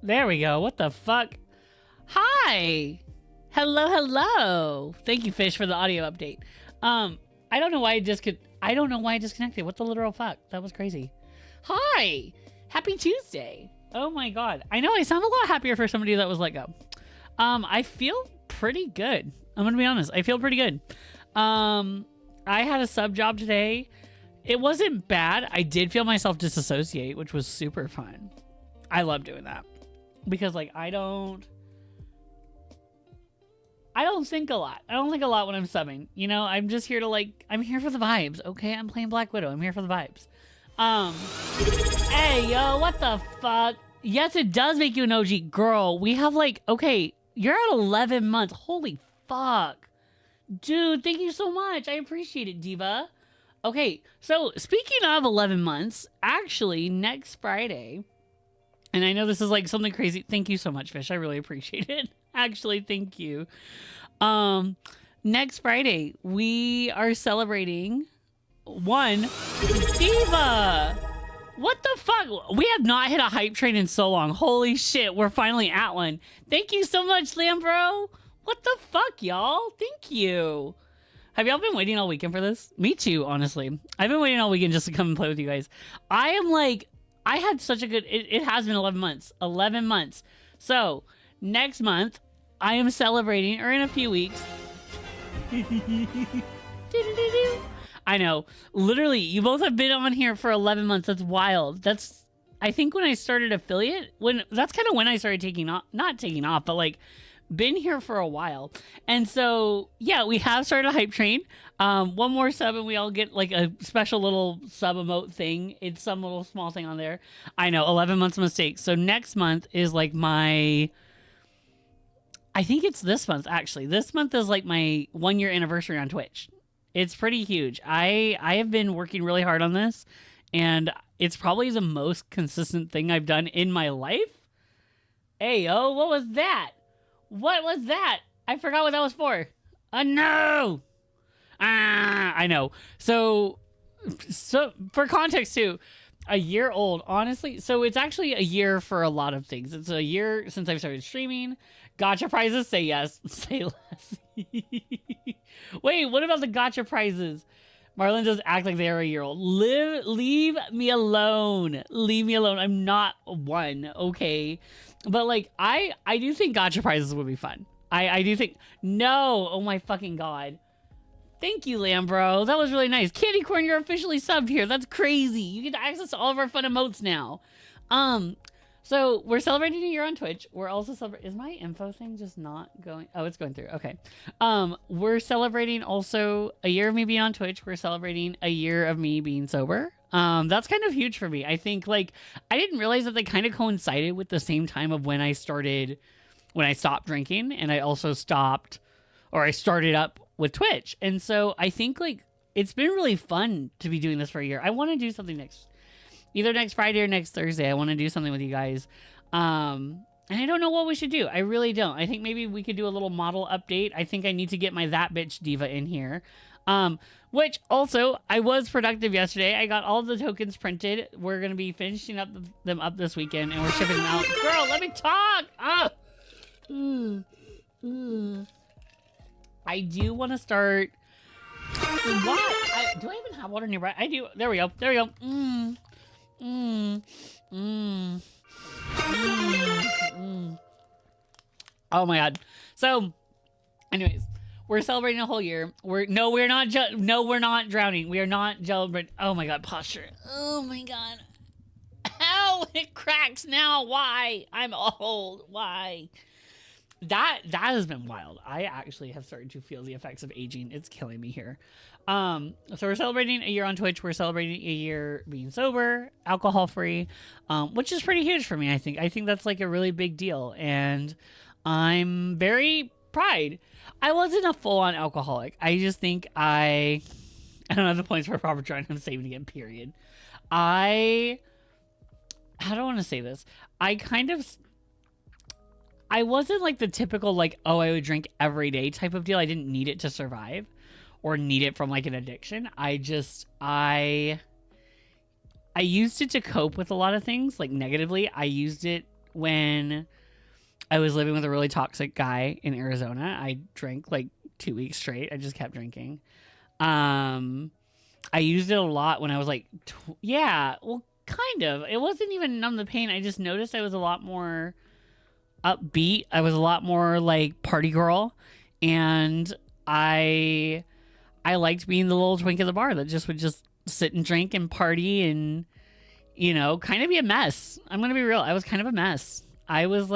There we go. What the fuck? Hi. Hello, hello. Thank you, Fish, for the audio update. I don't know why I don't know why I disconnected. What the literal fuck? That was crazy. Hi. Happy Tuesday. Oh my god. I know I sound a lot happier for somebody that was let go. I feel pretty good. I'm gonna be honest. I feel pretty good. I had a sub job today. It wasn't bad. I did feel myself disassociate, which was super fun. I love doing that because like I don't think a lot. I don't think a lot when I'm subbing. You know, I'm just here to like, I'm here for the vibes. Okay, I'm playing Black Widow. I'm here for the vibes. Hey, yo, what the fuck? Yes, it does make you an OG. Girl, we have like, okay, you're at 11 months. Holy fuck. Dude, thank you so much. I appreciate it, Diva. Okay, so speaking of 11 months, actually next Friday, and I know this is like something crazy. Thank you so much, Fish. I really appreciate it. Actually, thank you. Next Friday, we are celebrating Diva. What the fuck? We have not hit a hype train in so long. Holy shit, we're finally at one. Thank you so much, Lambro. What the fuck, y'all? Thank you. Have y'all been waiting all weekend for this? Me too, honestly. I've been waiting all weekend just to come and play with you guys. I am like, I had such a good, it has been 11 months. 11 months. So, next month, I am celebrating, or in a few weeks. I know. Literally, you both have been on here for 11 months. That's wild. That's, I think when I started affiliate, that's kind of when I started taking off, not taking off, but like, been here for a while. And so yeah, we have started a hype train. One more sub and we all get like a special little sub emote thing. It's some little small thing on there. I know, 11 months mistake. So next month is like I think it's this month actually. This month is like my 1-year anniversary on Twitch. It's pretty huge. I have been working really hard on this and it's probably the most consistent thing I've done in my life. Hey yo, what was that? What was that? I forgot what that was for. No! I know. So for context too, a year old, honestly. So it's actually a year for a lot of things. It's a year since I've started streaming. Gotcha prizes, say yes. Say less. Wait, what about the gotcha prizes? Marlon does act like they are a year old. Leave me alone. Leave me alone. I'm not one, okay? But like, I do think gotcha prizes would be fun. I do think, no, oh my fucking god. Thank you, Lambro. That was really nice. Candy Corn, you're officially subbed here. That's crazy. You get access to all of our fun emotes now. So we're celebrating a year on Twitch. We're also celebrating, is my info thing just not going? Oh, it's going through. Okay. We're celebrating also a year of me being on Twitch. We're celebrating a year of me being sober. That's kind of huge for me. I think like, I didn't realize that they kind of coincided with the same time of when I stopped drinking and I also I started up with Twitch. And so I think like, it's been really fun to be doing this for a year. I want to do something either next Friday or next Thursday. I want to do something with you guys. And I don't know what we should do. I really don't. I think maybe we could do a little model update. I think I need to get my That Bitch Diva in here. Which also, I was productive yesterday. I got all the tokens printed. We're going to be finishing them up this weekend, and we're shipping them out. Girl, let me talk! I do want to start... What? Do I even have water nearby? I do. There we go. There we go. Oh my god. So, anyways... We're celebrating a whole year. We're not drowning. We are not celebrating. Oh my god, posture. Oh my god. Ow, it cracks now. Why? I'm old. Why? That has been wild. I actually have started to feel the effects of aging. It's killing me here. So we're celebrating a year on Twitch. We're celebrating a year being sober, alcohol free, which is pretty huge for me. I think that's like a really big deal, and I'm very proud. I wasn't a full-on alcoholic. I just think I don't have the points for proper trying. I'm saving again, period. How do I want to say this? I wasn't like the typical like, oh, I would drink every day type of deal. I didn't need it to survive or need it from like an addiction. I used it to cope with a lot of things like negatively. I used it when I was living with a really toxic guy in Arizona. I drank like 2 weeks straight. I just kept drinking. I used it a lot when I was like, yeah, well, kind of. It wasn't even numb the pain. I just noticed I was a lot more upbeat. I was a lot more like party girl, and I liked being the little twink at the bar that just would just sit and drink and party and, you know, kind of be a mess. I'm gonna be real. I was kind of a mess. I was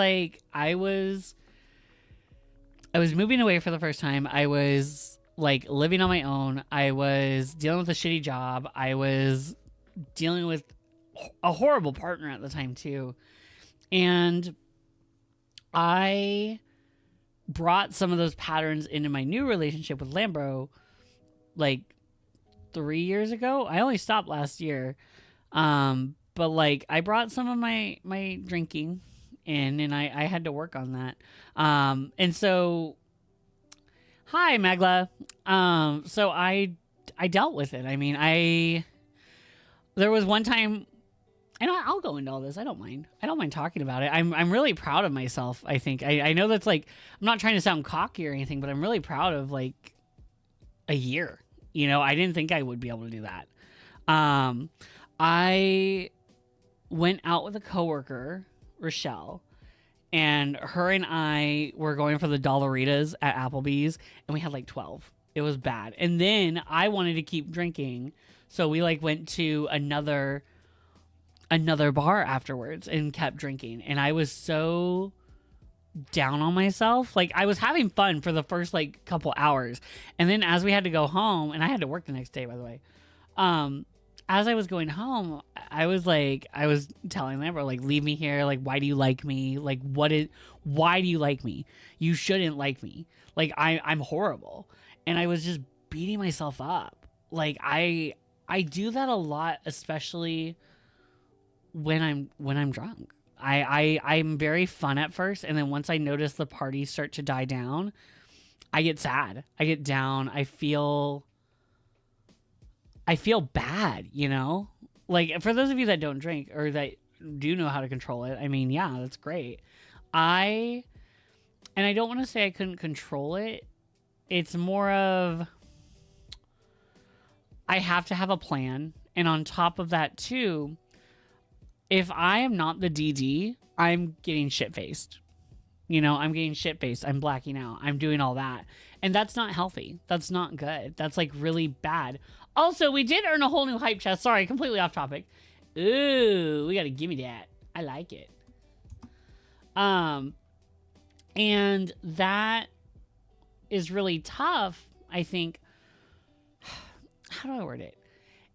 moving away for the first time. I was like living on my own. I was dealing with a shitty job. I was dealing with a horrible partner at the time too. And I brought some of those patterns into my new relationship with Lambro like 3 years ago. I only stopped last year. But like I brought some of my drinking in, and I had to work on that. And so hi Magla. So I dealt with it. I mean, there was one time, and I'll go into all this. I don't mind talking about it. I'm really proud of myself. I think I know that's like, I'm not trying to sound cocky or anything, but I'm really proud of like a year. You know, I didn't think I would be able to do that. I went out with a coworker, Rochelle, and her and I were going for the Dollaritas at Applebee's, and we had like 12. It was bad. And then I wanted to keep drinking, so we like went to another bar afterwards and kept drinking. And I was so down on myself. Like I was having fun for the first like couple hours, and then as we had to go home, and I had to work the next day, by the way, as I was going home, I was telling Lambert, like, leave me here. Like, why do you like me? Like, why do you like me? You shouldn't like me. Like, I'm horrible. And I was just beating myself up. Like, I do that a lot, especially when I'm drunk. I'm very fun at first. And then once I notice the parties start to die down, I get sad. I get down. I feel bad, you know? Like, for those of you that don't drink or that do know how to control it, I mean, yeah, that's great. And I don't want to say I couldn't control it. It's more of, I have to have a plan. And on top of that, too, if I am not the DD, I'm getting shit-faced. You know, I'm getting shit-faced. I'm blacking out. I'm doing all that. And that's not healthy. That's not good. That's, like, really bad. Also, we did earn a whole new hype chest. Sorry, completely off topic. Ooh, we gotta give me that. I like it. And that is really tough, I think. How do I word it?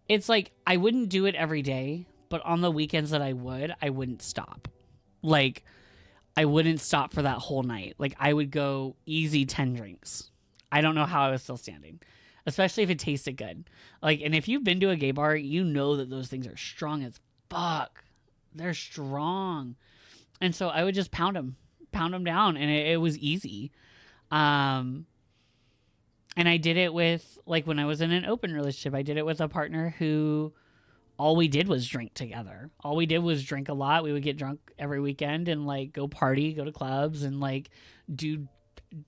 It's like, I wouldn't do it every day, but on the weekends that I wouldn't stop. Like, I wouldn't stop for that whole night. Like, I would go easy 10 drinks. I don't know how I was still standing. Especially if it tasted good. Like, and if you've been to a gay bar, you know that those things are strong as fuck. They're strong. And so I would just pound them down, and it was easy. And I did it with, like, when I was in an open relationship, I did it with a partner who all we did was drink together. All we did was drink a lot. We would get drunk every weekend and, like, go party, go to clubs, and, like, do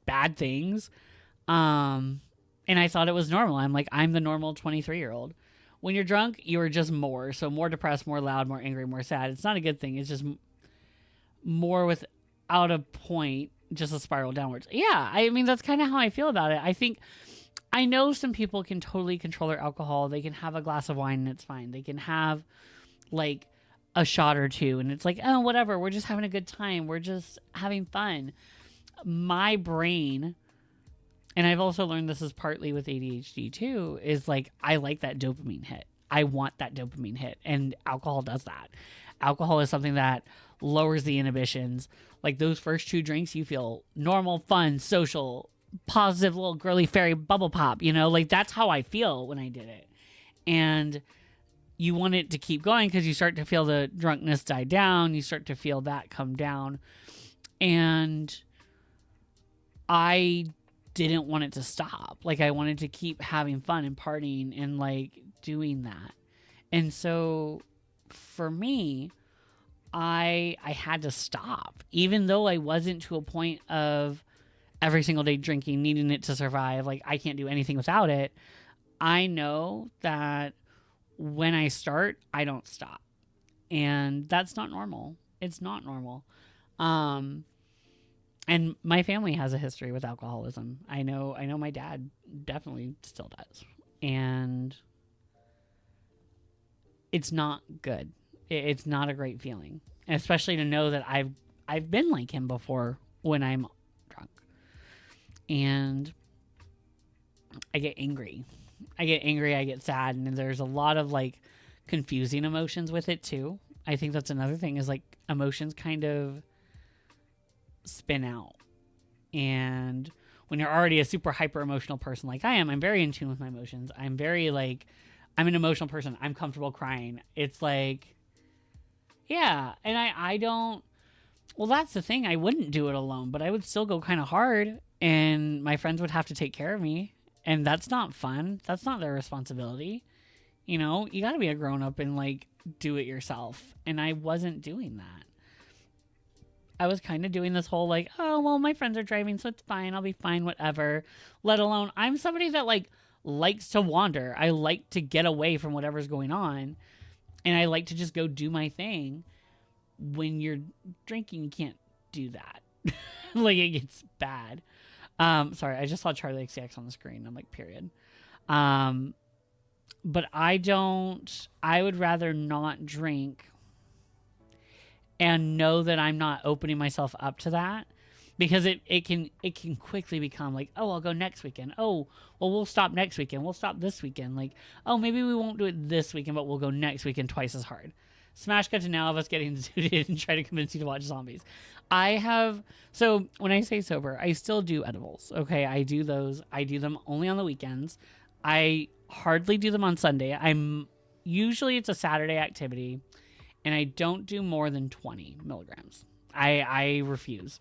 bad things. And I thought it was normal. I'm like, I'm the normal 23-year-old. When you're drunk, you're just more. So more depressed, more loud, more angry, more sad. It's not a good thing. It's just more without a point, just a spiral downwards. Yeah, I mean, that's kind of how I feel about it. I think, I know some people can totally control their alcohol. They can have a glass of wine and it's fine. They can have, like, a shot or two and it's like, oh, whatever. We're just having a good time. We're just having fun. My brain... And I've also learned this is partly with ADHD too, is like, I like that dopamine hit. I want that dopamine hit. And alcohol does that. Alcohol is something that lowers the inhibitions. Like those first 2 drinks, you feel normal, fun, social, positive little girly fairy bubble pop, you know, like that's how I feel when I did it. And you want it to keep going because you start to feel the drunkenness die down. You start to feel that come down. And I didn't want it to stop. Like I wanted to keep having fun and partying and like doing that. And so for me, I had to stop, even though I wasn't to a point of every single day drinking, needing it to survive. Like, I can't do anything without it. I know that when I start, I don't stop. And that's not normal. It's not normal. And my family has a history with alcoholism. I know my dad definitely still does. And it's not good. It's not a great feeling, especially to know that I've been like him before when I'm drunk. And I get angry. I get sad, and there's a lot of like confusing emotions with it too. I think that's another thing, is like emotions kind of spin out. And when you're already a super hyper emotional person like I am, I'm very in tune with my emotions. I'm very like, I'm an emotional person. I'm comfortable crying. It's like, yeah. And I don't, well, that's the thing. I wouldn't do it alone, but I would still go kind of hard, and my friends would have to take care of me. And that's not fun. That's not their responsibility. You know, you got to be a grown up and like do it yourself. And I wasn't doing that. I was kind of doing this whole like, oh, well, my friends are driving, so it's fine. I'll be fine, whatever. Let alone, I'm somebody that like likes to wander. I like to get away from whatever's going on. And I like to just go do my thing. When you're drinking, you can't do that. Like, it gets bad. Sorry, I just saw Charlie XCX on the screen. I'm like, period. But I would rather not drink and know that I'm not opening myself up to that, because it can quickly become like, oh, I'll go next weekend. Oh, well, we'll stop next weekend. We'll stop this weekend. Like, oh, maybe we won't do it this weekend, but we'll go next weekend twice as hard. Smash cut to now of us getting zooted and try to convince you to watch zombies. So when I say sober, I still do edibles. Okay, I do those. I do them only on the weekends. I hardly do them on Sunday. Usually it's a Saturday activity, and I don't do more than 20 milligrams. I refuse.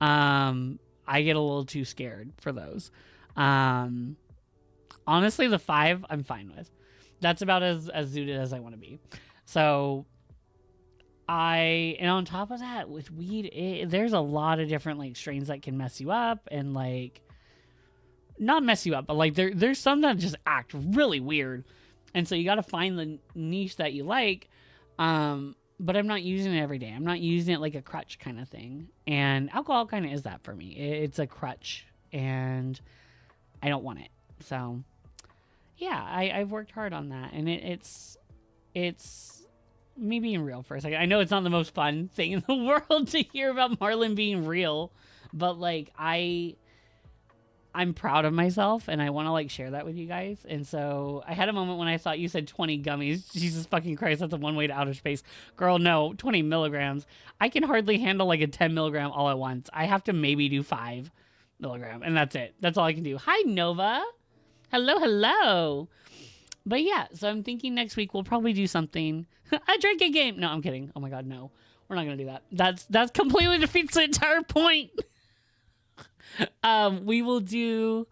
I get a little too scared for those. Honestly, the 5 I'm fine with. That's about as zooted as I want to be. So and on top of that, with weed, there's a lot of different like strains that can mess you up, and like, not mess you up, but like there's some that just act really weird. And so you got to find the niche that you like. But I'm not using it every day. I'm not using it like a crutch kind of thing. And alcohol kind of is that for me. It's a crutch, and I don't want it. So yeah, I've worked hard on that, and it's me being real for a second. I know it's not the most fun thing in the world to hear about Marlon being real, but like I'm proud of myself, and I want to like share that with you guys. And so I had a moment when I thought you said 20 gummies. Jesus fucking Christ, that's a one way to outer space. Girl, no, 20 milligrams. I can hardly handle like a 10 milligram all at once. I have to maybe do 5 milligram, and that's it. That's all I can do. Hi, Nova. Hello. But yeah, so I'm thinking next week we'll probably do something. A drinking game. No, I'm kidding. Oh my God, no. We're not going to do that. That's completely defeats the entire point. We will do,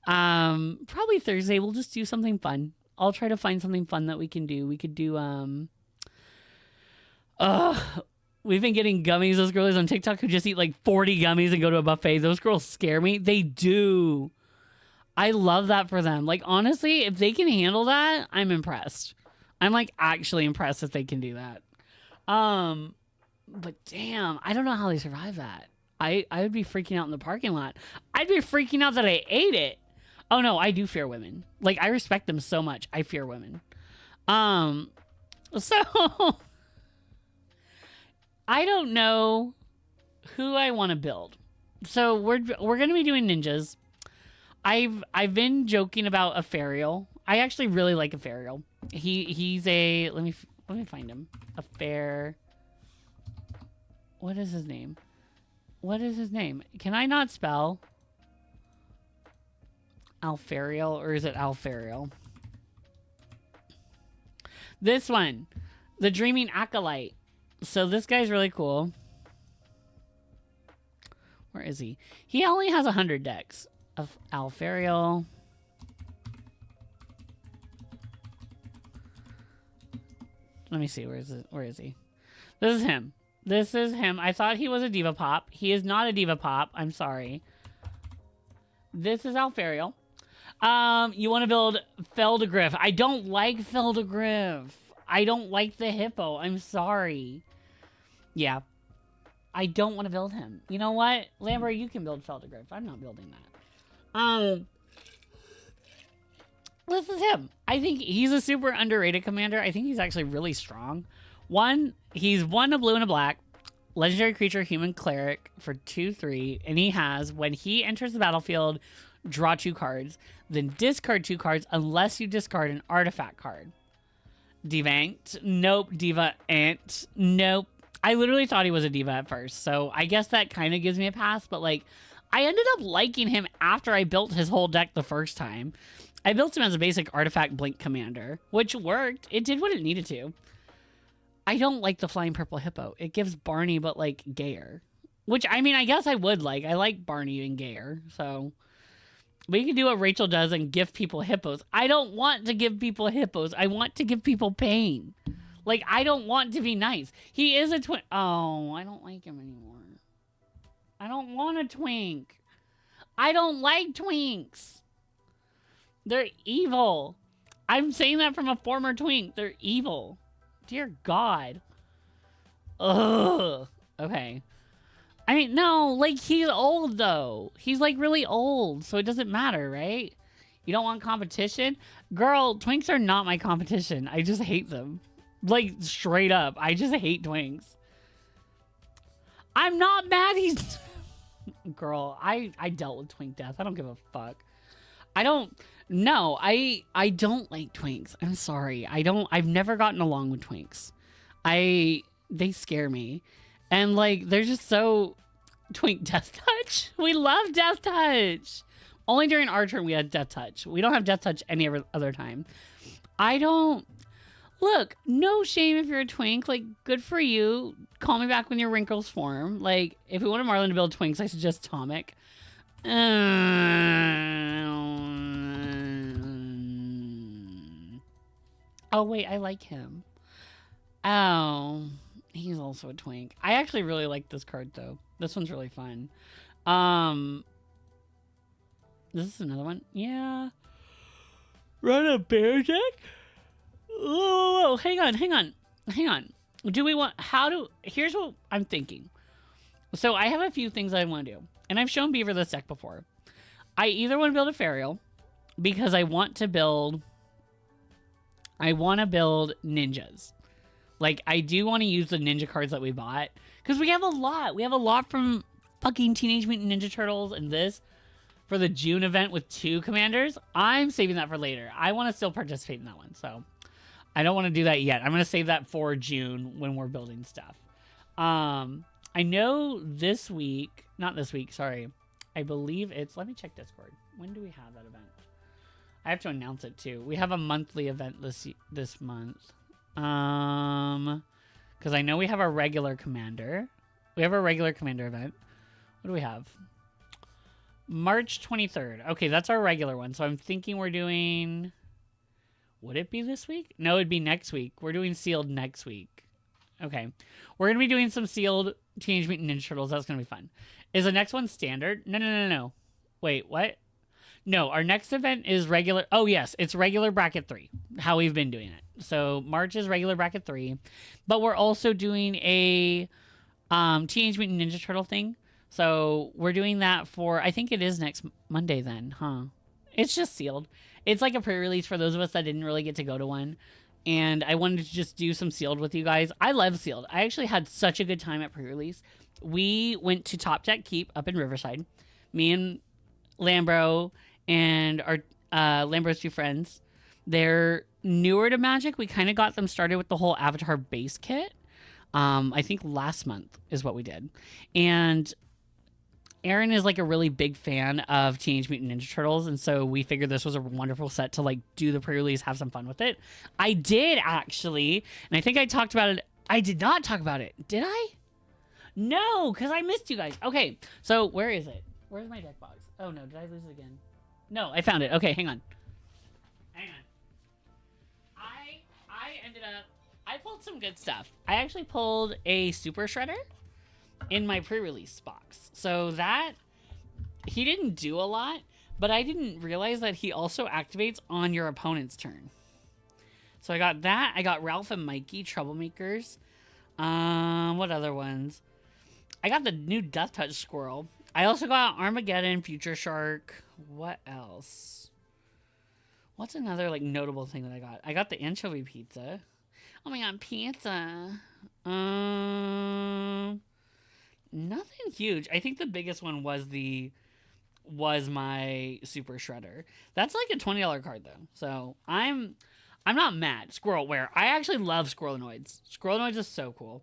probably Thursday. We'll just do something fun. I'll try to find something fun that we can do. We could do, we've been getting gummies. Those girls on TikTok who just eat like 40 gummies and go to a buffet. Those girls scare me. They do. I love that for them. Like, honestly, if they can handle that, I'm impressed. I'm like actually impressed if they can do that. But damn, I don't know how they survive that. I would be freaking out in the parking lot. I'd be freaking out that I ate it. Oh no, I do fear women. Like, I respect them so much. I fear women. So I don't know who I want to build. So we're gonna be doing ninjas. I've been joking about Ephariel. I actually really like Ephariel. He's a let me find him. What is his name? What is his name? Can I not spell Alfariel, or is it Alfariel? This one, the Dreaming Acolyte. So this guy's really cool. Where is he? He only has 100 decks of Alfariel. Let me see. Where is he? This is him. This is him. I thought he was a Diva Pop. He is not a Diva Pop. I'm sorry. This is Alfariel. You want to build Feldegriff. I don't like Feldegriff. I don't like the hippo. I'm sorry. Yeah. I don't want to build him. You know what? Lambert, you can build Feldegriff. I'm not building that. This is him. I think he's a super underrated commander. I think he's actually really strong. He's a blue and a black. Legendary creature, human cleric for 2/3. And he has, when he enters the battlefield, draw 2 cards. Then discard 2 cards unless you discard an artifact card. Devanked. Nope. Diva Ant. Nope. I literally thought he was a diva at first. So I guess that kind of gives me a pass. But like, I ended up liking him after I built his whole deck the first time. I built him as a basic artifact blink commander, which worked. It did what it needed to. I don't like the flying purple hippo. It gives Barney, but like gayer. Which, I mean, I guess I would like. I like Barney and gayer. So we can do what Rachel does and give people hippos. I don't want to give people hippos. I want to give people pain. Like, I don't want to be nice. He is a twink. Oh, I don't like him anymore. I don't want a twink. I don't like twinks. They're evil. I'm saying that from a former twink. They're evil. Dear God. Ugh. Okay. I mean, no, like, he's old, though. He's, like, really old, so it doesn't matter, right? You don't want competition? Girl, twinks are not my competition. I just hate them. Like, straight up. I just hate twinks. I'm not mad he's... Girl, I dealt with twink death. I don't give a fuck. I don't like twinks. I'm sorry. I've never gotten along with twinks. They scare me. And like, they're just so twink death touch. We love death touch. Only during our turn we had death touch. We don't have death touch any other time. Look, no shame if you're a twink. Like, good for you. Call me back when your wrinkles form. Like, if we wanted Marlon to build twinks, I suggest Tomic. Oh, wait, I like him. Oh, he's also a twink. I actually really like this card, though. This one's really fun. This is another one. Yeah. Run a bear deck? Whoa, hang on. Do we want, here's what I'm thinking. So I have a few things I want to do. And I've shown Beaver this deck before. I either want to build a Ferial because I want to build ninjas. Like, I do want to use the ninja cards that we bought. Because we have a lot. We have a lot from fucking Teenage Mutant Ninja Turtles and this for the June event with 2 commanders. I'm saving that for later. I want to still participate in that one. So I don't want to do that yet. I'm going to save that for June when we're building stuff. I know not this week, sorry. I believe it's, let me check Discord. When do we have that event? I have to announce it too. We have a monthly event this month. Because I know we have our regular commander. We have our regular commander event. What do we have? March 23rd. Okay, that's our regular one. So I'm thinking we're doing... Would it be this week? No, it'd be next week. We're doing sealed next week. Okay. We're going to be doing some sealed Teenage Mutant Ninja Turtles. That's going to be fun. Is the next one standard? No. Wait, what? No, our next event is regular. Oh, yes. It's regular bracket 3. How we've been doing it. So March is regular bracket 3. But we're also doing a Teenage Mutant Ninja Turtle thing. So we're doing that for, I think it is next Monday then, huh? It's just sealed. It's like a pre-release for those of us that didn't really get to go to one. And I wanted to just do some sealed with you guys. I love sealed. I actually had such a good time at pre-release. We went to Top Deck Keep up in Riverside. Me and Lambro and our Lambro's 2 friends. They're newer to Magic. We kind of got them started with the whole Avatar base kit. I think last month is what we did. And Aaron is like a really big fan of Teenage Mutant Ninja Turtles, and so we figured this was a wonderful set to like do the pre-release, have some fun with it. I did actually, and I think I talked about it. I did not talk about it. Did I? No, because I missed you guys. Okay, so where is it? Where's my deck box? Oh no, did I lose it again? No, I found it. Okay, hang on. I pulled some good stuff. I actually pulled a Super Shredder in my pre-release box. So that, he didn't do a lot, but I didn't realize that he also activates on your opponent's turn. So I got that. I got Ralph and Mikey, Troublemakers. What other ones? I got the new Death Touch Squirrel. I also got Armageddon, Future Shark. What else? What's another like notable thing that I got? I got the anchovy pizza. Oh my god, pizza. Nothing huge. I think the biggest one was my Super Shredder. That's like a $20 card though. So I'm not mad. Squirrelware. I actually love Squirrelnoids. Squirrelnoids is so cool.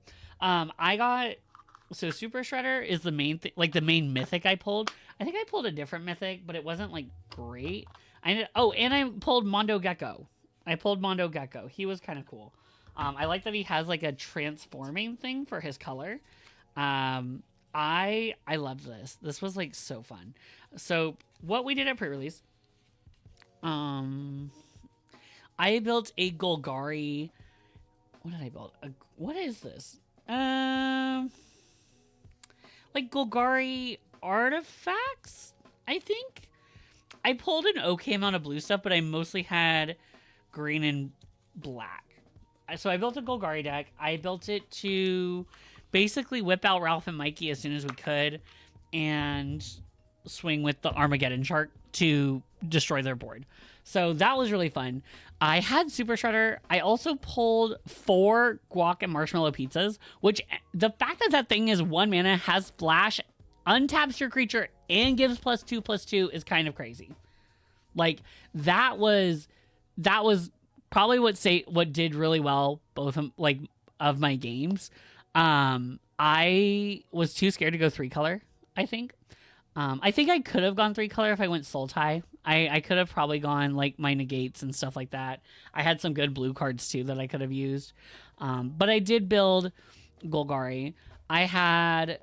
So Super Shredder is the main thing, like the main mythic I pulled. I think I pulled a different mythic, but it wasn't like great. And I pulled Mondo Gecko. He was kind of cool. I like that he has like a transforming thing for his color. I loved this. This was like so fun. So what we did at pre-release, I built a Golgari. What did I build? What is this? Like Golgari artifacts, I think. I pulled an okay amount of blue stuff, but I mostly had green and black. So I built a Golgari deck. I built it to basically whip out Ralph and Mikey as soon as we could and swing with the Armageddon Shark to destroy their board. So that was really fun. I had Super Shredder. I also pulled 4 Guac and Marshmallow Pizzas, which the fact that that thing is 1 mana, has flash, untaps your creature, and gives +2/+2 is kind of crazy. Like that was probably what did really well both of my games. I was too scared to go 3-color, I think. I think I could have gone 3-color if I went Sultai. I could have probably gone like my negates and stuff like that. I had some good blue cards too that I could have used. But I did build Golgari. I had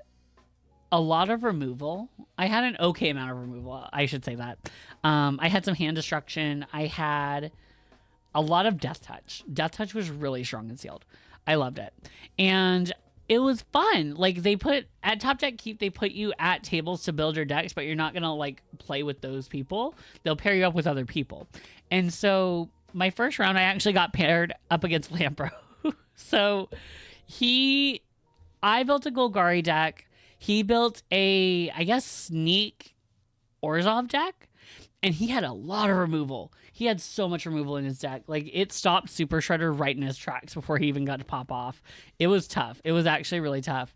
a lot of removal. I had an okay amount of removal, I should say that. I had some hand destruction. I had a lot of Death Touch. Death Touch was really strong and sealed. I loved it. And it was fun. Like they put at Top Deck Keep, they put you at tables to build your decks, but you're not gonna like play with those people. They'll pair you up with other people. And so my first round, I actually got paired up against Lampro. So I built a Golgari deck. He built a, I guess, Sneak Orzhov deck, and he had a lot of removal. He had so much removal in his deck. Like, it stopped Super Shredder right in his tracks before he even got to pop off. It was tough. It was actually really tough.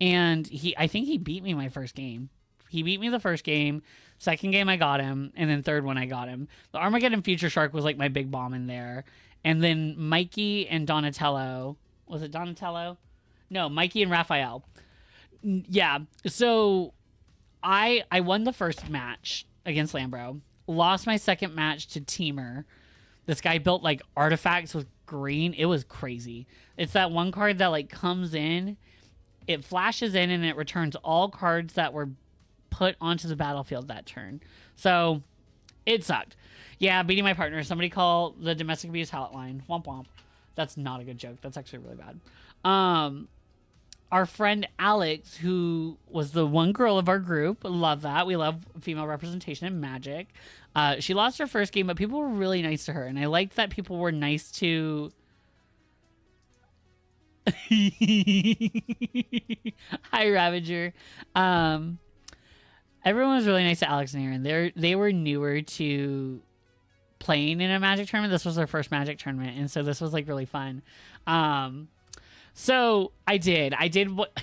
And I think he beat me my first game. He beat me the first game. Second game, I got him. And then third one, I got him. The Armageddon Future Shark was like my big bomb in there. And then Mikey and Donatello. Was it Donatello? No, Mikey and Raphael. Yeah. So I won the first match against Lambro. Lost my second match to Teamer. This guy built like artifacts with green. It was crazy. It's that one card that like comes in, it flashes in, and it returns all cards that were put onto the battlefield that turn. So it sucked. Yeah, beating my partner. Somebody call the domestic abuse hotline. Womp womp. That's not a good joke. That's actually really bad. Our friend Alex, who was the one girl of our group, love that. We love female representation in Magic. She lost her first game, but people were really nice to her. And I liked that people were nice to... Hi, Ravager. Everyone was really nice to Alex and Aaron. They were newer to playing in a Magic tournament. This was their first Magic tournament. And so this was like really fun. So I did what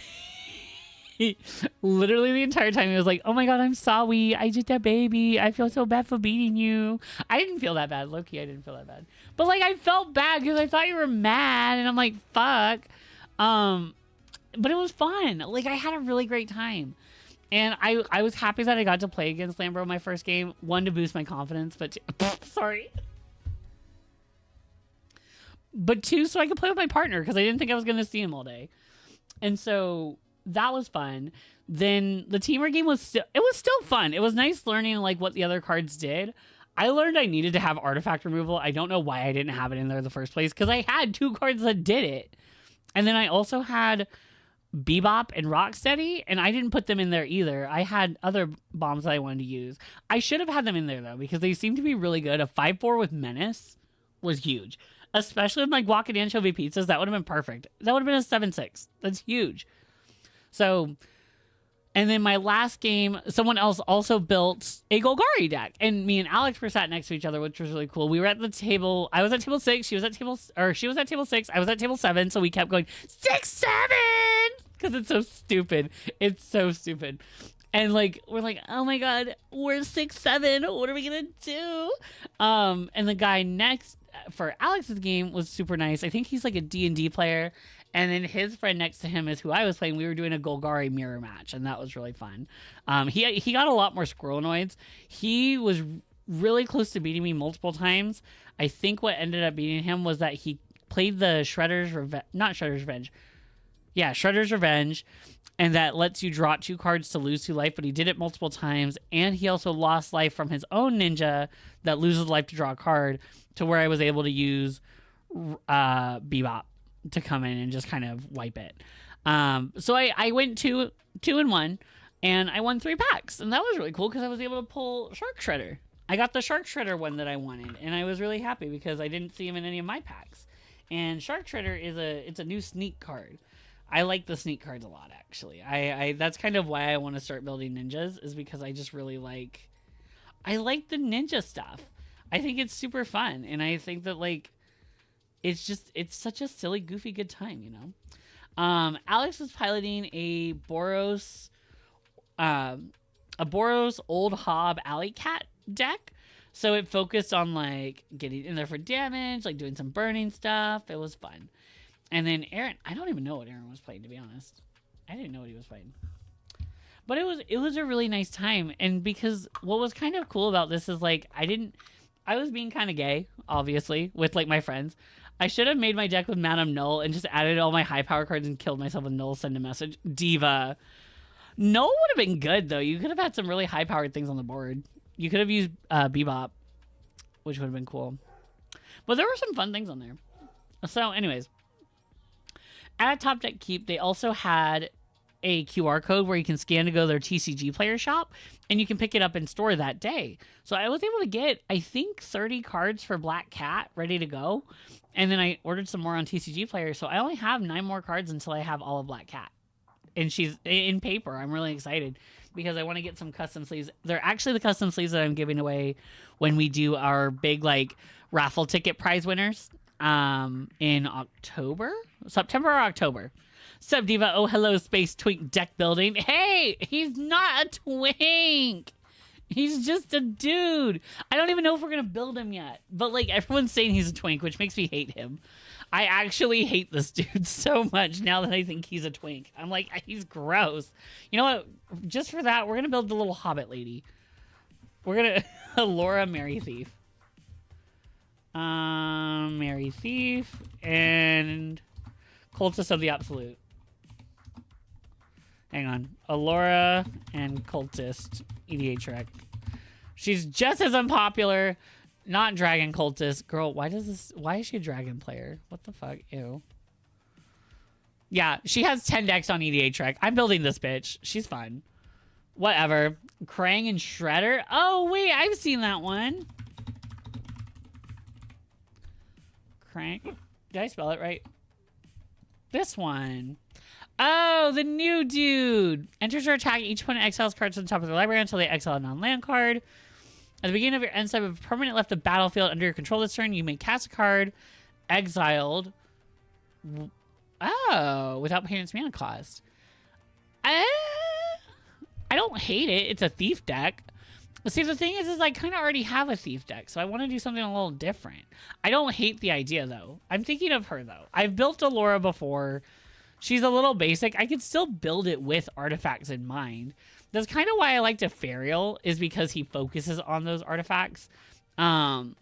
literally the entire time he was like, oh my god, I'm sorry, I did that, baby, I feel so bad for beating you. I didn't feel that bad, low-key. I didn't feel that bad, but like I felt bad because I thought you were mad, and I'm like, fuck. But it was fun. Like, I had a really great time, and I was happy that I got to play against Lambro my first game. One, to boost my confidence, but sorry. But two, so I could play with my partner, because I didn't think I was going to see him all day. And so that was fun. Then the Teamer game was still fun. It was nice learning like what the other cards did. I learned I needed to have artifact removal. I don't know why I didn't have it in there in the first place, because I had 2 cards that did it. And then I also had Bebop and Rocksteady, and I didn't put them in there either. I had other bombs that I wanted to use. I should have had them in there, though, because they seem to be really good. A 5/4 with Menace was huge. Especially with my guac and anchovy pizzas, that would have been perfect. That would have been a 7/6. That's huge. So, and then my last game, someone else also built a Golgari deck, and me and Alex were sat next to each other, which was really cool. We were at the table. I was at table 6. She was at table 6. I was at table 7. So we kept going 6-7 because it's so stupid. It's so stupid. And like we're like, oh my god, we're 6-7. What are we gonna do? And the guy next for Alex's game was super nice. I think he's like a D&D player. And then his friend next to him is who I was playing. We were doing a Golgari mirror match, and that was really fun. He got a lot more Squirrelnoids. He was really close to beating me multiple times. I think what ended up beating him was that he played the Shredder's Revenge. Yeah, Shredder's Revenge, and that lets you draw 2 cards to lose 2 life, but he did it multiple times, and he also lost life from his own ninja that loses life to draw a card, to where I was able to use Bebop to come in and just kind of wipe it. So I went 2-1, and I won 3 packs, and that was really cool because I was able to pull Shark Shredder. I got the Shark Shredder one that I wanted, and I was really happy because I didn't see him in any of my packs. And Shark Shredder it's a new sneak card. I like the sneak cards a lot, actually. I that's kind of why I want to start building ninjas, is because I just really like the ninja stuff. I think it's super fun, and I think that like it's such a silly, goofy, good time, you know. Alex was piloting a Boros Old Hob Alley Cat deck. So it focused on like getting in there for damage, like doing some burning stuff. It was fun. And then Aaron, I don't even know what Aaron was playing, to be honest. I didn't know what he was playing. But it was a really nice time. And because what was kind of cool about this is like I was being kind of gay, obviously, with like my friends. I should have made my deck with Madame Null and just added all my high power cards and killed myself with Null, send a message. Diva. Null would have been good, though. You could have had some really high powered things on the board. You could have used Bebop, which would have been cool. But there were some fun things on there. So anyways, at Top Deck Keep, they also had a QR code where you can scan to go to their TCG player shop, and you can pick it up in store that day. So I was able to get, I think, 30 cards for Black Cat ready to go. And then I ordered some more on TCG player. So I only have 9 more cards until I have all of Black Cat. And she's in paper. I'm really excited because I want to get some custom sleeves. They're actually the custom sleeves that I'm giving away when we do our big like raffle ticket prize winners in September or October. Sub Diva, oh hello Space Twink deck building. Hey, he's not a twink. He's just a dude. I don't even know if we're gonna build him yet. But like everyone's saying he's a twink, which makes me hate him. I actually hate this dude so much now that I think he's a twink. I'm like, he's gross. You know what? Just for that, we're gonna build the little hobbit lady. We're gonna Laura Mary Thief. Mary Thief and Cultist of the Absolute. Hang on. Allura and Cultist EDH Rec. She's just as unpopular. Not Dragon Cultist. Girl, why is she a Dragon player? What the fuck? Ew. Yeah, she has 10 decks on EDH Rec. I'm building this bitch. She's fun. Whatever. Krang and Shredder. Oh, wait. I've seen that one. Krang. Did I spell it right? This one. Oh, the new dude. Enters your attack. Each opponent exiles cards on the top of their library until they exile a non-land card. At the beginning of your end step, if a permanent left the battlefield under your control this turn, you may cast a card exiled. Oh, without paying its mana cost. I don't hate it. It's a thief deck. See, the thing is I kind of already have a thief deck, so I want to do something a little different. I don't hate the idea, though. I'm thinking of her, though. I've built Allura before. She's a little basic. I could still build it with artifacts in mind. That's kind of why I like Defariel, is because he focuses on those artifacts. I'm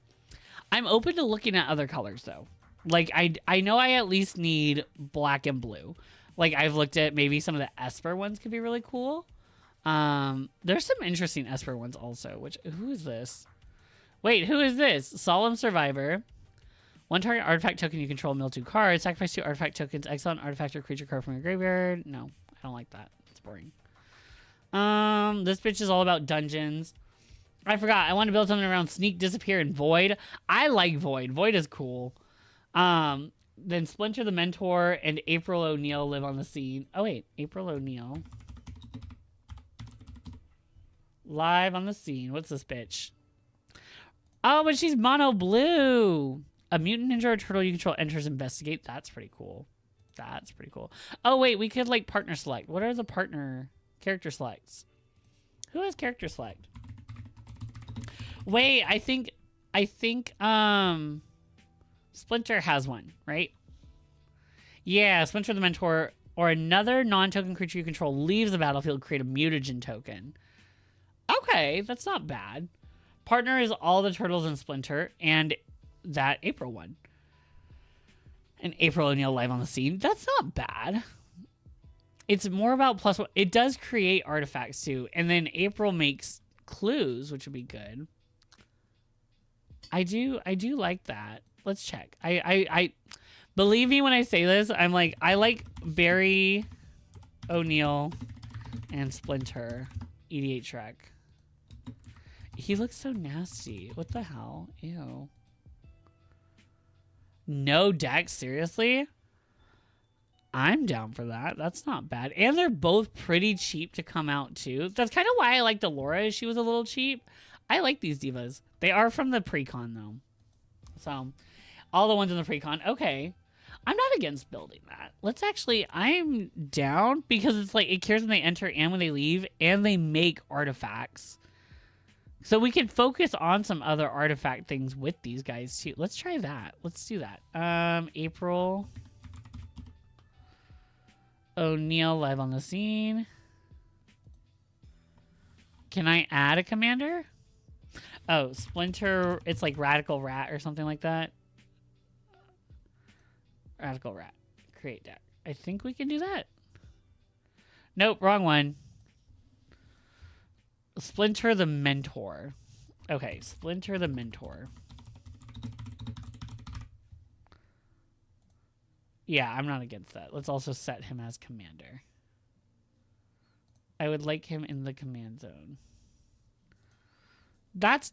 open to looking at other colors, though. Like, I know I at least need black and blue. Like, I've looked at maybe some of the Esper ones could be really cool. There's some interesting Esper ones also, which, who is this? Wait, who is this? Solemn Survivor. One target artifact token you control, mill 2 cards. Sacrifice 2 artifact tokens. Exile an artifact or creature card from your graveyard. No, I don't like that. It's boring. This bitch is all about dungeons. I forgot. I want to build something around Sneak, Disappear, and Void. I like Void. Void is cool. Then Splinter the Mentor and April O'Neil live on the scene. Oh, wait. April O'Neil. Live on the scene. What's this bitch? Oh, but she's mono blue. A mutant ninja or turtle you control enters investigate. That's pretty cool. That's pretty cool. Oh, wait. We could, like, partner select. What are the partner character selects? Who has character select? Wait, I think Splinter has one, right? Yeah, Splinter the Mentor or another non-token creature you control leaves the battlefield, create a mutagen token. Okay, that's not bad. Partner is all the turtles in Splinter and that April one. And April O'Neil live on the scene. That's not bad. It's more about +1. It does create artifacts too. And then April makes clues, which would be good. I do like that. Let's check. I believe me when I say this. I'm like, I like Barry O'Neil and Splinter EDH Shrek. He looks so nasty. What the hell? Ew. No deck, seriously? I'm down for that. That's not bad. And they're both pretty cheap to come out too. That's kind of why I liked Allura. She was a little cheap. I like these divas. They are from the pre-con though. So, all the ones in the pre-con. Okay. I'm not against building that. Let's actually, I'm down because it's like, it cares when they enter and when they leave, and they make artifacts. So we can focus on some other artifact things with these guys too. Let's try that. Let's do that. April O'Neil live on the scene. Can I add a commander? Oh, Splinter, it's like Radical Rat or something like that. Radical Rat. Create deck. I think we can do that. Nope, wrong one. Splinter the Mentor. Okay, Splinter the Mentor. Yeah, I'm not against that. Let's also set him as commander. I would like him in the command zone. That's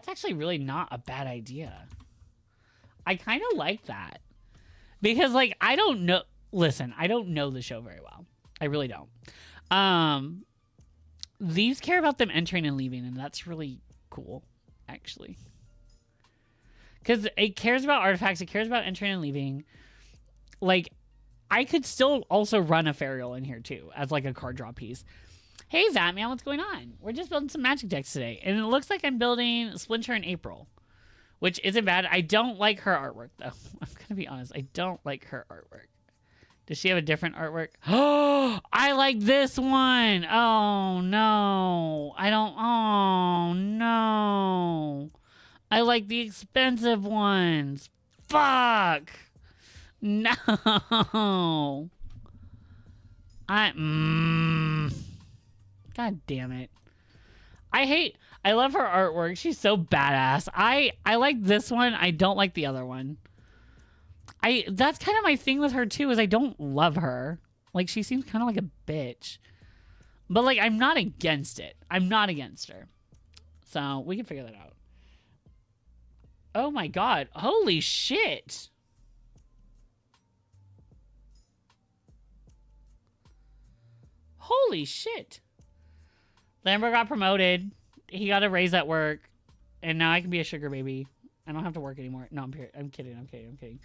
actually really not a bad idea. I kind of like that. Because, like, I don't know. Listen, I don't know the show very well. I really don't. These care about them entering and leaving, and that's really cool, actually. Because it cares about artifacts. It cares about entering and leaving. Like, I could still also run a Ferial in here, too, as, like, a card draw piece. Hey, Zatman, what's going on? We're just building some Magic decks today. And it looks like I'm building Splinter in April, which isn't bad. I don't like her artwork, though. I'm going to be honest. I don't like her artwork. Does she have a different artwork? Oh, I like this one. Oh, no. I don't. Oh, no. I like the expensive ones. Fuck. No. God damn it. I love her artwork. She's so badass. I like this one. I don't like the other one. That's kind of my thing with her too, is I don't love her. Like, she seems kind of like a bitch. But, like, I'm not against it. I'm not against her. So, we can figure that out. Oh my god. Holy shit. Holy shit. Lambert got promoted. He got a raise at work. And now I can be a sugar baby. I don't have to work anymore. No, I'm kidding.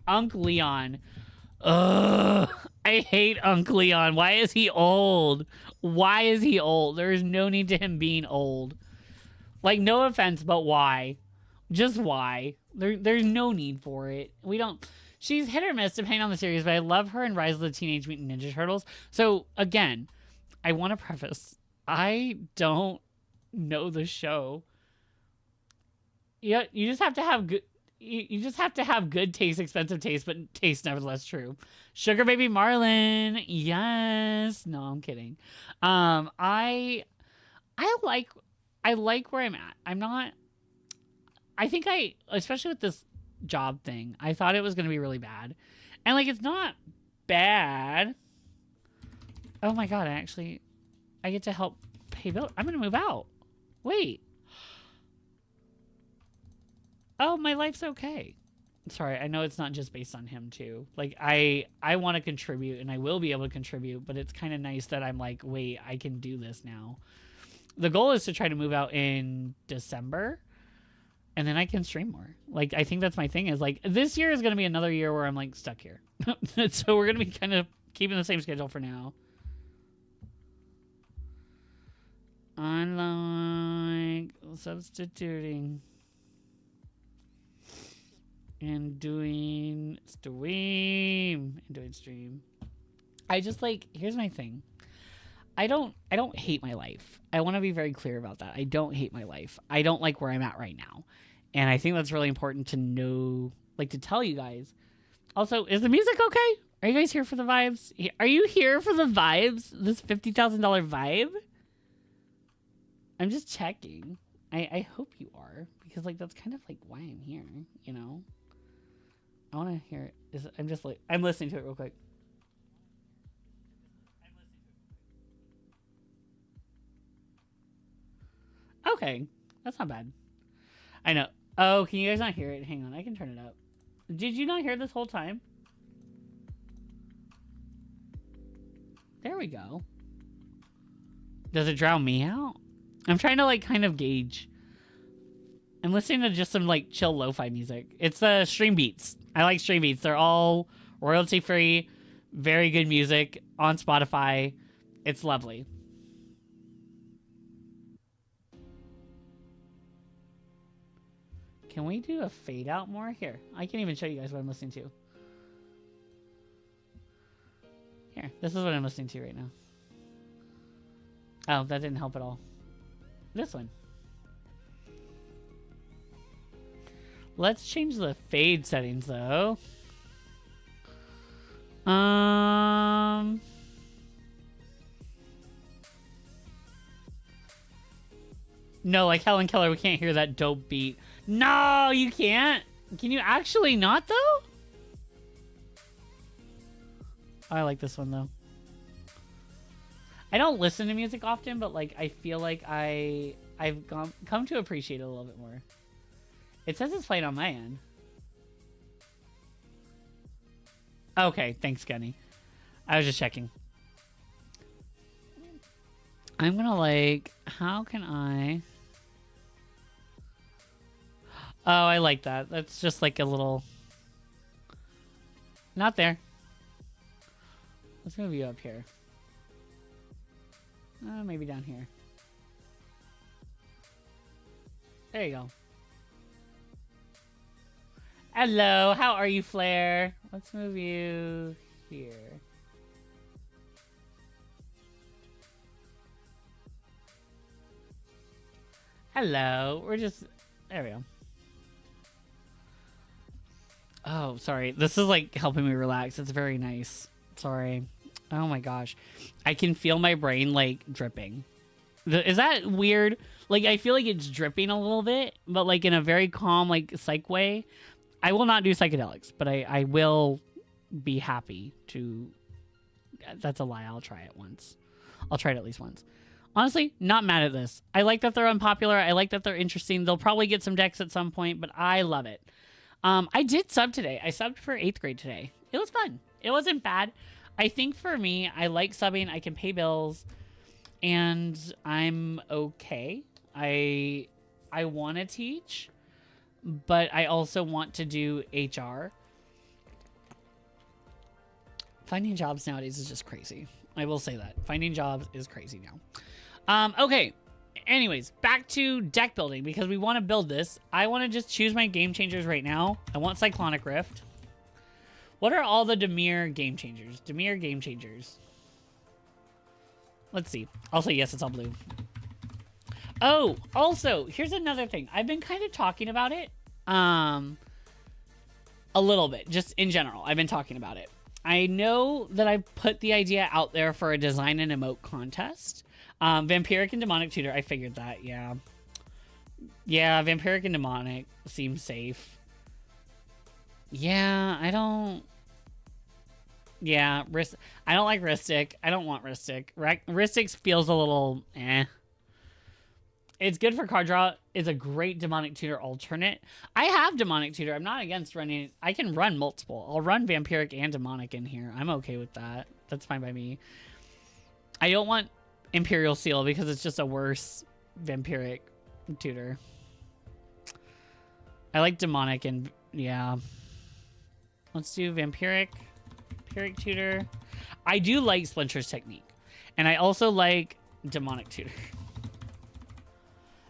Unc Leon. Ugh. I hate Unc Leon. Why is he old? Why is he old? There is no need to him being old. Like, no offense, but why? Just why? There's no need for it. We don't... She's hit or miss depending on the series, but I love her in Rise of the Teenage Mutant Ninja Turtles. So, again, I want to preface, I don't know the show. Yeah, you just have to have good... You just have to have good taste, expensive taste, but taste nevertheless true. Sugar Baby Marlin, yes. No, I'm kidding. I like where I'm at. I'm not I think especially with this job thing, I thought it was going to be really bad. And like, it's not bad. Oh my God, I get to help pay bills. I'm going to move out. Wait. Oh, my life's okay. Sorry, I know it's not just based on him too. Like, I want to contribute and I will be able to contribute, but it's kind of nice that I'm like, wait, I can do this now. The goal is to try to move out in December and then I can stream more. Like, I think that's my thing is like, this year is going to be another year where I'm like stuck here. So we're going to be kind of keeping the same schedule for now. Unlike substituting and doing stream. I just like, here's my thing. I don't hate my life. I want to be very clear about that. I don't hate my life. I don't like where I'm at right now. And I think that's really important to know, like to tell you guys. Also, is the music okay? Are you guys here for the vibes? Are you here for the vibes? This $50,000 vibe? I'm just checking. I hope you are, because like that's kind of like why I'm here, you know? I want to hear it. I'm listening to it real quick. Okay, that's not bad. I know. Oh, can you guys not hear it? Hang on, I can turn it up. Did you not hear this whole time? There we go. Does it drown me out? I'm trying to like kind of gauge. I'm listening to just some like chill lo-fi music. It's stream beats. I like stream beats. They're all royalty free, very good music on Spotify. It's lovely. Can we do a fade out more? Here, I can't even show you guys what I'm listening to. Here, this is what I'm listening to right now. Oh, that didn't help at all. This one. Let's change the fade settings though. No, like Helen Keller, we can't hear that dope beat. No, you can't. Can you actually not though? I like this one though. I don't listen to music often, but like I feel like I've come to appreciate it a little bit more. It says it's playing on my end. Okay, thanks, Gunny. I was just checking. I'm gonna like, how can I? Oh, I like that. That's just like a little. Not there. Let's move you up here. Maybe down here. There you go. Hello, how are you, Flair? Let's move you here. Hello, we're just... There we go. Oh, sorry. This is like helping me relax. It's very nice. Sorry. Oh my gosh. I can feel my brain like dripping. Is that weird? Like, I feel like it's dripping a little bit, but like in a very calm, like psych way. I will not do psychedelics, but I will be happy to... That's a lie. I'll try it once. I'll try it at least once. Honestly, not mad at this. I like that they're unpopular. I like that they're interesting. They'll probably get some decks at some point, but I love it. I did sub today. I subbed for 8th grade today. It was fun. It wasn't bad. I think for me, I like subbing. I can pay bills, and I'm okay. I want to teach, but I also want to do HR. Finding jobs nowadays is just crazy. I will say that. Finding jobs is crazy now. Okay. Anyways, back to deck building, because we want to build this. I want to just choose my game changers right now. I want Cyclonic Rift. What are all the Dimir game changers? Dimir game changers. Let's see. I'll say yes, it's all blue. Oh, also, here's another thing. I've been kind of talking about it. A little bit, just in general. I've been talking about it. I know that I put the idea out there for a design and emote contest. Vampiric and Demonic Tutor, I figured that, yeah. Yeah, vampiric and demonic seem safe. Yeah, I don't... Yeah, I don't like Ristic. I don't want Ristic. Ristic feels a little eh. It's good for card draw. It's a great demonic tutor alternate. I have demonic tutor. I'm not against running. I can run multiple. I'll run vampiric and demonic in here. I'm okay with that. That's fine by me. I don't want Imperial Seal because it's just a worse vampiric tutor. I like demonic and yeah. Let's do vampiric tutor. I do like Splinter's Technique. And I also like demonic tutor.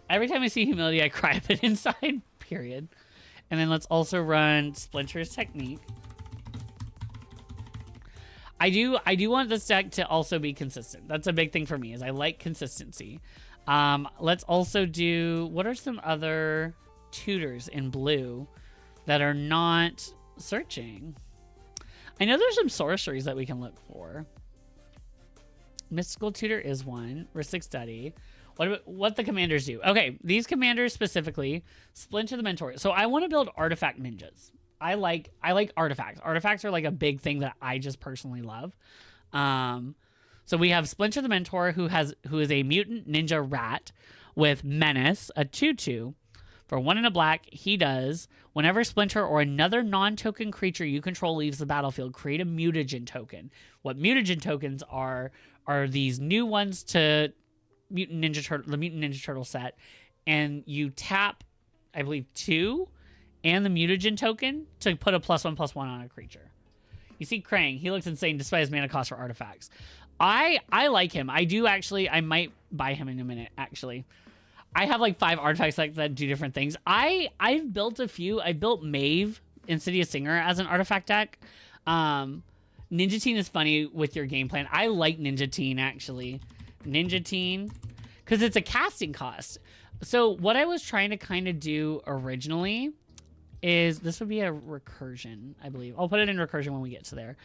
Every time I see humility, I cry a bit inside, period. And then let's also run Splinter's Technique. I do want this deck to also be consistent. That's a big thing for me, is I like consistency. Let's also do, what are some other tutors in blue that are not searching? I know there's some sorceries that we can look for. Mystical Tutor is one. Ristic Study. What the commanders do? Okay, these commanders specifically, Splinter the Mentor. So I want to build artifact ninjas. I like artifacts. Artifacts are like a big thing that I just personally love. So we have Splinter the Mentor, who is a mutant ninja rat with Menace, a 2/2. For 1 and a black, he does, whenever Splinter or another non-token creature you control leaves the battlefield, create a mutagen token. What mutagen tokens are these new ones to the Mutant Ninja Turtle set, and you tap, I believe, 2 and the mutagen token to put a +1/+1 on a creature. You see Krang, he looks insane despite his mana cost for artifacts. I like him. I do actually. I might buy him in a minute, actually. I have like 5 artifacts like that do different things. I've built a few. I built Maeve, Insidious Singer, as an artifact deck. Ninja Teen is funny with your game plan. I like Ninja Teen, actually. Ninja Teen, because it's a casting cost. So what I was trying to kind of do originally is, this would be a recursion, I believe. I'll put it in recursion when we get to there.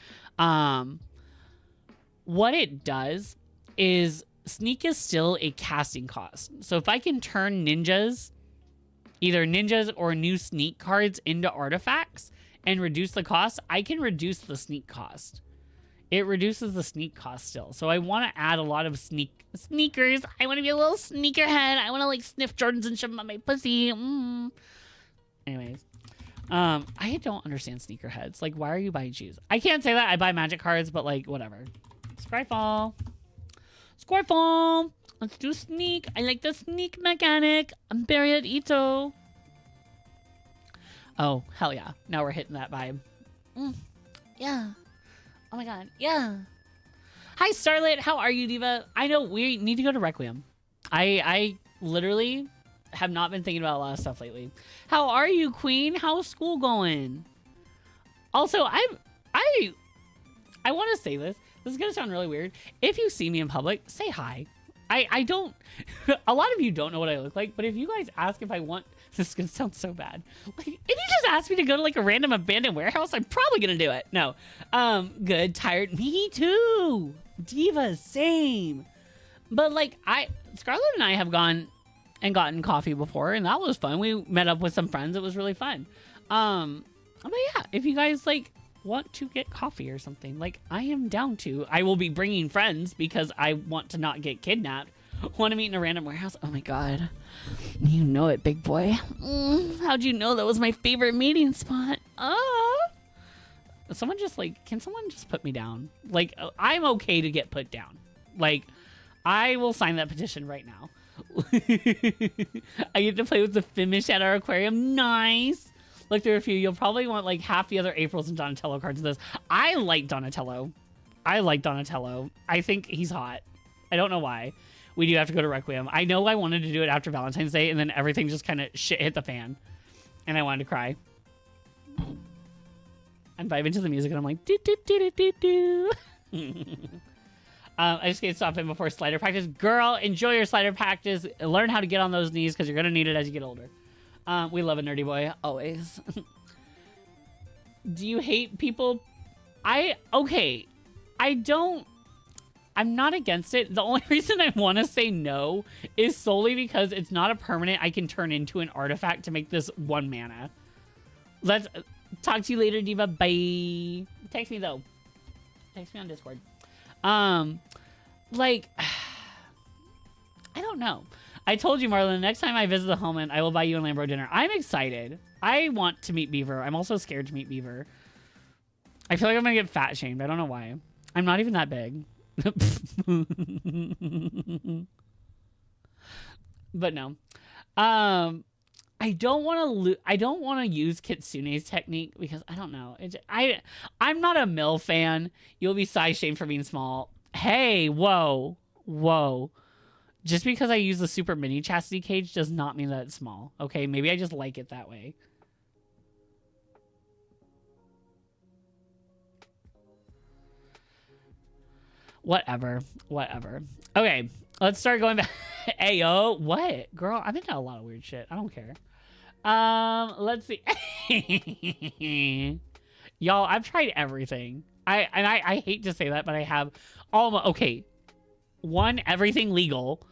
What it does is, Sneak is still a casting cost. So if I can turn ninjas, either ninjas or new sneak cards, into artifacts and reduce the cost, I can reduce the sneak cost. It reduces the sneak cost still. So I want to add a lot of sneakers. I want to be a little sneakerhead. I want to like sniff Jordans and shove them on my pussy. Anyways. I don't understand sneakerheads. Like, why are you buying shoes? I can't say that. I buy magic cards, but like, whatever. Scryfall. Scryfall. Let's do sneak. I like the sneak mechanic. I'm Barry at Ito. Oh, hell yeah. Now we're hitting that vibe. Yeah. Oh my god. Yeah. Hi, Starlit. How are you, Diva? I know we need to go to Requiem. I literally have not been thinking about a lot of stuff lately. How are you, Queen? How's school going? Also, I want to say this. This is going to sound really weird. If you see me in public, say hi. I don't... A lot of you don't know what I look like, but if you guys ask if I want... This is going to sound so bad. Like, if you just ask me to go to like a random abandoned warehouse, I'm probably going to do it. No. Good. Tired. Me too. Diva, same. But like, Scarlett and I have gone and gotten coffee before, and that was fun. We met up with some friends. It was really fun. But yeah, if you guys like want to get coffee or something, like, I am down to. I will be bringing friends because I want to not get kidnapped. Want to meet in a random warehouse? Oh my god. You know it, big boy. How'd you know that was my favorite meeting spot? Someone just like, can someone just put me down? Like, I'm okay to get put down. Like, I will sign that petition right now. I get to play with the Fimish at our aquarium. Nice. Look through a few. You'll probably want like half the other Aprils and Donatello cards in this. I like Donatello. I think he's hot. I don't know why. We do have to go to Requiem. I know I wanted to do it after Valentine's Day, and then everything just kind of shit hit the fan. And I wanted to cry. I'm vibing to the music, and I'm like, do, do, do, do, do, do. I just get to stop in before slider practice. Girl, enjoy your slider practice. Learn how to get on those knees, because you're going to need it as you get older. We love a nerdy boy, always. Do you hate people? Okay. I don't... I'm not against it. The only reason I want to say no is solely because it's not a permanent I can turn into an artifact to make this 1 mana. Let's talk to you later, Diva. Bye. Text me, though. Text me on Discord. Like, I don't know. I told you, Marlon, the next time I visit the homeland, I will buy you a Lambro dinner. I'm excited. I want to meet Beaver. I'm also scared to meet Beaver. I feel like I'm going to get fat shamed. I don't know why. I'm not even that big. But no. I don't want to use Kitsune's technique because I don't know. I'm not a Mill fan. You'll be size shamed for being small. Hey, whoa. Just because I use the super mini chastity cage does not mean that it's small. Okay, maybe I just like it that way. Whatever. Okay, let's start going back. Ayo, what? Girl, I've been to a lot of weird shit. I don't care. Let's see. Y'all, I've tried everything. I hate to say that, but I have almost. Okay. 1, everything legal.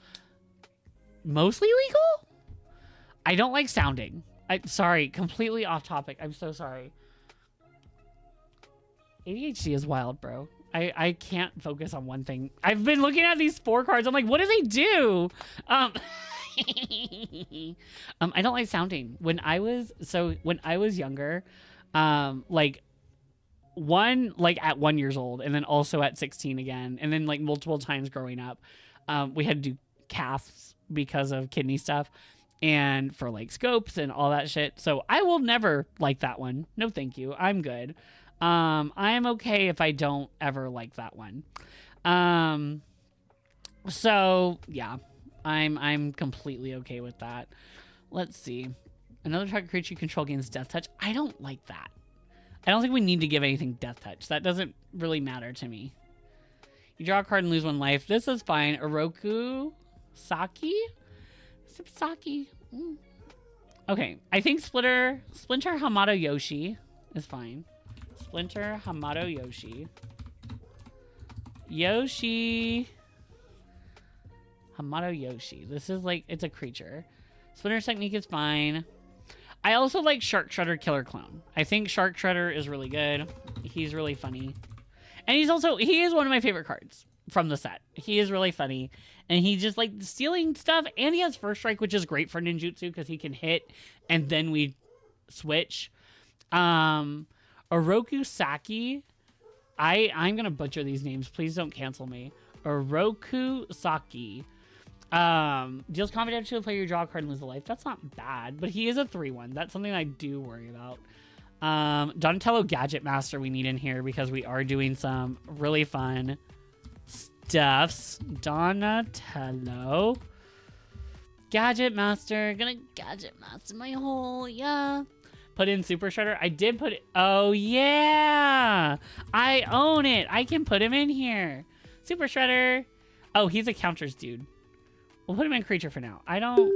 Mostly legal? I don't like sounding. Sorry, completely off topic. I'm so sorry. ADHD is wild, bro. I can't focus on one thing. I've been looking at these 4 cards. I'm like, what do they do? I don't like sounding. When I was younger, like at 1 years old, and then also at 16 again, and then like multiple times growing up, we had to do casts because of kidney stuff and for like scopes and all that shit. So I will never like that one. No, thank you. I'm good. I am okay if I don't ever like that one. So yeah, I'm completely okay with that. Let's see. Another target creature you control gains death touch. I don't like that. I don't think we need to give anything death touch. That doesn't really matter to me. You draw a card and lose 1 life. This is fine. Oroku Saki? Saki. Okay. I think Splinter Hamato Yoshi is fine. Splinter Hamato Yoshi. Hamato Yoshi. This is like, it's a creature. Splinter's technique is fine. I also like Shark Shredder Killer Clone. I think Shark Shredder is really good. He's really funny. And he is one of my favorite cards from the set. He is really funny. And he just like stealing stuff. And he has First Strike, which is great for ninjutsu because he can hit and then we switch. Oroku Saki. I'm going to butcher these names. Please don't cancel me. Oroku Saki. Deals combat damage to a player, you draw a card and lose a life. That's not bad, but he is a 3/1. That's something I do worry about. Donatello Gadget Master we need in here because we are doing some really fun stuffs. Donatello Gadget Master. Gonna Gadget Master my whole, yeah. Put in Super Shredder. I did put it. Oh, yeah. I own it. I can put him in here. Super Shredder. Oh, he's a counters dude. We'll put him in creature for now. I don't...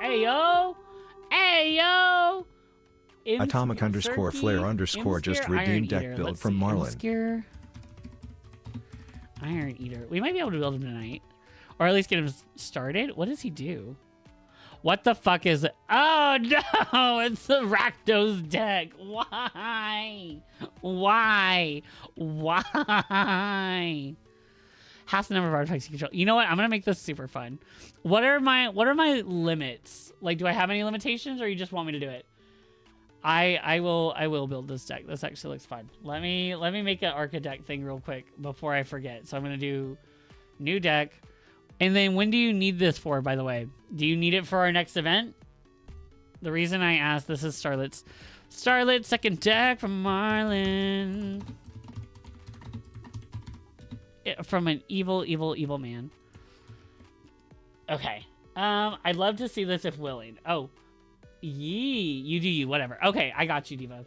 Hey, yo! Hey, yo! Atomic_Flare_ just redeemed deck build from Marlin. Iron Eater. We might be able to build him tonight. Or at least get him started. What does he do? What the fuck is it? Oh, no! It's the Rakdos deck. Why? Half the number of artifacts you control. You know what? I'm gonna make this super fun. What are my limits? Like, do I have any limitations, or you just want me to do it? I will build this deck. This actually looks fun. Let me make an archetype thing real quick before I forget. So I'm gonna do new deck. And then when do you need this for, by the way? Do you need it for our next event? The reason I asked, this is Starlet's second deck from Marlin. From an evil man. Okay. I'd love to see this if willing. Oh. You do you, whatever. Okay, I got you, Diva.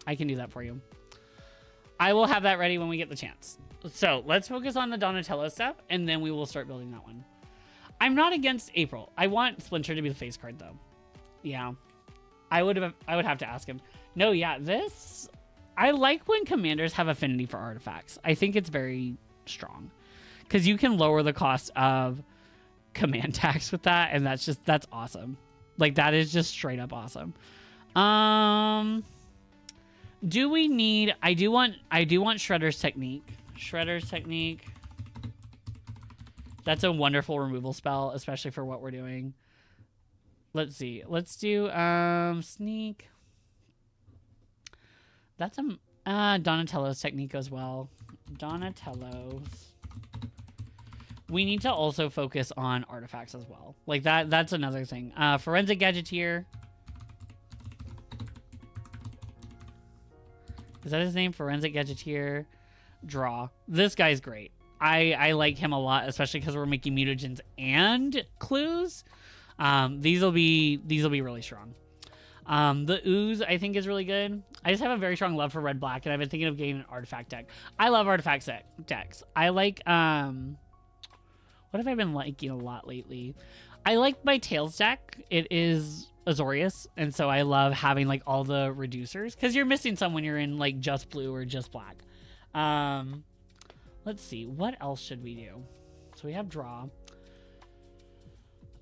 I can do that for you. I will have that ready when we get the chance. So, let's focus on the Donatello stuff, and then we will start building that one. I'm not against April. I want Splinter to be the face card, though. Yeah. I would have to ask him. No, yeah, this... I like when commanders have affinity for artifacts. I think it's very strong. because you can lower the cost of command tax with that, and that's awesome. Like, that is just straight up awesome. Do we need... I do want Shredder's Technique. Shredder's Technique. That's a wonderful removal spell, especially for what we're doing. Let's see. Let's do Sneak. That's a Donatello's Technique as well. Donatello's. We need to also focus on artifacts as well. Like, that's another thing. Forensic Gadgeteer. Is that his name? Forensic Gadgeteer. Draw. This guy's great. I like him a lot, especially because we're making mutagens and clues. These will be really strong. The Ooze, I think, is really good. I just have a very strong love for red-black, and I've been thinking of getting an artifact deck. I love artifact decks. I like, what have I been liking a lot lately? I like my Tails deck. It is Azorius, and so I love having, like, all the reducers, because you're missing some when you're in, like, just blue or just black. Let's see. What else should we do? So we have draw.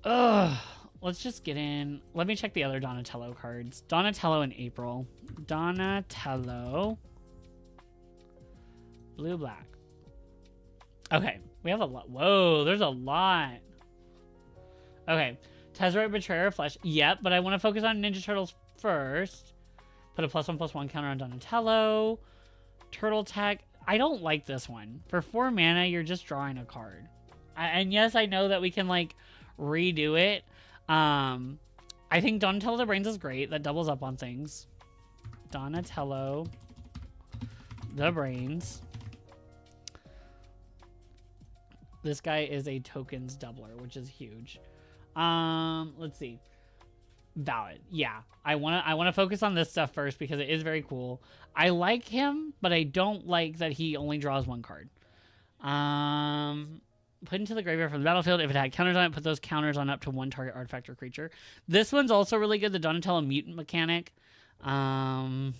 Ugh. Let's just get in. Let me check the other Donatello cards. Donatello in April. Donatello. Blue, black. Okay. We have a lot. Whoa, there's a lot. Okay. Tezzeret Betrayer Flesh. Yep, but I want to focus on Ninja Turtles first. Put a +1/+1 counter on Donatello. Turtle Tech. I don't like this one. For 4 mana, you're just drawing a card. And yes, I know that we can, like, redo it. I think Donatello the Brains is great. That doubles up on things. Donatello the Brains. This guy is a tokens doubler, which is huge. Let's see. Valid. Yeah. I wanna focus on this stuff first because it is very cool. I like him, but I don't like that he only draws 1 card. Put into the graveyard from the battlefield. If it had counters on it, put those counters on up to 1 target artifact or creature. This one's also really good, the Donatello Mutant mechanic. Don't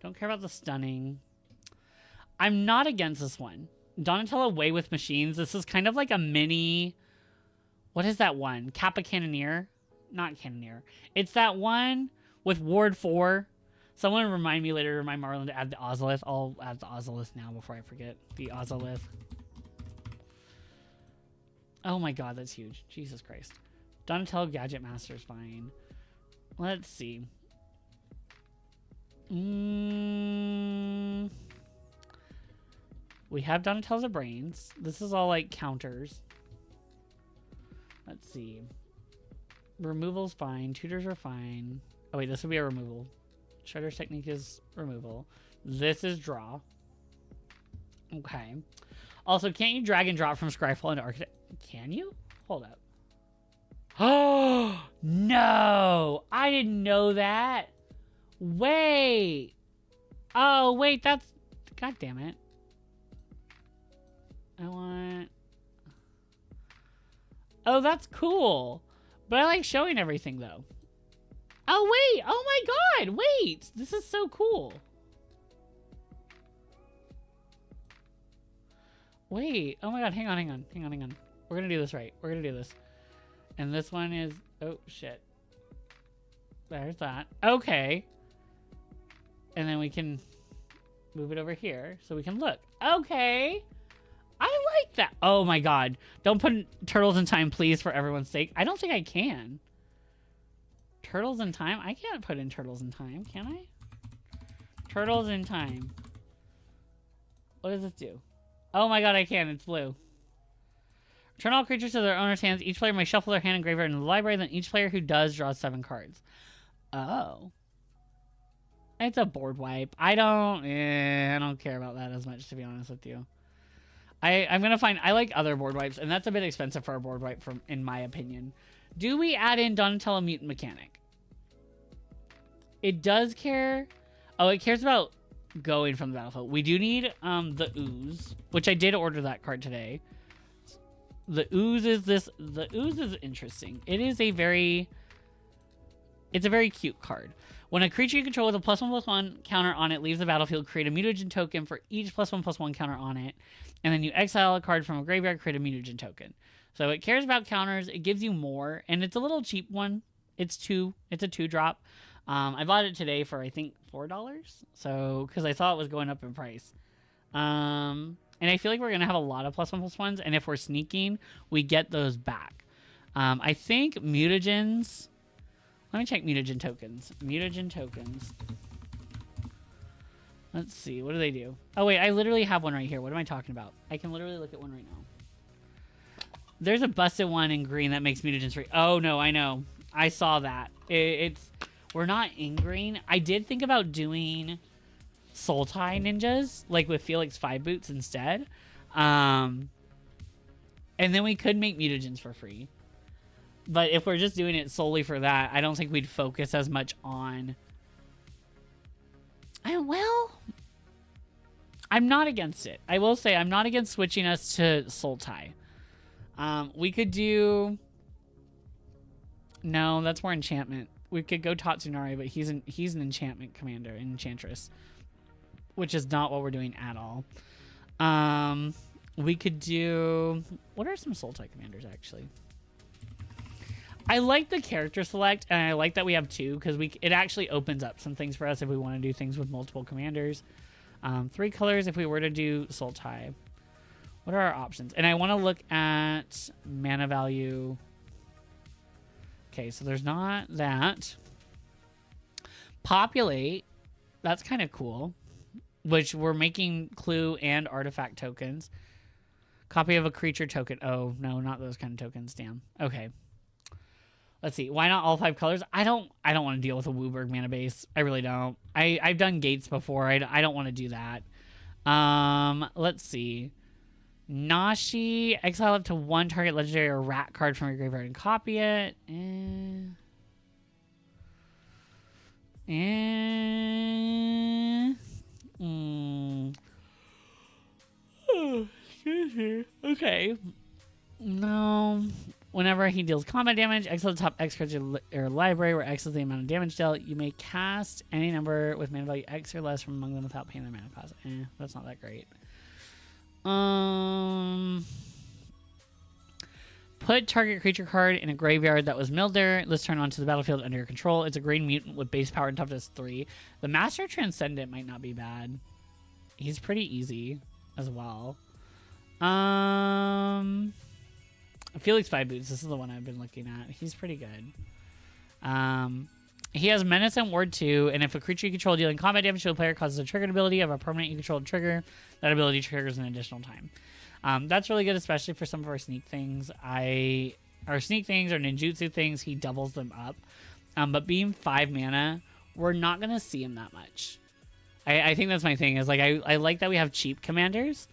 care about the stunning. I'm not against this one. Donatello Way with Machines. This is kind of like a mini... What is that one? Kappa Cannoneer? Not Cannoneer. It's that one with Ward 4. Someone remind me later, remind Marlon to add the Ozolith. I'll add the Ozolith now before I forget. The Ozolith. Oh my god, that's huge. Jesus Christ. Donatello Gadget Master is fine. Let's see. We have Donatello the Brains. This is all like counters. Let's see. Removal's fine. Tutors are fine. Oh wait, this would be a removal. Shredder's Technique is removal. This is draw. Okay. Also, can't you drag and drop from Scryfall into Archetype? Can you? Hold up. Oh, no. I didn't know that. Wait. Oh, wait, that's... God damn it. I want... Oh, that's cool. But I like showing everything, though. Oh, wait. Oh, my God. Wait. This is so cool. Wait. Oh, my God. Hang on. We're going to do this right. We're going to do this. And this one is... Oh, shit. There's that. Okay. And then we can move it over here so we can look. Okay. I like that. Oh, my God. Don't put Turtles in Time, please, for everyone's sake. I don't think I can. Turtles in Time? I can't put in Turtles in Time, can I? Turtles in Time. What does this do? Oh, my God, I can. It's blue. Return all creatures to their owner's hands. Each player may shuffle their hand and graveyard in the library. Then each player who does draws 7 cards. Oh. It's a board wipe. I don't care about that as much, to be honest with you. I'm going to find... I like other board wipes, and that's a bit expensive for a board wipe, in my opinion. Do we add in Donatello Mutant Mechanic? It does care... Oh, it cares about going from the battlefield. We do need the Ooze, which I did order that card today. The Ooze is this... The Ooze is interesting. It is a very... It's a very cute card. When a creature you control with a +1/+1 counter on it leaves the battlefield, create a mutagen token for each +1/+1 counter on it, and then you exile a card from a graveyard, create a mutagen token. So it cares about counters. It gives you more, and it's a little cheap one. It's a 2-drop. I bought it today for I think $4. So because I saw it was going up in price. And I feel like we're gonna have a lot of +1/+1s, and if we're sneaking, we get those back. I think mutagens. Let me check mutagen tokens. Mutagen tokens. Let's see. What do they do? Oh, wait. I literally have one right here. What am I talking about? I can literally look at one right now. There's a busted one in green that makes mutagens free. Oh, no. I know. I saw that. We're not in green. I did think about doing Soul Tie ninjas, like with Felix 5 boots instead. And then we could make mutagens for free. But if we're just doing it solely for that, I don't think we'd focus as much on... Well, I'm not against it. I will say I'm not against switching us to Soul Tie. We could do... No, that's more enchantment. We could go Tatsunari, but he's an enchantment commander, an enchantress. Which is not what we're doing at all. We could do... What are some Soul Tie commanders, actually? I like the character select, and I like that we have 2, because it actually opens up some things for us if we want to do things with multiple commanders. 3 colors if we were to do Soul Tie. What are our options? And I want to look at mana value. Okay, so there's not that. Populate. That's kind of cool. Which we're making clue and artifact tokens. Copy of a creature token. Oh, no, not those kind of tokens. Damn. Okay. Let's see. Why not all 5 colors? I don't want to deal with a Wooburg mana base. I really don't. I've done gates before. I don't want to do that. Let's see. Nashi. Exile up to 1 target legendary or rat card from your graveyard and copy it. Excuse me. Okay. No. Whenever he deals combat damage, exile the top X cards in your library, where X is the amount of damage dealt. You may cast any number with mana value X or less from among them without paying their mana cost. That's not that great. Put target creature card in a graveyard that was milled there. Let's turn onto the battlefield under your control. It's a green mutant with base power and toughness 3. The Master Transcendent might not be bad. He's pretty easy as well. Felix 5 boots. This is the one I've been looking at. He's pretty good. He has Menace and Ward 2, and if a creature you control dealing combat damage to a player causes a triggered ability of a permanent you control to trigger, that ability triggers an additional time. That's really good, especially for some of our sneak things. Our sneak things or ninjutsu things, he doubles them up. But being 5 mana, we're not going to see him that much. I think that's my thing, is like I like that we have cheap commanders.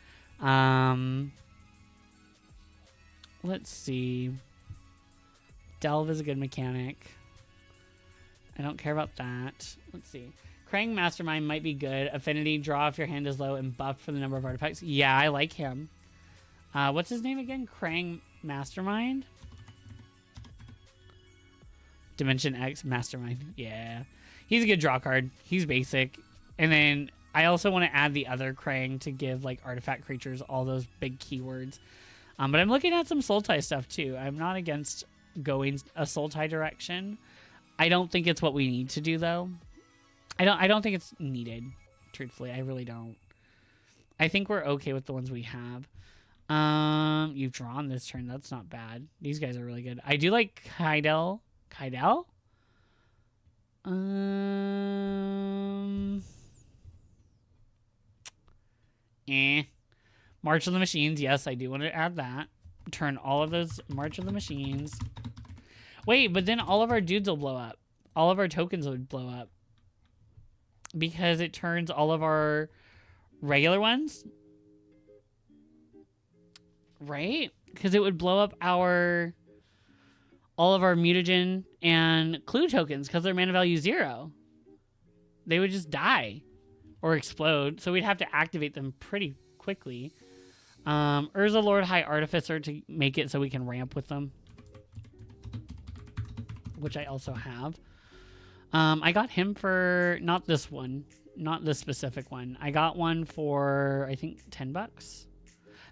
Let's see. Delve is a good mechanic. I don't care about that. Let's see. Krang Mastermind might be good. Affinity, draw if your hand is low, and buff for the number of artifacts. Yeah, I like him. What's his name again? Krang Mastermind? Dimension X Mastermind. Yeah. He's a good draw card. He's basic. And then I also want to add the other Krang to give like artifact creatures all those big keywords. But I'm looking at some Soul Tie stuff too. I'm not against going a Soul Tie direction. I don't think it's what we need to do though. I don't think it's needed, truthfully. I really don't. I think we're okay with the ones we have. You've drawn this turn. That's not bad. These guys are really good. I do like Kaidel. Kaidel? March of the Machines. Yes, I do want to add that. Turn all of those March of the Machines. Wait, but then all of our dudes will blow up. All of our tokens would blow up. Because it turns all of our regular ones. Right? Because it would blow up all of our mutagen and clue tokens because their mana value is 0. They would just die or explode. So we'd have to activate them pretty quickly. Urza Lord High Artificer to make it so we can ramp with them. Which I also have. I got him for not this one, not this specific one. I got one for I think $10.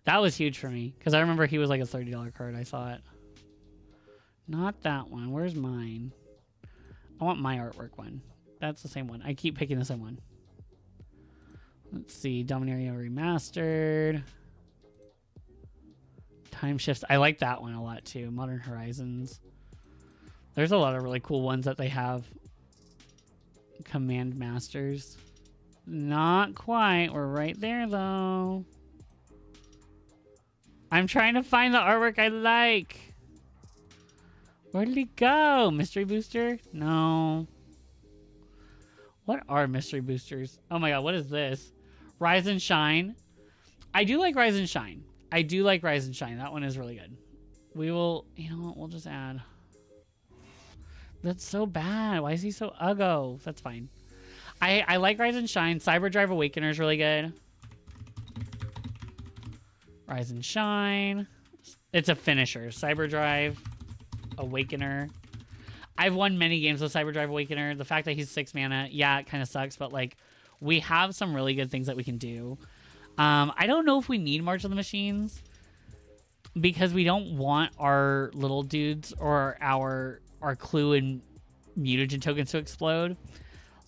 That was huge for me because I remember he was like a $30 card. I saw it. Not that one. Where's mine? I want my artwork one. That's the same one. I keep picking the same one. Let's see. Dominaria Remastered. Time Shifts. I like that one a lot too. Modern Horizons. There's a lot of really cool ones that they have. Command Masters. Not quite. We're right there though. I'm trying to find the artwork I like. Where did he go? Mystery Booster? No. What are Mystery Boosters? Oh my god, what is this? Rise and Shine. I do like Rise and Shine. I do like Rise and Shine. That one is really good. We will, you know what, we'll just add. That's so bad. Why is he so uggo? That's fine. I like Rise and Shine. Cyberdrive Awakener is really good. Rise and Shine. It's a finisher. Cyberdrive Awakener. I've won many games with Cyberdrive Awakener. The fact that he's 6 mana, yeah, it kind of sucks, but like we have some really good things that we can do. I don't know if we need March of the Machines because we don't want our little dudes or our clue and mutagen tokens to explode.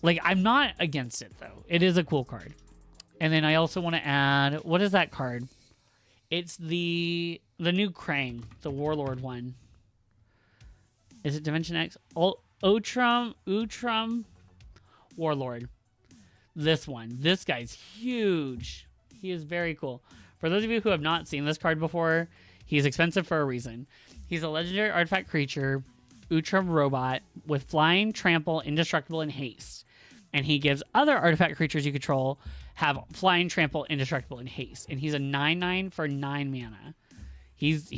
Like, I'm not against it though. It is a cool card. And then I also want to add, what is that card? It's the new Krang, the Warlord one. Is it Dimension X? Utrum Warlord. This one. This guy's huge. He is very cool. For those of you who have not seen this card before, he's expensive for a reason. He's a legendary artifact creature, Utrum robot, with flying, trample, indestructible, and haste. And he gives other artifact creatures you control have flying, trample, indestructible, and haste. And he's a 9/9 for 9 mana. He's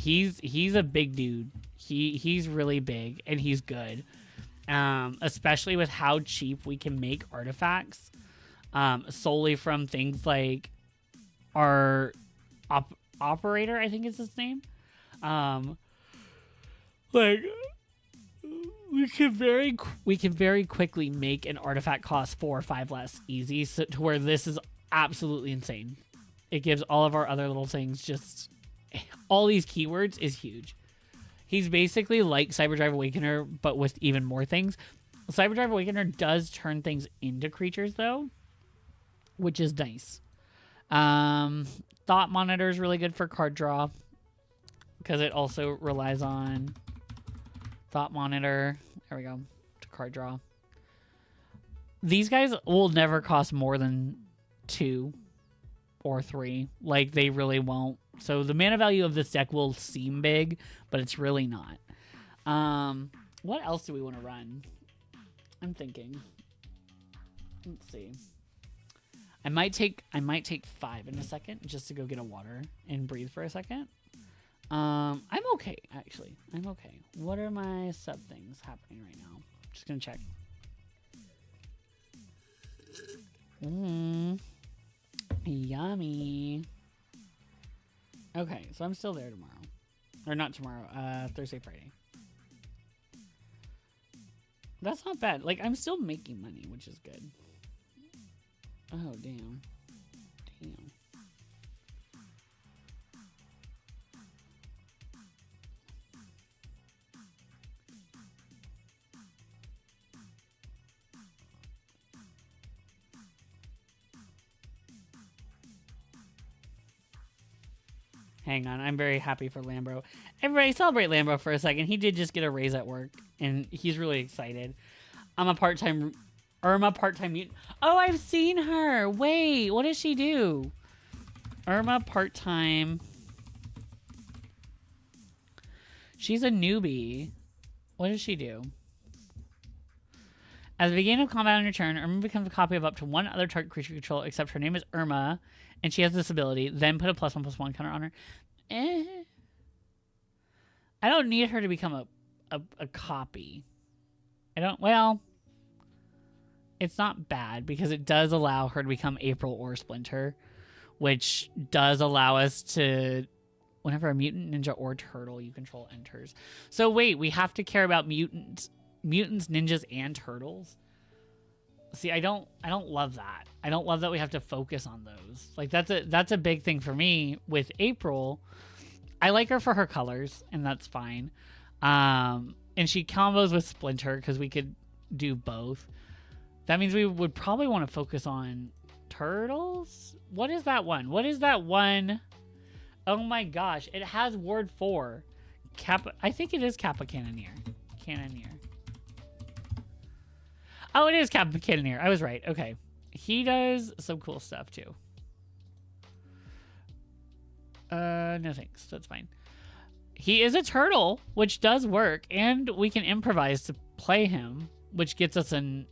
a big dude. He's really big and he's good. Especially with how cheap we can make artifacts. Solely from things like our operator, I think is his name. Like we can very quickly make an artifact cost 4 or 5 less easy, so to where this is absolutely insane. It gives all of our other little things just all these keywords is huge. He's basically like Cyberdrive Awakener, but with even more things. Cyberdrive Awakener does turn things into creatures though, which is nice. Thought Monitor is really good for card draw because it also relies on Thought Monitor. There we go. To card draw. These guys will never cost more than 2 or 3. Like, they really won't. So the mana value of this deck will seem big, but it's really not. What else do we want to run? I'm thinking. Let's see. I might take 5 in a second just to go get a water and breathe for a second. I'm okay, actually. I'm okay. What are my sub things happening right now? Just gonna check. Yummy. Okay, so I'm still there tomorrow. Or not tomorrow, Thursday, Friday. That's not bad. Like, I'm still making money, which is good. Oh, damn. Damn. Hang on, I'm very happy for Lambro. Everybody celebrate Lambro for a second. He did just get a raise at work, and he's really excited. I'm a part-time mutant. Oh, I've seen her. Wait, what does she do? Irma part-time. She's a newbie. What does she do? At the beginning of combat on your turn, Irma becomes a copy of up to one other target creature you control, except her name is Irma, and she has this ability. Then put a +1/+1 counter on her. I don't need her to become a copy. Well, it's not bad because it does allow her to become April or Splinter, which does allow us to, whenever a mutant, ninja, or turtle you control enters. So wait, we have to care about mutant mutants, ninjas, and turtles. See, I don't love that. I don't love that we have to focus on those. Like that's a big thing for me with April. I like her for her colors, and that's fine. And she combos with Splinter because we could do both. That means we would probably want to focus on turtles. What is that one? What is that one? Oh my gosh, it has Ward 4. Kappa. I think it is Kappa Cannoneer. Oh, it is Kappa Cannoneer. I was right. Okay. He does some cool stuff too. No thanks. That's fine. He is a turtle, which does work, and we can improvise to play him, which gets us an...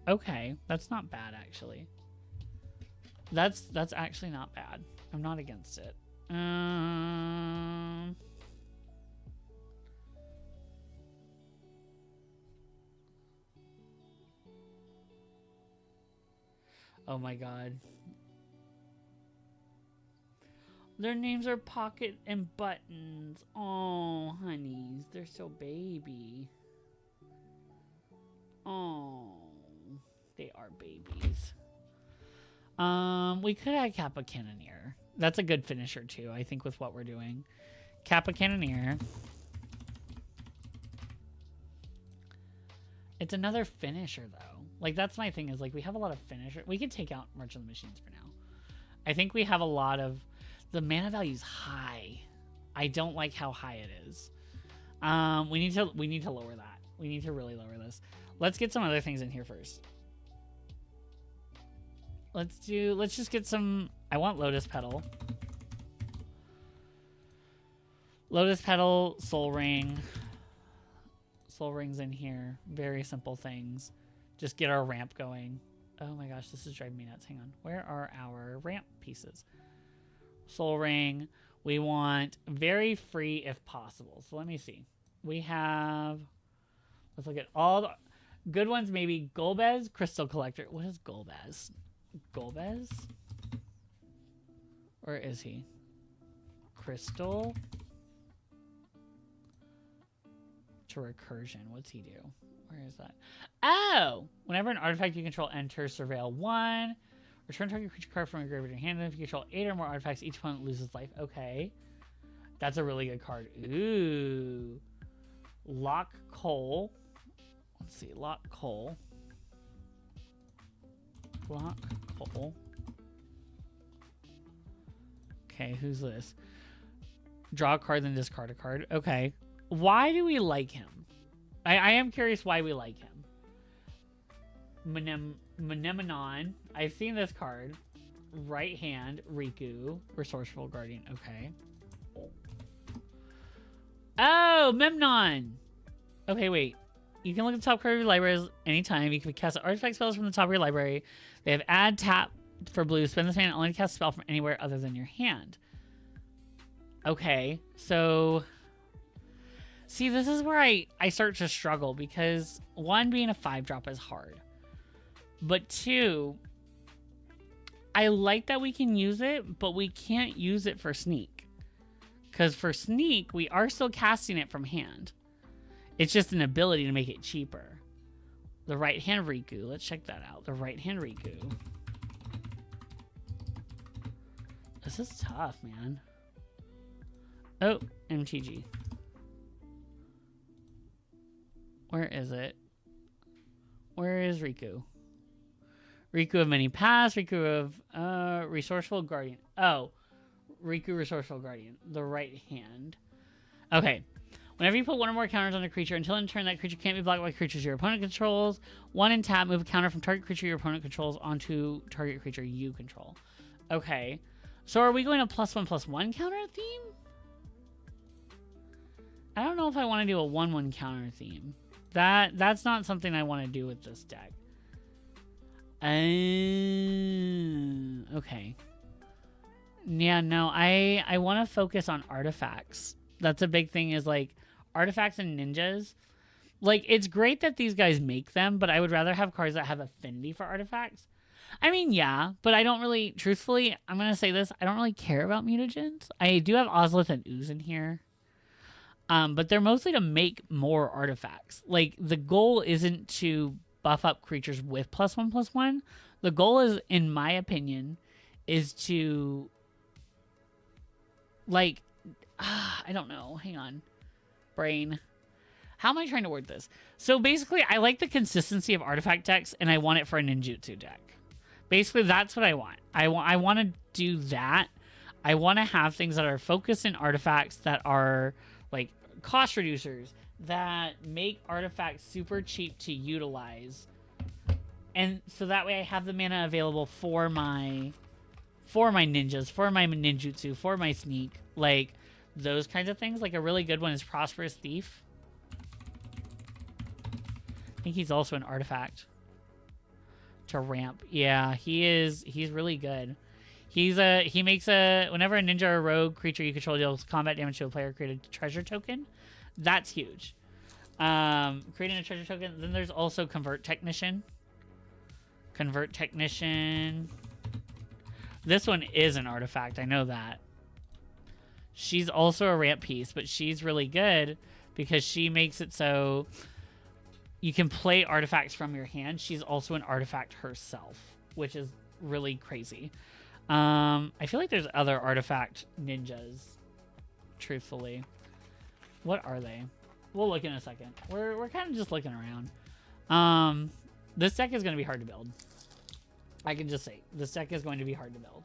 Okay, that's not bad, actually. That's actually not bad. I'm not against it. Oh my god. Their names are Pocket and Buttons. Oh, honeys. They're so baby. Oh, they are babies. We could add Kappa Cannoneer. That's a good finisher too, I think, with what we're doing. Kappa Cannoneer. It's another finisher though. Like, that's my thing, is like we have a lot of finisher. We could take out Merchant of the Machines for now. I think we have a lot of... The mana value's high. I don't like how high it is. We need to lower that. We need to really lower this. Let's get some other things in here first. Let's just get some... I want Lotus Petal. Lotus Petal, Soul Ring. Soul Ring's in here. Very simple things. Just get our ramp going. Oh my gosh, this is driving me nuts. Hang on. Where are our ramp pieces? Soul Ring. We want very free if possible. So let me see. We have... Let's look at all the good ones. Maybe Golbez, Crystal Collector. What is Golbez? Golbez? Or is he? Crystal to recursion. What's he do? Where is that? Oh! Whenever an artifact you control enters Surveil 1, return target creature card from your graveyard to your hand. If you control 8 or more artifacts, each opponent loses life. Okay. That's a really good card. Ooh. Lock Coal. Let's see. Lock Coal. Lock Coal. Okay, who's this? Draw a card, then discard a card. Okay. Why do we like him? I am curious why we like him. Mnemonon. I've seen this card. Right hand. Riku. Resourceful Guardian. Okay. Oh, Memnon. Okay, wait. You can look at the top card of your library anytime. You can cast artifact spells from the top of your library. They have add tap for blue. Spend this mana only to cast a spell from anywhere other than your hand. Okay, so... See, this is where I start to struggle, because 1, being a 5-drop is hard. But 2, I like that we can use it, but we can't use it for sneak. Because for sneak, we are still casting it from hand. It's just an ability to make it cheaper. The right hand Riku. Let's check that out. The right hand Riku. This is tough, man. Oh, MTG. Where is it? Where is Riku? Riku of Many Paths. Riku of Resourceful Guardian. Oh, Riku Resourceful Guardian. The right hand. Okay. Whenever you put 1 or more counters on a creature, until in turn that creature can't be blocked by creatures your opponent controls. 1 and tap, move a counter from target creature your opponent controls onto target creature you control. Okay. So are we going a +1/+1 counter theme? I don't know if I want to do a 1/1 counter theme. That's not something I want to do with this deck. Okay. Yeah, no, I want to focus on artifacts. That's a big thing, is like artifacts and ninjas. Like, it's great that these guys make them, but I would rather have cards that have affinity for artifacts. I mean, yeah, but I don't really, truthfully, I'm going to say this, I don't really care about mutagens. I do have Ozlith and Ooze in here. But they're mostly to make more artifacts. Like, the goal isn't to buff up creatures with +1/+1. The goal is, in my opinion, is to, like, I don't know. Hang on. Brain. How am I trying to word this? So basically, I like the consistency of artifact decks, and I want it for a ninjutsu deck. Basically, that's what I want. I want to do that. I want to have things that are focused in artifacts that are, like, cost reducers, that make artifacts super cheap to utilize. And so that way I have the mana available for my ninjas, for my ninjutsu, for my sneak. Like, those kinds of things. Like, a really good one is Prosperous Thief. I think he's also an artifact to ramp. Yeah, he's really good. He makes whenever a ninja or a rogue creature you control deals combat damage to a player, create a treasure token. That's huge. Creating a treasure token. Then there's also Convert Technician. Convert Technician. This one is an artifact. I know that. She's also a ramp piece, but she's really good because she makes it so you can play artifacts from your hand. She's also an artifact herself, which is really crazy. I feel like there's other artifact ninjas, truthfully. What are they? We'll look in a second. We're kind of just looking around. This deck is going to be hard to build. I can just say, this deck is going to be hard to build.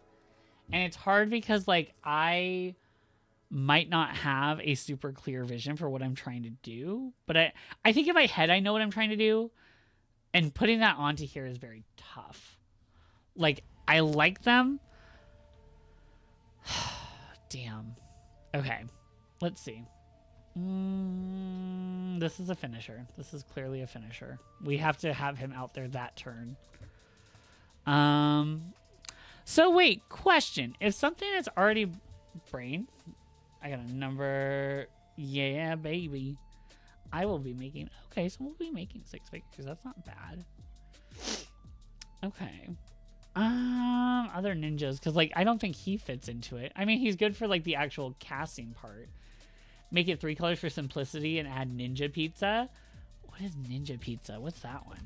And it's hard because, like, I might not have a super clear vision for what I'm trying to do. But I think in my head I know what I'm trying to do. And putting that onto here is very tough. Like, I like them. Damn. Okay. Let's see. This is a finisher. This is clearly a finisher. We have to have him out there that turn. So wait, question. If something is already brain, I got a number. Yeah, baby. I will be making, okay, so we'll be making 6 figures. That's not bad. Okay. Other ninjas, because, like, I don't think he fits into it. I mean, he's good for, like, the actual casting part. Make it 3 colors for simplicity and add Ninja Pizza. What is Ninja Pizza? What's that one?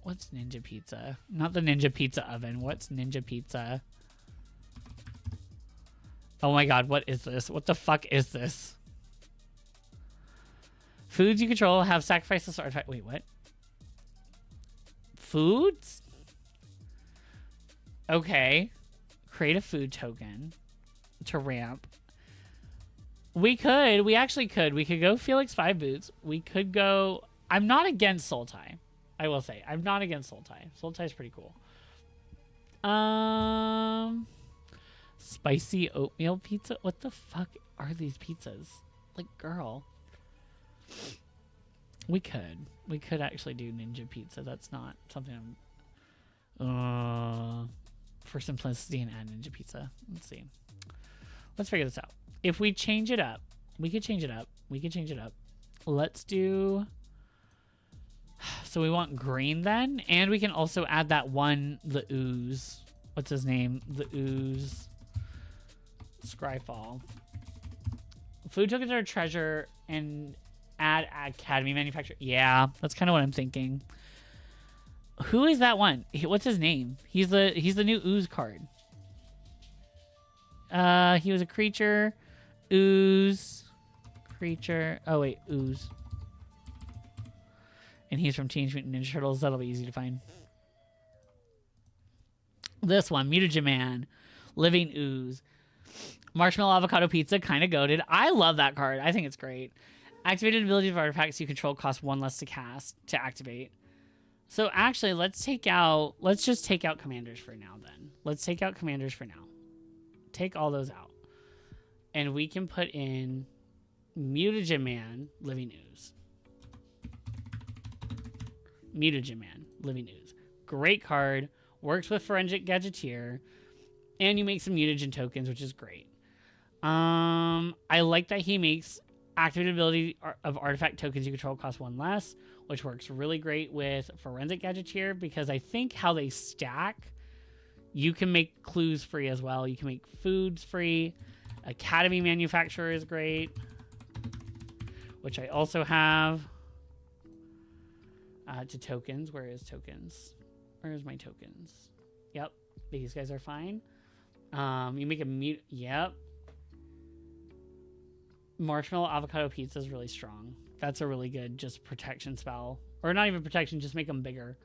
What's Ninja Pizza? Not the Ninja Pizza oven. What's Ninja Pizza? Oh my god, what is this? What the fuck is this? Foods you control have sacrificed this artifact. Wait, what? Foods? Okay. Create a food token to ramp. We actually could. We could go Felix 5 Boots. We could go... I'm not against Sultai. I will say. I'm not against Sultai. Sultai's pretty cool. Spicy oatmeal pizza? What the fuck are these pizzas? Like, girl. We could actually do Ninja Pizza. That's not something I'm... for simplicity and add Ninja Pizza. Let's see. Let's figure this out. If we change it up, we could change it up. We could change it up. Let's do... So we want green then. And we can also add that one, the ooze. What's his name? The ooze. Scryfall. Food tokens are a treasure and add academy manufacturer. Yeah, that's kind of what I'm thinking. Who is that one? What's his name? He's the new ooze card. He was a creature. Ooze. Creature. Oh, wait. Ooze. And he's from Teenage Mutant Ninja Turtles. That'll be easy to find. This one. Mutagen Man. Living Ooze. Marshmallow Avocado Pizza. Kind of goated. I love that card. I think it's great. Activated ability of artifacts you control cost 1 less to cast. To activate. So actually, let's just take out commanders for now then. Let's take out commanders for now. Take all those out. And we can put in Mutagen Man, Living Ooze. Mutagen Man, Living Ooze. Great card. Works with Forensic Gadgeteer. And you make some mutagen tokens, which is great. I like that he makes activated ability of artifact tokens you control cost 1 less, which works really great with Forensic Gadgeteer because I think how they stack, you can make clues free as well. You can make foods free Academy Manufacturer is great, which I also have. To tokens. Where is tokens? Where's my tokens? Yep. These guys are fine. You make a mute. Yep. Marshmallow Avocado Pizza is really strong. That's a really good just protection spell. Or not even protection, just make them bigger.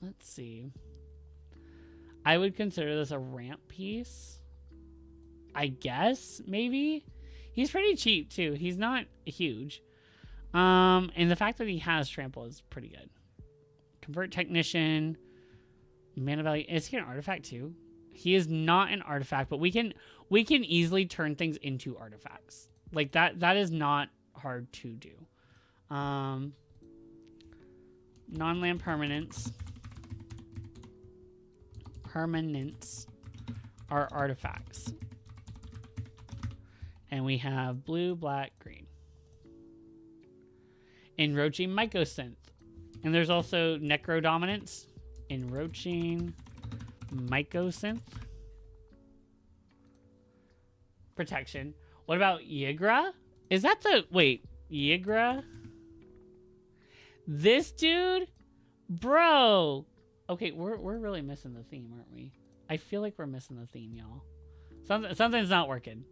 Let's see. I would consider this a ramp piece. I guess, maybe? He's pretty cheap, too. He's not huge. And the fact that he has trample is pretty good. Convert Technician. Mana value. Is he an artifact, too? He is not an artifact, but we can easily turn things into artifacts. Like, that is not hard to do. Non-land permanents. Permanents are artifacts. And we have blue, black, green. Enroaching Mycosynth. And there's also Necro Dominance. Enroaching Mycosynth. Protection. What about Yigra? Is that the... Wait. Yigra? This dude? Bro. Okay, we're really missing the theme, aren't we? I feel like we're missing the theme, y'all. Something's not working.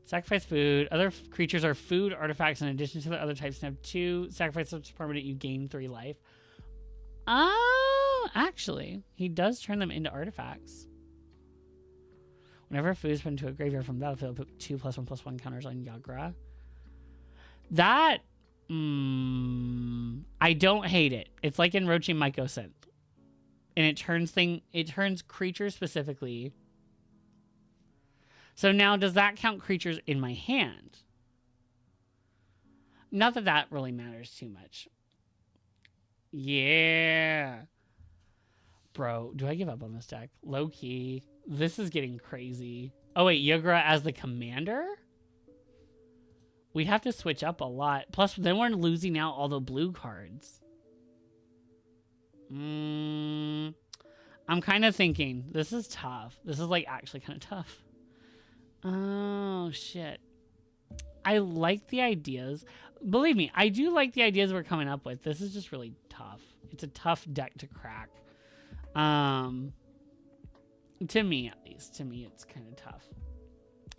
Sacrifice food. Other creatures are food artifacts in addition to the other types. And have 2 sacrifice that's permanent. You gain 3 life. Oh, actually, he does turn them into artifacts. Whenever food is put into a graveyard from the battlefield, put 2+1/+1 counters on Yagra. That, I don't hate it. It's like Enroaching Mycosynth. And it turns creatures specifically. So now, does that count creatures in my hand? Not that that really matters too much. Yeah. Bro, do I give up on this deck? Low key. This is getting crazy. Oh, wait, Yagra as the commander? We'd have to switch up a lot. Plus, then we're losing out all the blue cards. I'm kind of thinking, this is tough. This is, like, actually kind of tough. Oh, shit. I like the ideas. Believe me, I do like the ideas we're coming up with. This is just really tough. It's a tough deck to crack. To me, at least. To me, it's kind of tough.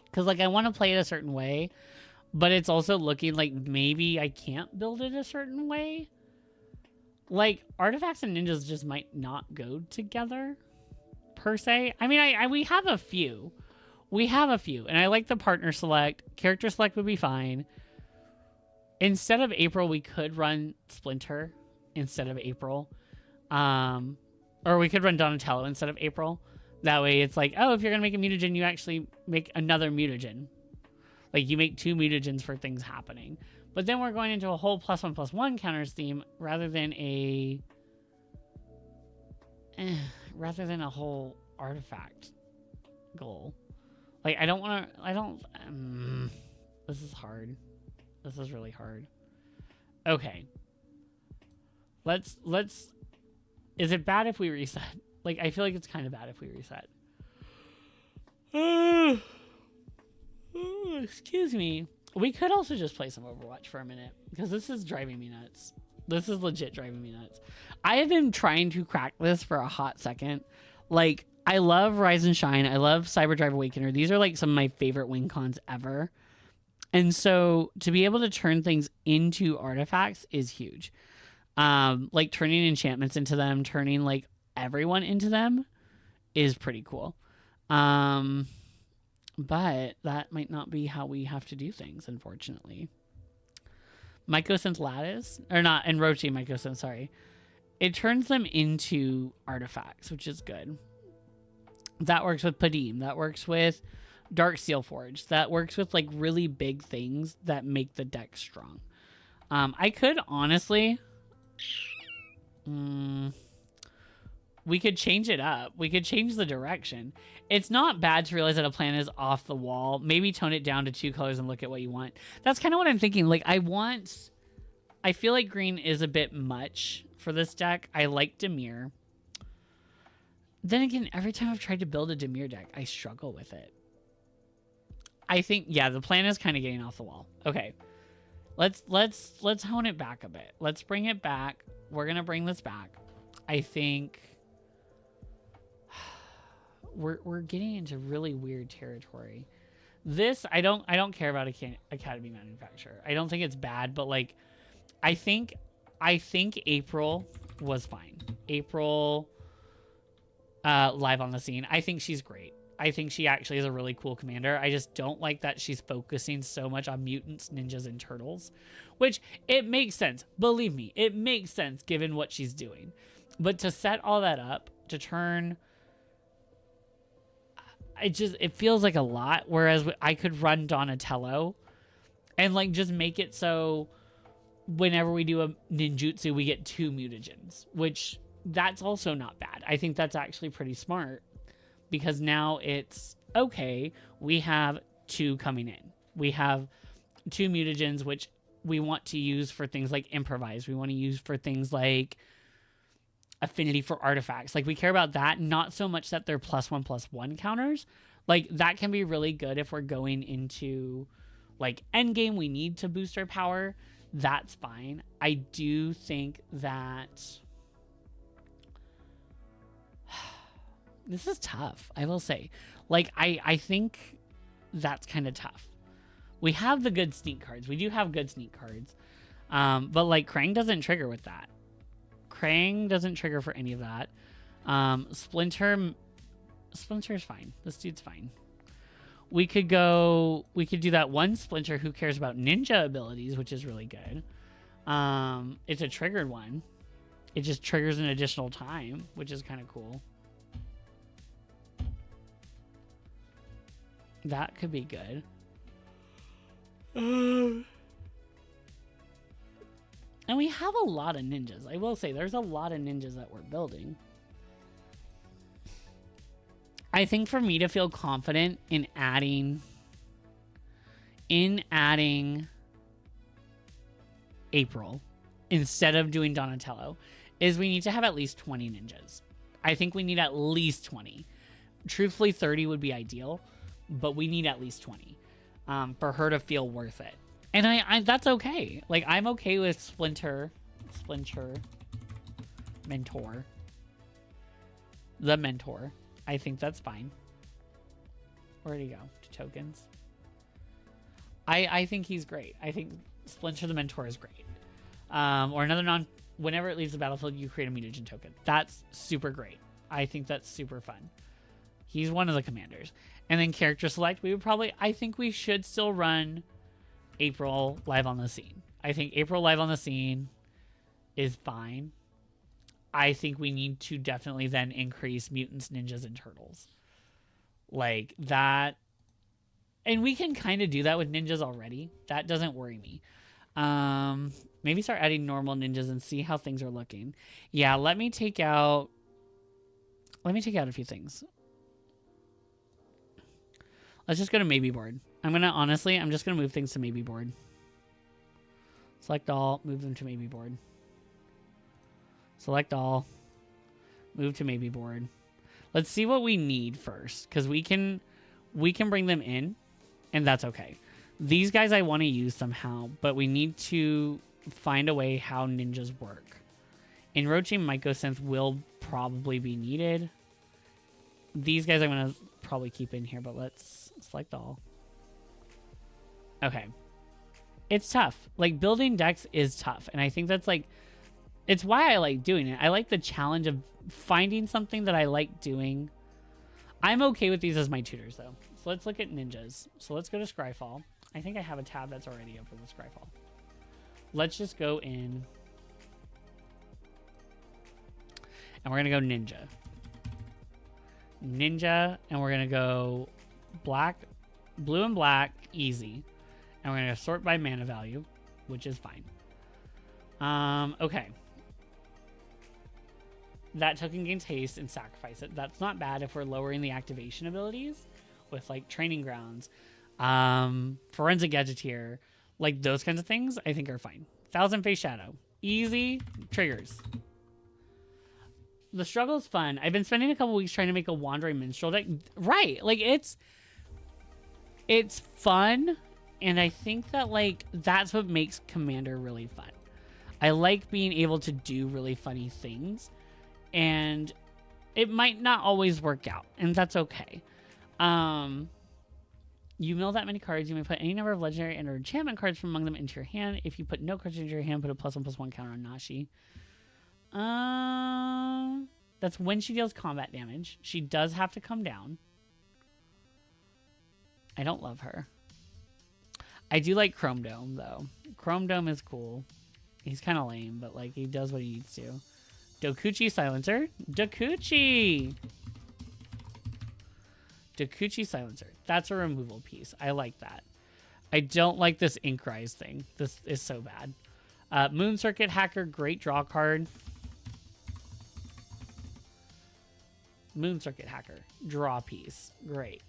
Because, like, I want to play it a certain way, but it's also looking like maybe I can't build it a certain way. Like, artifacts and ninjas just might not go together, per se. I mean, we have a few. We have a few. And I like the partner select. Character select would be fine. Instead of April, we could run Splinter instead of April. Or we could run Donatello instead of April. That way it's like, oh, if you're going to make a mutagen, you actually make another mutagen. Like, you make 2 mutagens for things happening. But then we're going into a whole +1/+1 counters theme rather than a whole artifact goal. Like, I don't want to, this is hard. This is really hard. Okay. Let's, is it bad if we reset? Like, I feel like it's kind of bad if we reset. Excuse me. We could also just play some Overwatch for a minute, because this is driving me nuts. This is legit driving me nuts. I have been trying to crack this for a hot second. Like, I love Rise and Shine. I love Cyberdrive Awakener. These are like some of my favorite win cons ever. And so to be able to turn things into artifacts is huge. Like turning enchantments into them, turning like everyone into them is pretty cool. But that might not be how we have to do things, unfortunately. Mycosynth Lattice, or not, Enroaching Mycosynth, sorry. It turns them into artifacts, which is good. That works with Padim. That works with Dark Steel Forge. That works with like really big things that make the deck strong. I could honestly... we could change it up. We could change the direction. It's not bad to realize that a plan is off the wall. Maybe tone it down to 2 colors and look at what you want. That's kind of what I'm thinking. Like, I feel like green is a bit much for this deck. I like Dimir. Then again, every time I've tried to build a Dimir deck, I struggle with it. I think, yeah, the plan is kind of getting off the wall. Okay. Let's hone it back a bit. Let's bring it back. We're going to bring this back. I think we're getting into really weird territory. This, I don't care about Academy Manufacturer. I don't think it's bad, but like, I think April was fine. April, live on the scene. I think she's great. I think she actually is a really cool commander. I just don't like that she's focusing so much on mutants, ninjas, and turtles, which it makes sense. Believe me, it makes sense given what she's doing. But to set all that up, to turn, it feels like a lot. Whereas I could run Donatello and like just make it so whenever we do a ninjutsu, we get 2 mutagens, which that's also not bad. I think that's actually pretty smart. Because now it's, okay, we have 2 coming in. We have 2 mutagens, which we want to use for things like improvise. We want to use for things like affinity for artifacts. Like, we care about that, not so much that they're +1/+1 counters. Like, that can be really good if we're going into, like, endgame. We need to boost our power. That's fine. I do think that this is tough, I will say. Like, I think that's kind of tough. We have the good sneak cards. We do have good sneak cards. But, like, Krang doesn't trigger with that. Krang doesn't trigger for any of that. Splinter's fine. This dude's fine. We could do that one Splinter who cares about ninja abilities, which is really good. It's a triggered one. It just triggers an additional time, which is kind of cool. That could be good. And we have a lot of ninjas. I will say there's a lot of ninjas that we're building. I think for me to feel confident in adding April instead of doing Donatello is we need to have at least 20 ninjas. I think we need at least 20. Truthfully, 30 would be ideal, but we need at least 20 for her to feel worth it. And I that's okay. Like, I'm okay with Splinter, Mentor. The Mentor. I think that's fine. Where'd he go? To tokens. I think he's great. I think Splinter the Mentor is great. Or another whenever it leaves the battlefield, you create a mutagen token. That's super great. I think that's super fun. He's one of the commanders. And then character select, I think we should still run April live on the scene. I think April live on the scene is fine. I think we need to definitely then increase mutants, ninjas, and turtles. Like that. And we can kind of do that with ninjas already. That doesn't worry me. Maybe start adding normal ninjas and see how things are looking. Yeah, let me take out a few things. Let's just go to maybe board. I'm just gonna move things to maybe board. Select all, move them to maybe board. Select all, move to maybe board. Let's see what we need first, because we can bring them in, and that's okay. These guys I want to use somehow, but we need to find a way how ninjas work. Enroaching Mycosynth will probably be needed. These guys I'm going to probably keep in here, but let's select all. Okay. It's tough. Like, building decks is tough, and I think that's like, it's why I like doing it. I like the challenge of finding something that I like doing. I'm okay with these as my tutors, though. So let's look at ninjas. So let's go to Scryfall. I think I have a tab that's already open with Scryfall. Let's just go in. And we're going to go ninja. Ninja. And we're going to go black, blue and black, easy. And we're going to sort by mana value, which is fine. Okay. That token gains haste and sacrifice it. That's not bad if we're lowering the activation abilities with like training grounds, forensic gadgeteer, like those kinds of things I think are fine. Thousand Face Shadow, easy triggers. The struggle's fun. I've been spending a couple weeks trying to make a wandering minstrel deck. Right. Like it's fun, and I think that like that's what makes Commander really fun. I like being able to do really funny things, and it might not always work out, and that's okay. You mill that many cards, you may put any number of legendary and or enchantment cards from among them into your hand. If you put no cards into your hand, put a +1/+1 counter on Nashi. That's when she deals combat damage. She does have to come down. I don't love her. I do like Chrome Dome, though. Chrome Dome is cool. He's kind of lame, but like he does what he needs to. Dokuchi Silencer. Dokuchi! Dokuchi Silencer. That's a removal piece. I like that. I don't like this Ink Rise thing. This is so bad. Moon Circuit Hacker. Great draw card. Moon Circuit Hacker. Draw piece. Great.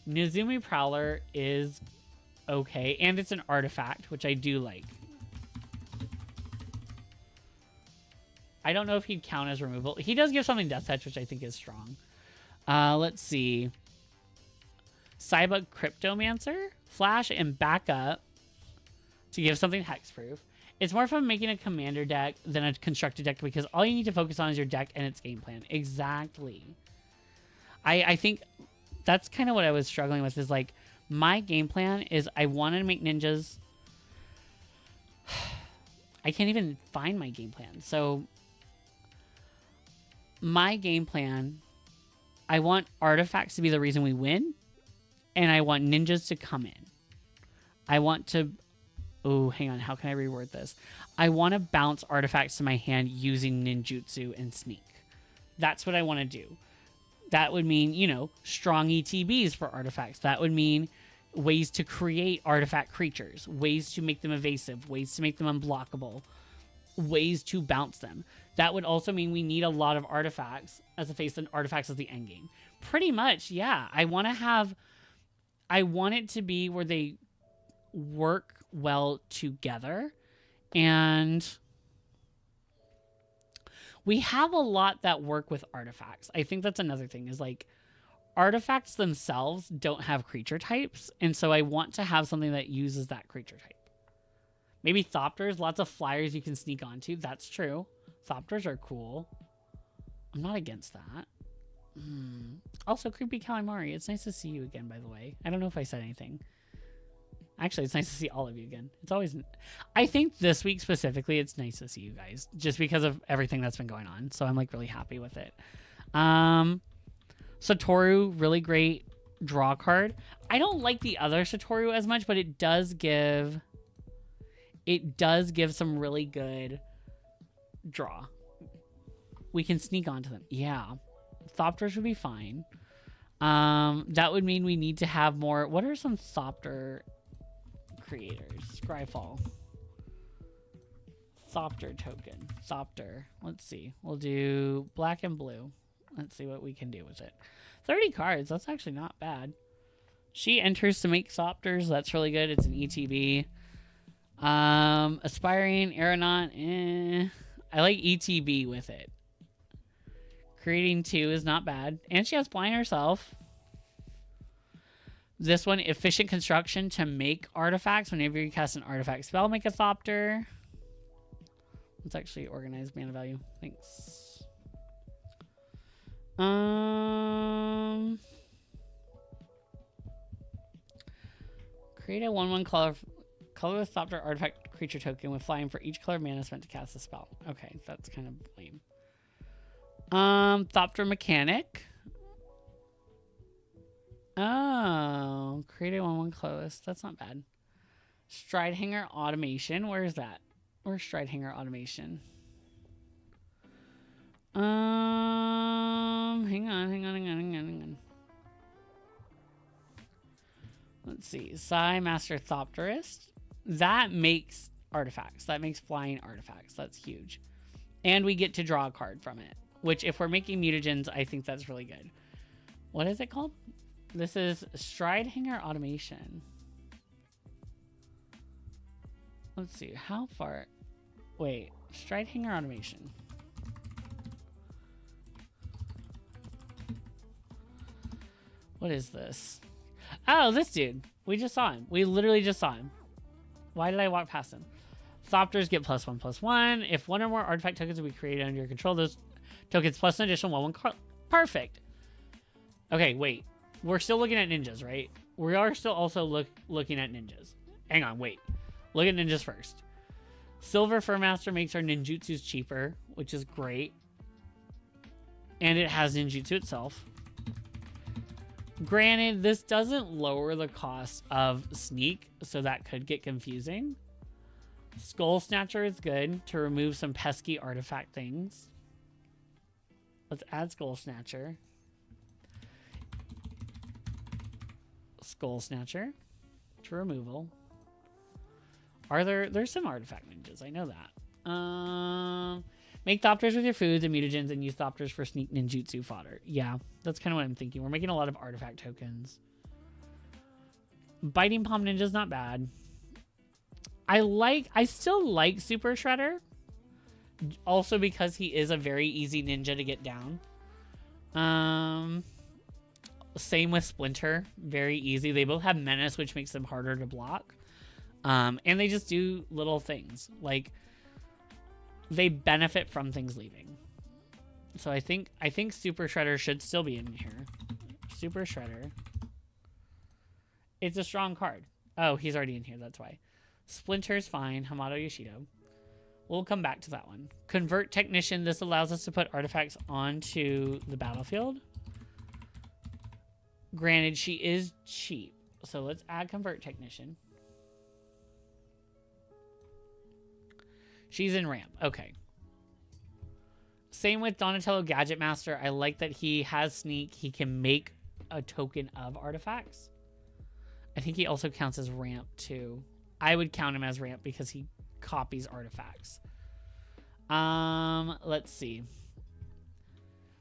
Nizumi Prowler is okay. And it's an artifact, which I do like. I don't know if he'd count as removal. He does give something Death Touch, which I think is strong. Let's see. Cybug Cryptomancer. Flash and backup to give something hexproof. It's more fun making a commander deck than a constructed deck because all you need to focus on is your deck and its game plan. Exactly. I think that's kind of what I was struggling with is like my game plan is I wanted to make ninjas. I can't even find my game plan. So my game plan, I want artifacts to be the reason we win. And I want ninjas to come in. I want to... Oh, hang on. How can I reword this? I want to bounce artifacts to my hand using ninjutsu and sneak. That's what I want to do. That would mean, you know, strong ETBs for artifacts. That would mean ways to create artifact creatures. Ways to make them evasive. Ways to make them unblockable. Ways to bounce them. That would also mean we need a lot of artifacts as a face and artifacts as the endgame. Pretty much, yeah. I want it to be where they work well together. And we have a lot that work with artifacts. I think that's another thing is like artifacts themselves don't have creature types. And so I want to have something that uses that creature type. Maybe Thopters, lots of flyers you can sneak onto. That's true. Thopters are cool. I'm not against that. Also, Creepy Calamari, it's nice to see you again, by the way. I don't know if I said anything. Actually, it's nice to see all of you again. It's always... I think this week specifically, it's nice to see you guys. Just because of everything that's been going on. So I'm like really happy with it. Satoru, really great draw card. I don't like the other Satoru as much, but it does give some really good draw. We can sneak onto them. Yeah. Thopters would be fine. That would mean we need to have more. What are some Thopter creators? Scryfall. Thopter token. Thopter. Let's see. We'll do black and blue. Let's see what we can do with it. 30 cards. That's actually not bad. She enters to make Thopters. That's really good. It's an ETB. Aspiring Aeronaut. I like ETB with it. Creating 2 is not bad. And she has blind herself. This one, efficient construction to make artifacts. Whenever you cast an artifact spell, make a Thopter. Let's actually organize mana value. Thanks. Create a 1/1 colorless Thopter artifact creature token with flying for each color mana spent to cast a spell. Okay, that's kind of lame. Thopter Mechanic. Oh, create a 1/1 colorless. That's not bad. Stride Hanger Automation. Where is that? Where's Stride Hanger Automation? Hang on. Let's see. Psy Master Thopterist. That makes artifacts. That makes flying artifacts. That's huge. And we get to draw a card from it. Which, if we're making mutagens, I think that's really good. What is it called? This is Stride Hanger Automation. Let's see. How far? Wait. Stride Hanger Automation. What is this? Oh, this dude. We just saw him. We literally just saw him. Why did I walk past him? Thopters get +1/+1. If one or more artifact tokens will be created under your control, those tokens plus an additional 1/1. Perfect. Okay, wait. We're still looking at ninjas, right? We are still also looking at ninjas. Hang on, wait. Look at ninjas first. Silver Furmaster makes our ninjutsus cheaper, which is great. And it has ninjutsu itself. Granted, this doesn't lower the cost of sneak, so that could get confusing. Skull Snatcher is good to remove some pesky artifact things. Let's add Skull Snatcher. Skull Snatcher to removal. There's some artifact ninjas, I know that. Make Thopters with your foods and mutagens and use Thopters for sneak ninjutsu fodder. Yeah, that's kind of what I'm thinking. We're making a lot of artifact tokens. Biting Palm Ninja's not bad. I still like Super Shredder. Also because he is a very easy ninja to get down. Same with Splinter. Very easy. They both have Menace, which makes them harder to block. And they just do little things. Like, they benefit from things leaving. So I think Super Shredder should still be in here. Super Shredder. It's a strong card. Oh, he's already in here. That's why. Splinter's fine. Hamato Yoshido. We'll come back to that one. Convert Technician. This allows us to put artifacts onto the battlefield. Granted, she is cheap. So let's add Convert Technician. She's in ramp. Okay. Same with Donatello Gadget Master. I like that he has sneak. He can make a token of artifacts. I think he also counts as ramp too. I would count him as ramp because he copies artifacts. Let's see.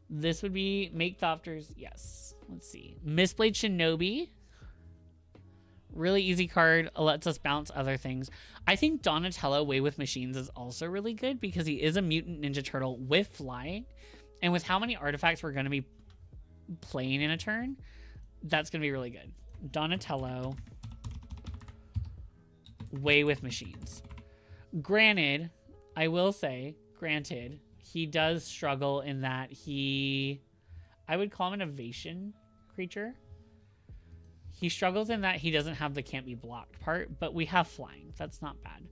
This would be make Thopters. Yes. Let's see. Mistblade Shinobi. Really easy card. Lets us bounce other things. I think Donatello Way with Machines is also really good because he is a mutant ninja turtle with flying. And with how many artifacts we're going to be playing in a turn, that's going to be really good. Donatello Way with Machines. Granted, I will say, he does struggle in that I would call him an evasion creature. He struggles in that he doesn't have the can't be blocked part, but we have flying. That's not bad.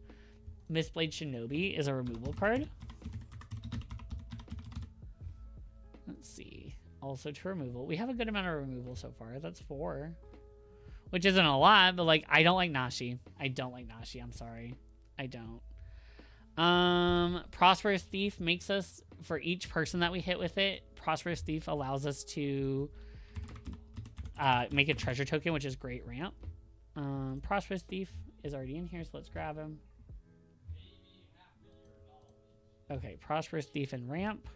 Mistblade Shinobi is a removal card. Let's see. Also to removal. We have a good amount of removal so far. That's 4. Which isn't a lot, but like, I don't like Nashi. I'm sorry. I don't. Prosperous Thief makes us, for each person that we hit with it, Prosperous Thief allows us to make a treasure token, which is great ramp. Prosperous Thief is already in here, so let's grab him. Okay, Prosperous Thief and ramp.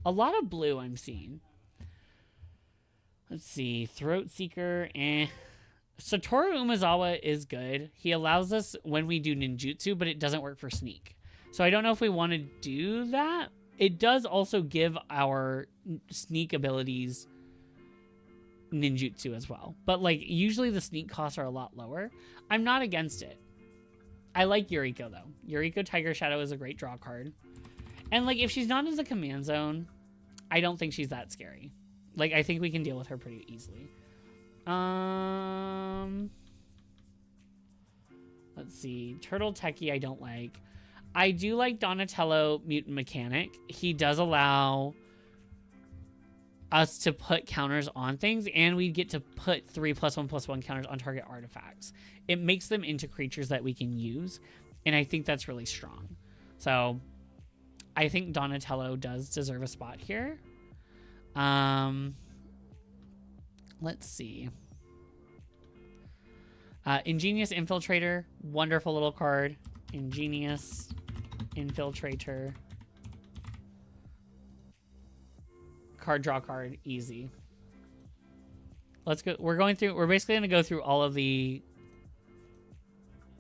A lot of blue I'm seeing. Let's see. Throat Seeker, Satoru Umezawa is good. He allows us when we do ninjutsu, but it doesn't work for sneak. So I don't know if we want to do that. It does also give our sneak abilities ninjutsu as well. But like usually the sneak costs are a lot lower. I'm not against it. I like Yuriko though. Yuriko Tiger Shadow is a great draw card. And like if she's not in the command zone, I don't think she's that scary. Like I think we can deal with her pretty easily. Let's see. Turtle Techie I don't like. I do like Donatello Mutant Mechanic. He does allow us to put counters on things, and we get to put 3+1/+1 counters on target artifacts. It makes them into creatures that we can use, and I think that's really strong. So I think Donatello does deserve a spot here. Let's see. Ingenious Infiltrator, wonderful little card. Ingenious Infiltrator. Card draw card, easy. Let's go. We're basically going to go through all of the...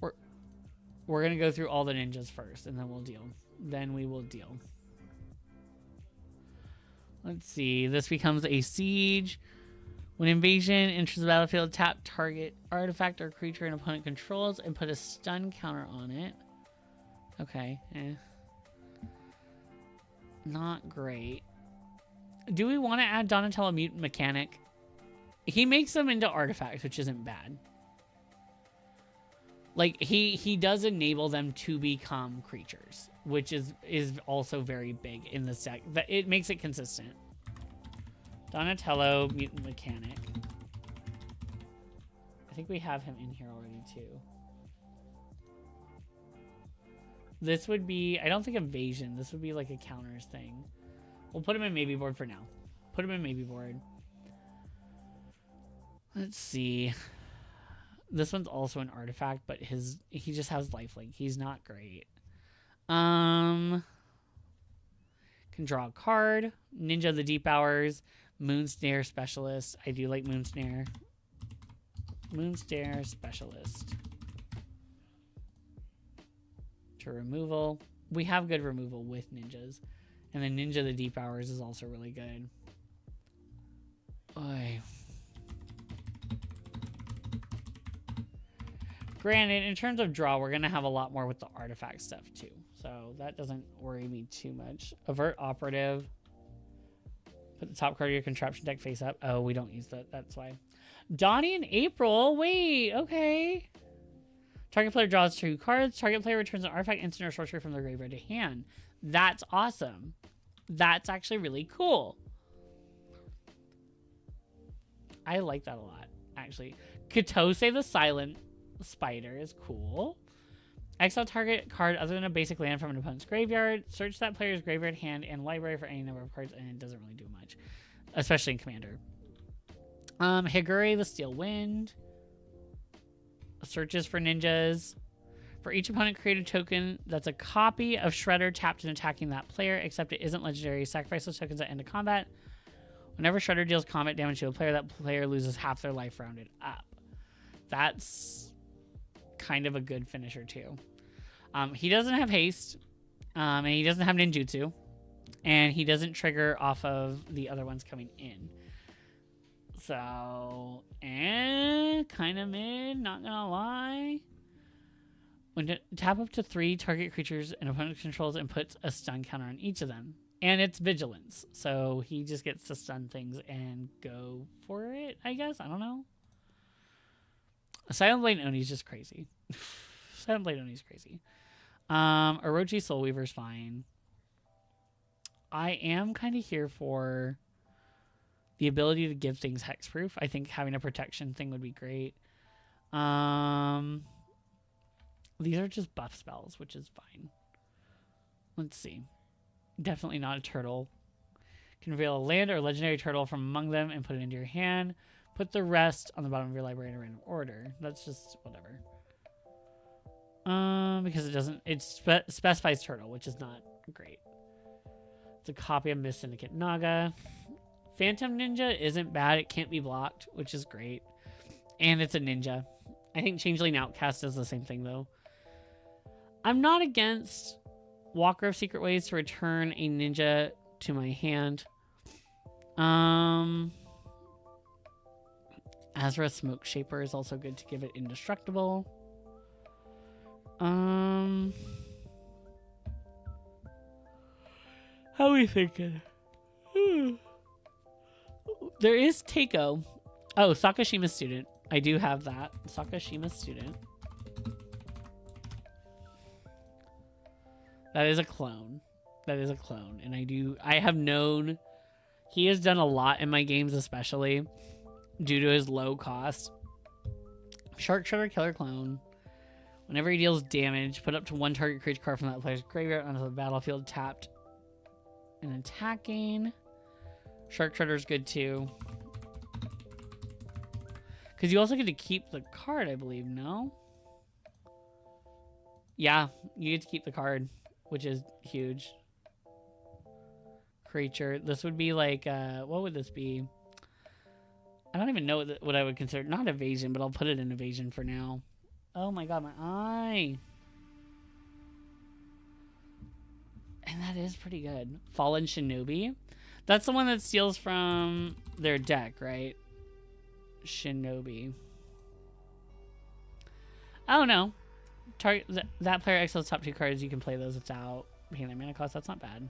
We're going to go through all the ninjas first, and then we'll deal. Then we will deal. Let's see. This becomes a siege. When invasion enters the battlefield, tap target artifact or creature an opponent controls and put a stun counter on it. Okay. Not great. Do we want to add Donatello Mutant Mechanic? He makes them into artifacts, which isn't bad. Like, he does enable them to become creatures, which is also very big in this deck. It makes it consistent. Donatello Mutant Mechanic. I think we have him in here already, too. This would be... I don't think evasion. This would be like a counters thing. We'll put him in maybe board for now. Put him in maybe board. Let's see. This one's also an artifact, but he just has lifelink. He's not great. Can draw a card. Ninja of the Deep Hours. Moonsnare Specialist. I do like Moonsnare. Moonsnare Specialist. To removal. We have good removal with ninjas. And then Ninja of the Deep Hours is also really good. Oy. Granted, in terms of draw, we're going to have a lot more with the artifact stuff, too. So that doesn't worry me too much. Avert Operative. Put the top card of your contraption deck face up. Oh, we don't use that. That's why. Donnie and April. Wait, okay. Target player draws 2 cards. Target player returns an artifact, instant, or sorcery from their graveyard to hand. That's awesome. That's actually really cool. I like that a lot, actually. Kitose the Silent Spider is cool. Exile target card other than a basic land from an opponent's graveyard. Search that player's graveyard, hand, and library for any number of cards, and it doesn't really do much, especially in Commander. Higure the Steel Wind. Searches for ninjas. For each opponent, create a token that's a copy of Shredder tapped and attacking that player, except it isn't legendary. Sacrifice those tokens at end of combat. Whenever Shredder deals combat damage to a player, that player loses half their life rounded up. That's kind of a good finisher too. He doesn't have haste, and he doesn't have ninjutsu, and he doesn't trigger off of the other ones coming in. So, kind of mid, not gonna lie. When to tap up to 3 target creatures an opponent controls and puts a stun counter on each of them. And it's vigilance, so he just gets to stun things and go for it, I guess. I don't know. Silent Blade Oni's just crazy. Silent Blade Oni's crazy. Orochi Soulweaver's fine. I am kind of here for the ability to give things hexproof. I think having a protection thing would be great. These are just buff spells, which is fine. Let's see. Definitely not a turtle. Can reveal a land or a legendary turtle from among them and put it into your hand. Put the rest on the bottom of your library in a random order. That's just whatever. Because it doesn't... It specifies turtle, which is not great. It's a copy of Miss Syndicate Naga. Phantom Ninja isn't bad. It can't be blocked, which is great. And it's a ninja. I think Changeling Outcast does the same thing, though. I'm not against Walker of Secret Ways to return a ninja to my hand. Azra Smoke Shaper is also good to give it indestructible. How are we thinking? There is Teiko. Oh, Sakashima Student. I do have that. Sakashima Student. That is a clone. That is a clone. And I have known he has done a lot in my games, especially due to his low cost. Shark Shredder Killer Clone. Whenever he deals damage, put up to 1 target creature card from that player's graveyard onto the battlefield tapped and attacking. Shark Shredder is good too. Because you also get to keep the card, I believe, no? Yeah, you get to keep the card, which is huge. Creature. This would be like, what would this be? I don't even know what I would consider. Not evasion, but I'll put it in evasion for now. Oh my god, my eye. And that is pretty good. Fallen Shinobi. That's the one that steals from their deck, right? Shinobi. Oh no. Target that player exiles top 2 cards. You can play those without paying their mana cost. That's not bad.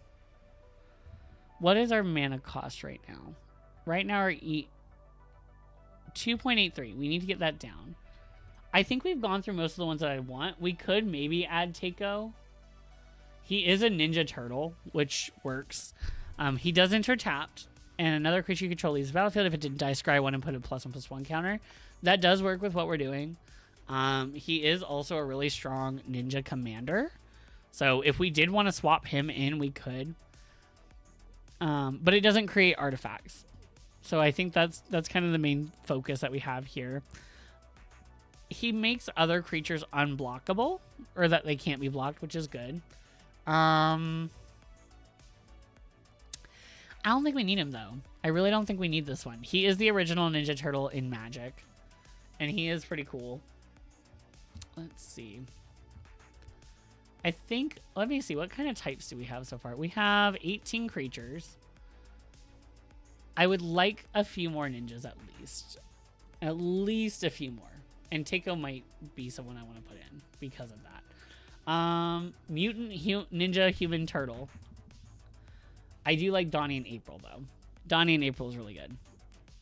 What is our mana cost right now? Right now our 2.83. We need to get that down. I think we've gone through most of the ones that I want. We could maybe add Teiko. He is a ninja turtle, which works. He does enter tapped, and another creature you control leaves the battlefield. If it didn't die, scry 1 and put a +1/+1 counter. That does work with what we're doing. He is also a really strong ninja commander. So if we did want to swap him in, we could. But it doesn't create artifacts. So I think that's kind of the main focus that we have here. He makes other creatures unblockable, or that they can't be blocked, which is good. I don't think we need him, though. I really don't think we need this one. He is the original Ninja Turtle in Magic, and he is pretty cool. Let's see. I think, let me see, what kind of types do we have so far? We have 18 creatures. I would like a few more ninjas at least. At least a few more. And Teiko might be someone I want to put in because of that. Mutant Ninja Human Turtle. I do like Donnie and April, though. Donnie and April is really good.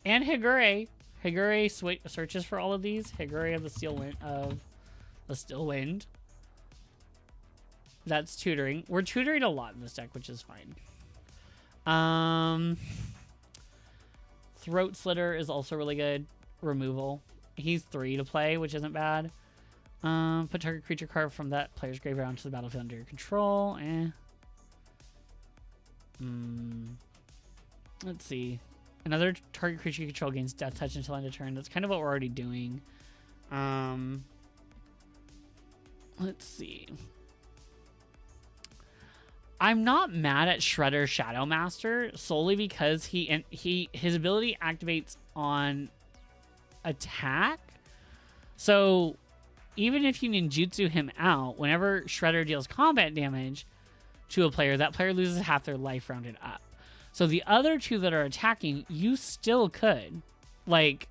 And Higure. Higure searches for all of these. Higure of the Still Wind. That's tutoring. We're tutoring a lot in this deck, which is fine. Throat Slitter is also really good. Removal. He's 3 to play, which isn't bad. Put target creature card from that player's graveyard onto the battlefield under your control. Let's see. Another target creature you control gains death touch until end of turn. That's kind of what we're already doing. Let's see. I'm not mad at Shredder Shadow Master solely because his ability activates on attack. So even if you ninjutsu him out, whenever Shredder deals combat damage to a player, that player loses half their life rounded up. So the other 2 that are attacking, you still could. Like,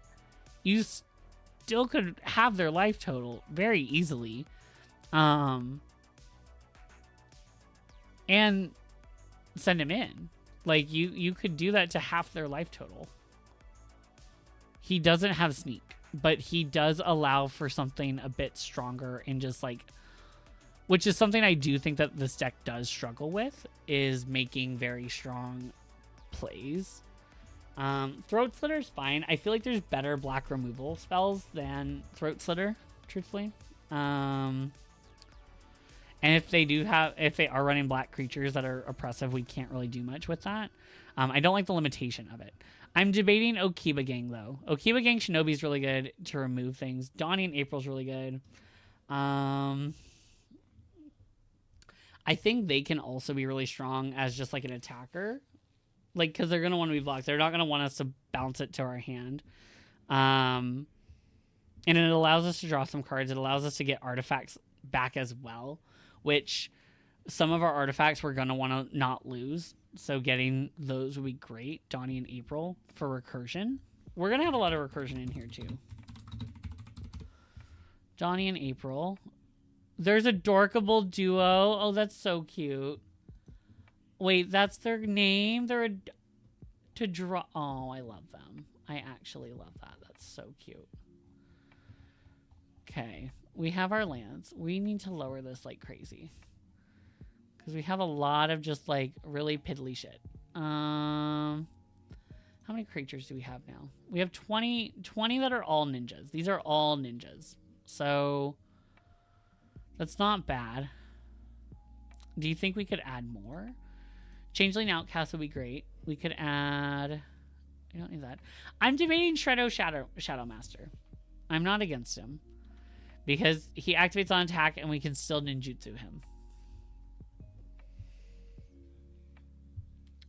you still could have their life total very easily. And send him in. Like, you could do that to half their life total. He doesn't have sneak, but he does allow for something a bit stronger and just like, which is something I do think that this deck does struggle with, is making very strong plays. Throat Slitter is fine. I feel like there's better black removal spells than Throat Slitter, truthfully. And if they are running black creatures that are oppressive, we can't really do much with that. I don't like the limitation of it. I'm debating Okiba Gang, though. Okiba Gang Shinobi is really good to remove things. Donnie and April's really good. I think they can also be really strong as just like an attacker. Like, because they're going to want to be blocked. They're not going to want us to bounce it to our hand. And it allows us to draw some cards. It allows us to get artifacts back as well, which some of our artifacts we're going to want to not lose. So getting those would be great. Donnie and April for recursion. We're going to have a lot of recursion in here too. Donnie and April. There's a Dorkable Duo. Oh, that's so cute. Wait, that's their name? They're to draw. Oh, I love them. I actually love that. That's so cute. Okay. We have our lands. We need to lower this like crazy. Because we have a lot of just like really piddly shit. How many creatures do we have now? We have 20 that are all ninjas. These are all ninjas. So that's not bad. Do you think we could add more? Changeling Outcast would be great. We could add... I don't need that. I'm debating Shredder Shadow Master. I'm not against him. Because he activates on attack and we can still ninjutsu him.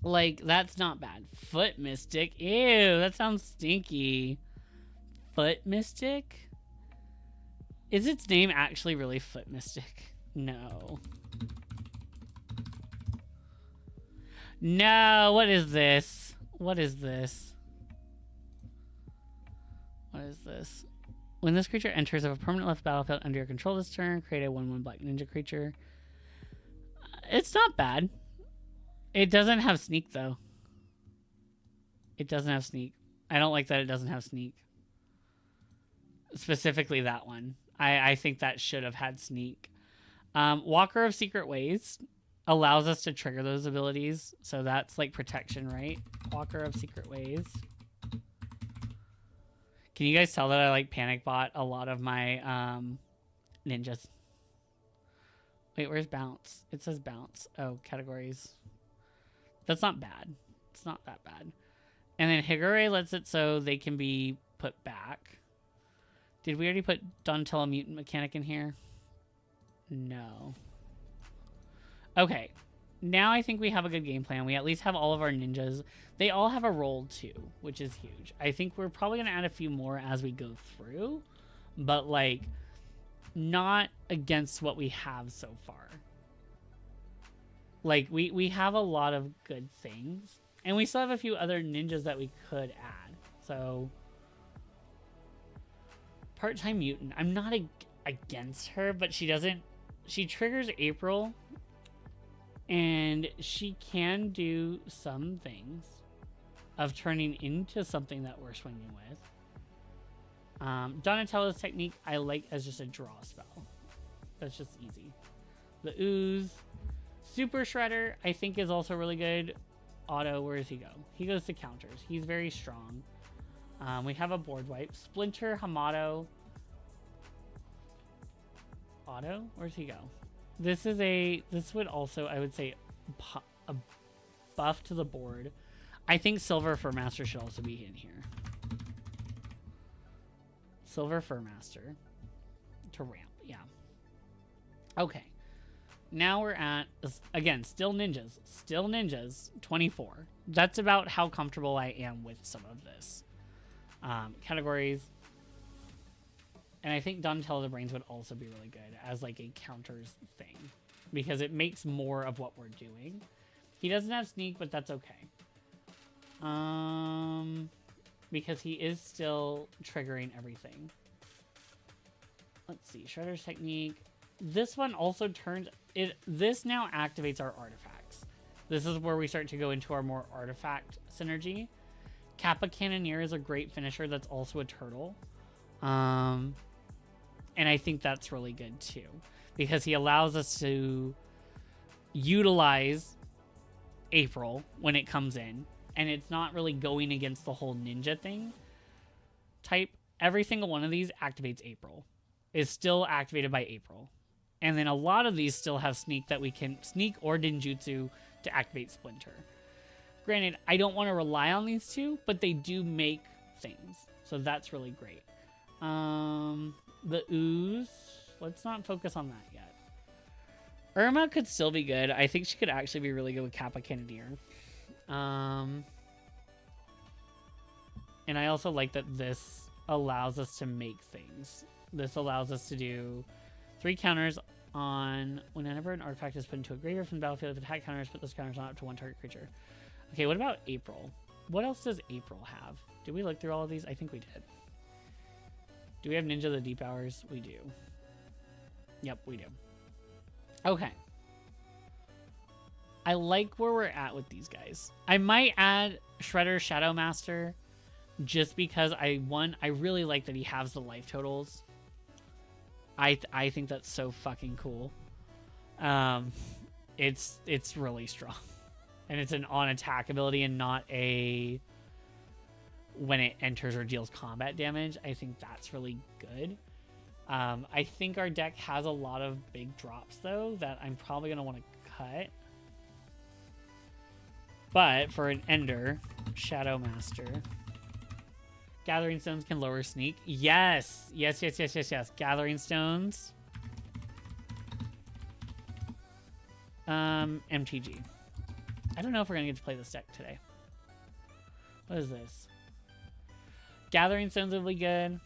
Like, that's not bad. Foot Mystic. Ew, that sounds stinky. Foot Mystic? Is its name actually really Foot Mystic? No. No, what is this? What is this? What is this? When this creature enters, if a permanent left battlefield under your control this turn, create a 1/1 black ninja creature. It's not bad. It doesn't have sneak, though. It doesn't have sneak. I don't like that it doesn't have sneak. Specifically that one. I think that should have had sneak. Walker of Secret Ways allows us to trigger those abilities. So that's like protection, right? Walker of Secret Ways. Can you guys tell that I like panic bot a lot of my ninjas? Wait, where's bounce? It says bounce. Oh, categories. That's not bad. It's not that bad. And then Higure lets it so they can be put back. Did we already put Donatello Mutant Mechanic in here? No. Okay. Now I think we have a good game plan. We at least have all of our ninjas. They all have a role too, which is huge. I think we're probably going to add a few more as we go through. But like, not against what we have so far. Like, we have a lot of good things. And we still have a few other ninjas that we could add. So, part-time mutant. I'm not against her, but she doesn't... She triggers April. And she can do some things of turning into something that we're swinging with. Donatello's technique I like as just a draw spell. That's just easy. The Ooze. Super Shredder I think is also really good. Otto, where does he go? He goes to counters. He's very strong. We have a board wipe. Splinter, Hamato. Otto, where's he go? This would also, I would say, a buff to the board. I think Silver Fur Master should also be in here. Silver Fur Master to ramp, yeah. Okay. Now we're at, again, still ninjas, 24. That's about how comfortable I am with some of this. Categories. And I think Donatello the Brains would also be really good as like a counters thing. Because it makes more of what we're doing. He doesn't have sneak, but that's okay. Because he is still triggering everything. Let's see. Shredder's technique. This one also turns... This now activates our artifacts. This is where we start to go into our more artifact synergy. Kappa Cannoneer is a great finisher that's also a turtle. And I think that's really good too. Because he allows us to utilize April when it comes in. And it's not really going against the whole ninja thing type. Every single one of these activates April. Is still activated by April. And then a lot of these still have sneak that we can sneak or Ninjutsu to activate Splinter. Granted, I don't want to rely on these two, but they do make things. So that's really great. The Ooze, let's not focus on that yet. Irma could still be good. I think she could actually be really good with Kappa Cannoneer. And I also like that this allows us to make things. This allows us to do 3 counters on whenever an artifact is put into a graveyard from the battlefield. If attack counters, put those counters on up to 1 target creature. Okay, what about April? What else does April have? Did we look through all of these? I think we did. Do we have Ninja the Deep Hours? We do. Yep, we do. Okay. I like where we're at with these guys. I might add Shredder Shadow Master just because I really like that he has the life totals. I think that's so fucking cool. It's really strong. And it's an on-attack ability and not a when it enters or deals combat damage. I think that's really good. I think our deck has a lot of big drops, though, that I'm probably going to want to cut. But for an Ender, Shadow Master... Gathering Stones can lower sneak. Yes. Yes. Gathering Stones. MTG. I don't know if we're going to get to play this deck today. What is this? Gathering Stones will be good.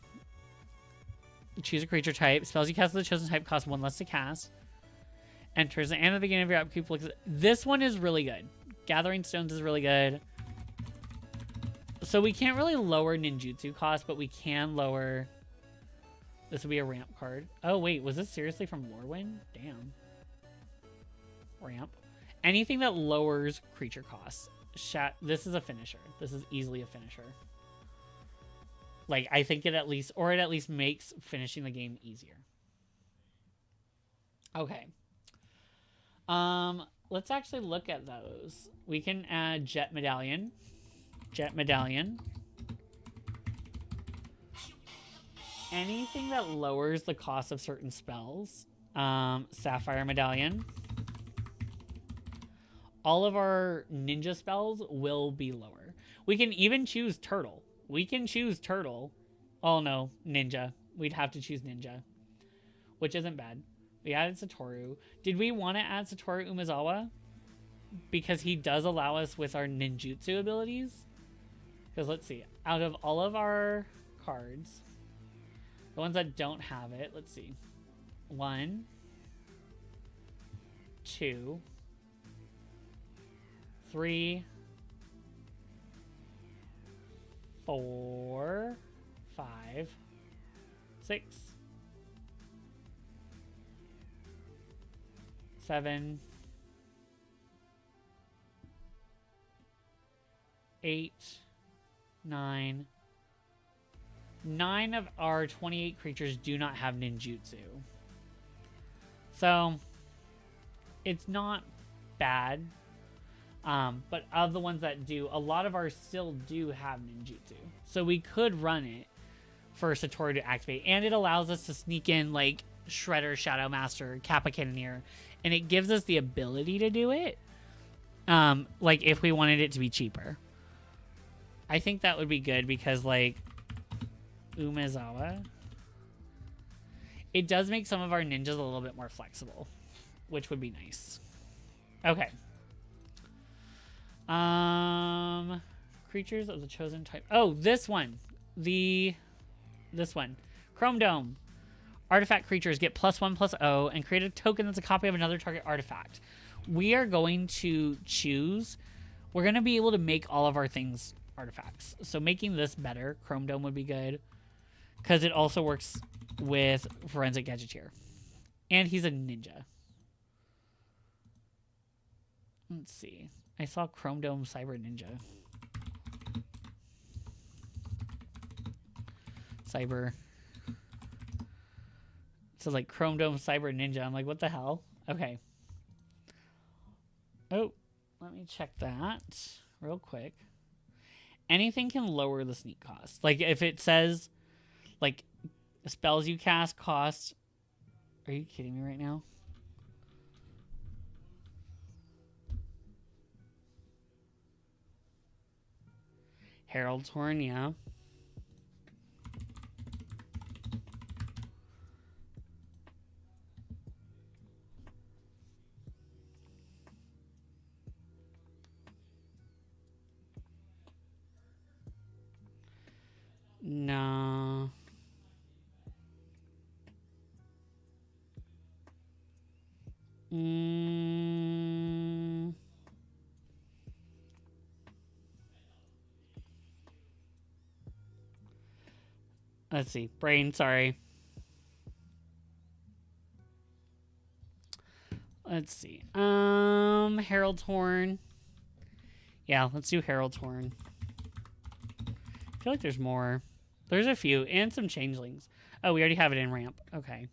Choose a creature type. Spells you cast with the chosen type cost 1 less to cast. Enters and at the beginning of your upkeep. This one is really good. Gathering Stones is really good. So we can't really lower ninjutsu cost, but we can lower... This would be a ramp card. Oh, wait. Was this seriously from Lorwyn? Damn. Ramp. Anything that lowers creature costs. This is a finisher. This is easily a finisher. Like, I think it at least... Or it at least makes finishing the game easier. Okay. Let's actually look at those. We can add Jet Medallion. Jet Medallion. Anything that lowers the cost of certain spells. Sapphire Medallion. All of our ninja spells will be lower. We can even choose Turtle. We can choose Turtle. Oh no, Ninja. We'd have to choose Ninja. Which isn't bad. We added Satoru. Did we want to add Satoru Umezawa? Because he does allow us with our ninjutsu abilities. Because let's see. Out of all of our cards, the ones that don't have it, let's see. 1, 2, 3, 4, 5, 6, 7, 8, 9. 9 of our 28 creatures do not have ninjutsu. So, it's not bad. But of the ones that do, a lot of ours still do have ninjutsu. So we could run it for Satoru to activate. And it allows us to sneak in, like, Shredder, Shadow Master, Kappa Cannoneer. And it gives us the ability to do it. Like, if we wanted it to be cheaper. I think that would be good because, like, Umezawa. It does make some of our ninjas a little bit more flexible, which would be nice. Okay. Creatures of the chosen type. Oh, this one. This one. Chrome Dome. Artifact creatures get +1/+0 and create a token that's a copy of another target artifact. We are going to choose. We're going to be able to make all of our things artifacts. So making this better, Chrome Dome would be good. Because it also works with Forensic Gadgeteer. And he's a ninja. Let's see. I saw Chrome Dome Cyber Ninja. Cyber. So like Chrome Dome Cyber Ninja. I'm like, what the hell? Okay. Oh, let me check that real quick. Anything can lower the sneak cost. Like if it says like spells you cast cost. Are you kidding me right now? Herald's Horn, yeah. No. Let's see. Brain, sorry. Let's see. Herald's Horn. Yeah, let's do Herald's Horn. I feel like there's more. There's a few. And some changelings. Oh, we already have it in ramp. Okay.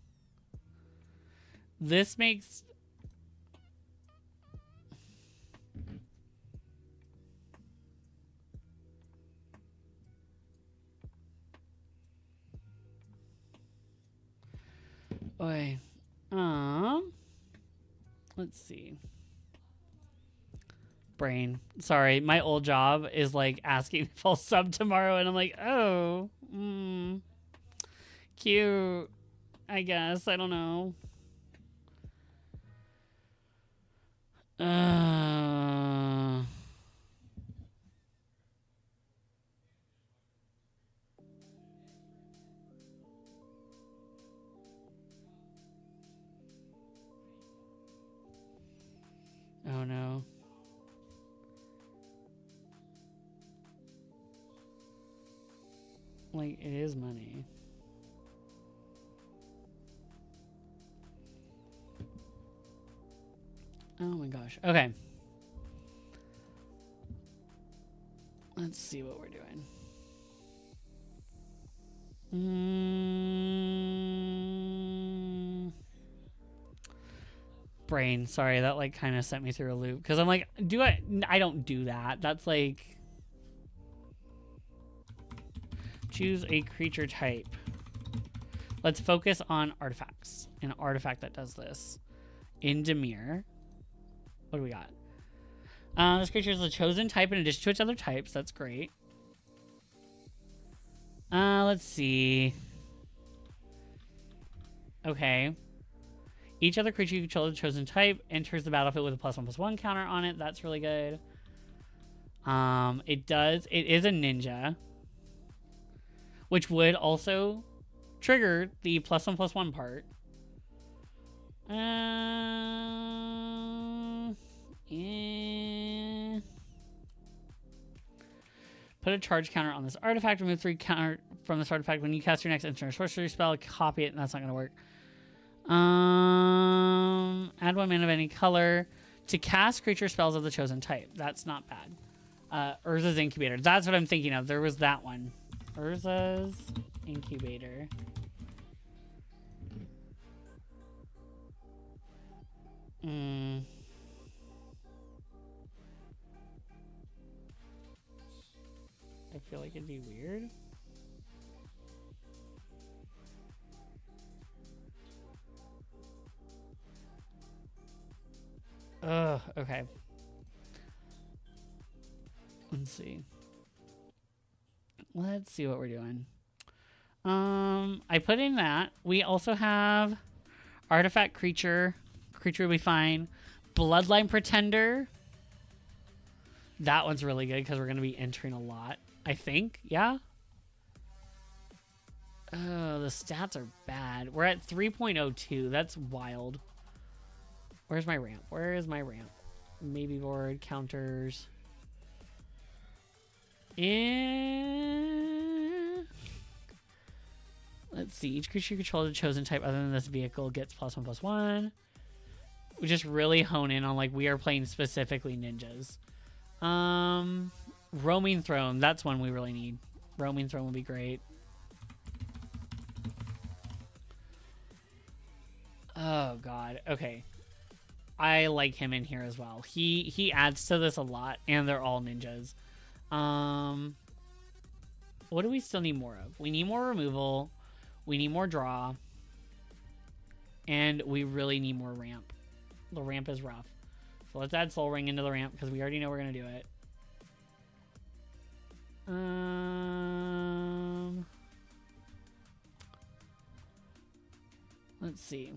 This makes... Oy. Let's see. Brain. Sorry, my old job is like asking if I'll sub tomorrow, and I'm like, oh, cute. I guess. I don't know. Oh no. Like, it is money. Oh my gosh. Okay. Let's see what we're doing. Brain. Sorry, that like kind of sent me through a loop. Because I'm like, I don't do that. That's like... Choose a creature type. Let's focus on artifacts. An artifact that does this. In Demir. What do we got? This creature is a chosen type in addition to its other types. That's great. Let's see. Okay. Each other creature you control is a chosen type enters the battlefield with a +1/+1 counter on it. That's really good. It is a ninja, which would also trigger the +1/+1 part. Yeah. Put a charge counter on this artifact. Remove 3 counter from this artifact. When you cast your next instant or sorcery spell, copy it, and that's not going to work. Add 1 mana of any color to cast creature spells of the chosen type. That's not bad. Urza's Incubator. That's what I'm thinking of. There was that one. Urza's Incubator. I feel like it'd be weird. Ugh, okay. Let's see. Let's see what we're doing. I put in that. We also have artifact creature. Creature will be fine. Bloodline Pretender. That one's really good because we're going to be entering a lot. I think. Yeah? Oh, the stats are bad. We're at 3.02. That's wild. Where's my ramp? Where is my ramp? Maybe board, counters. And let's see. Each creature you control is a chosen type other than this vehicle gets +1/+1. We just really hone in on like we are playing specifically ninjas. Roaming Throne. That's one we really need. Roaming Throne will be great. Oh god. Okay. I like him in here as well. He adds to this a lot, and they're all ninjas. What do we still need more of? We need more removal. We need more draw. And we really need more ramp. The ramp is rough. So let's add Soul Ring into the ramp because we already know we're going to do it. Let's see.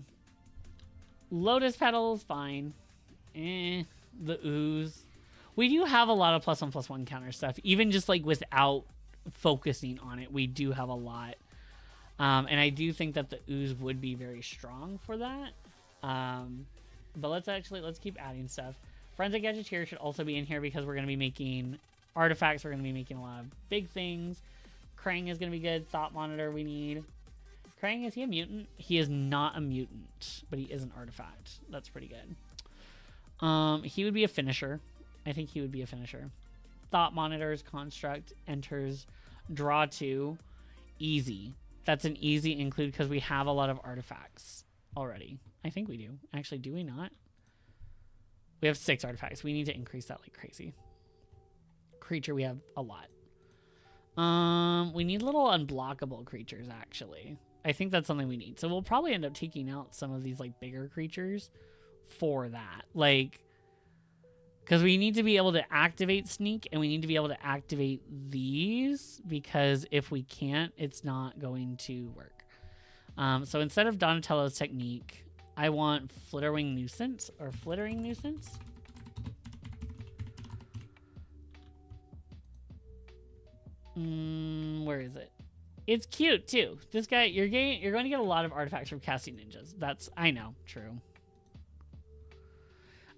Lotus Petals, fine. The Ooze. We do have a lot of +1/+1 counter stuff. Even just like without focusing on it, we do have a lot. And I do think that the Ooze would be very strong for that. But let's keep adding stuff. Forensic Gadgeteer should also be in here because we're going to be making artifacts. We're going to be making a lot of big things. Krang is going to be good. Thought Monitor we need. Krang, is he a mutant? He is not a mutant, but he is an artifact. That's pretty good. He would be a finisher. I think he would be a finisher. Thought Monitor's Construct enters draw 2. Easy. That's an easy include because we have a lot of artifacts already. I think we do. Actually, do we not? We have 6 artifacts. We need to increase that like crazy. Creature, we have a lot. We need little unblockable creatures, actually. I think that's something we need. So we'll probably end up taking out some of these like bigger creatures for that. Like, because we need to be able to activate Sneak and we need to be able to activate these because if we can't, it's not going to work. So instead of Donatello's Technique, I want Flitterwing Nuisance or Flittering Nuisance. Where is it? It's cute too. This guy, you're going to get a lot of artifacts from casting ninjas. That's, I know, true.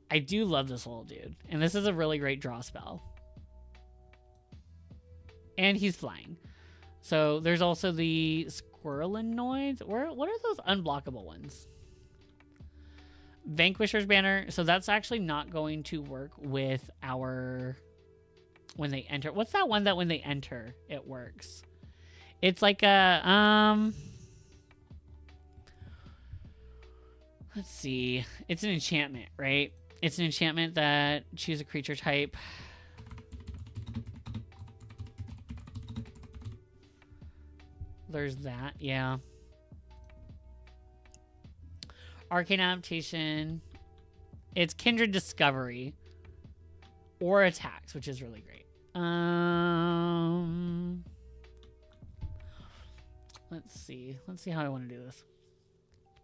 I do love this little dude, and this is a really great draw spell. And he's flying. So there's also the Squirrelinoids. What are those unblockable ones? Vanquisher's Banner. So that's actually not going to work with our... when they enter. What's that one that when they enter, it works? It's like a... let's see. It's an enchantment, right? It's an enchantment that choose a creature type. There's that, yeah. Arcane Adaptation. It's Kindred Discovery. Or Attacks, which is really great. Let's see. Let's see how I want to do this.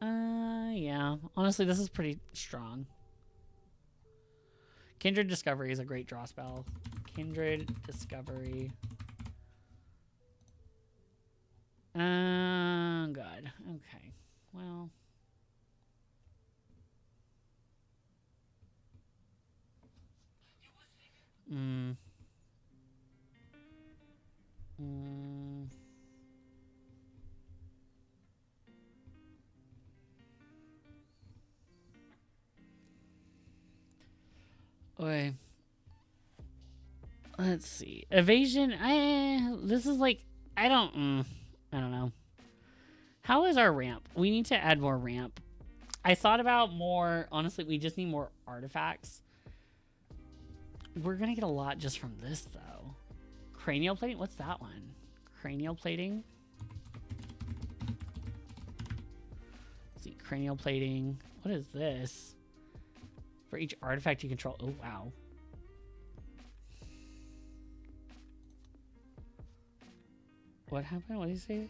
Yeah. Honestly, this is pretty strong. Kindred Discovery is a great draw spell. Kindred Discovery. God. Okay. Well. Okay. Let's see. Evasion. This is like I don't know. How is our ramp? We need to add more ramp. I thought about more. Honestly, we just need more artifacts. We're gonna get a lot just from this though. Cranial plating. What's that one? Cranial plating. Let's see. Cranial plating. What is this? For each artifact you control. Oh, wow. What happened? What did you say?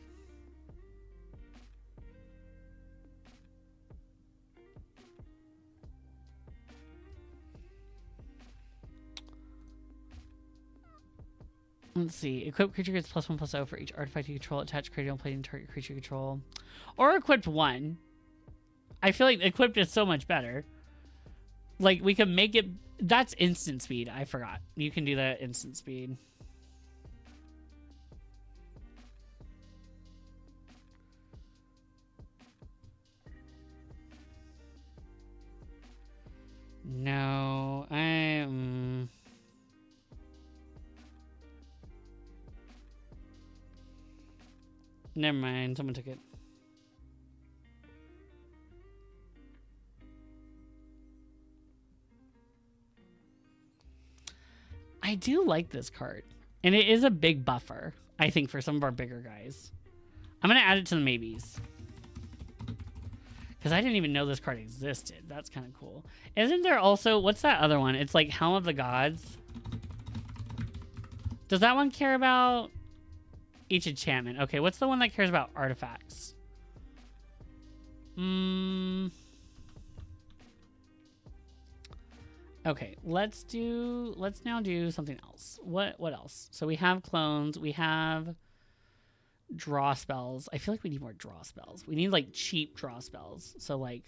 Let's see. Equipped creature gets +1/+0 for each artifact you control. Attach cranial plating target creature you control. Or equipped 1. I feel like equipped is so much better. Like, we can make it... That's instant speed. I forgot. You can do that instant speed. No. Never mind. Someone took it. I do like this card. And it is a big buffer, I think, for some of our bigger guys. I'm going to add it to the maybes. Because I didn't even know this card existed. That's kind of cool. Isn't there also... What's that other one? It's like Helm of the Gods. Does that one care about each enchantment? Okay, what's the one that cares about artifacts? Okay, let's now do something else. What else? So we have clones, we have draw spells. I feel like we need more draw spells. We need like cheap draw spells. So like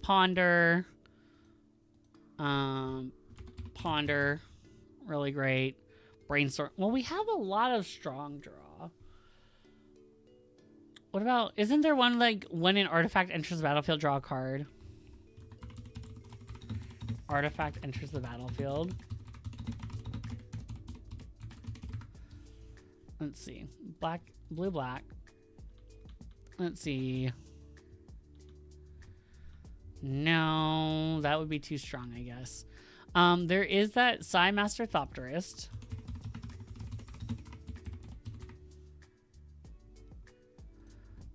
Ponder, really great. Brainstorm. Well, we have a lot of strong draw. What about, isn't there one like when an artifact enters the battlefield, draw a card? Artifact enters the battlefield. Let's see. Black, blue, black. Let's see. No, that would be too strong, I guess. There is that Psy Master Thopterist.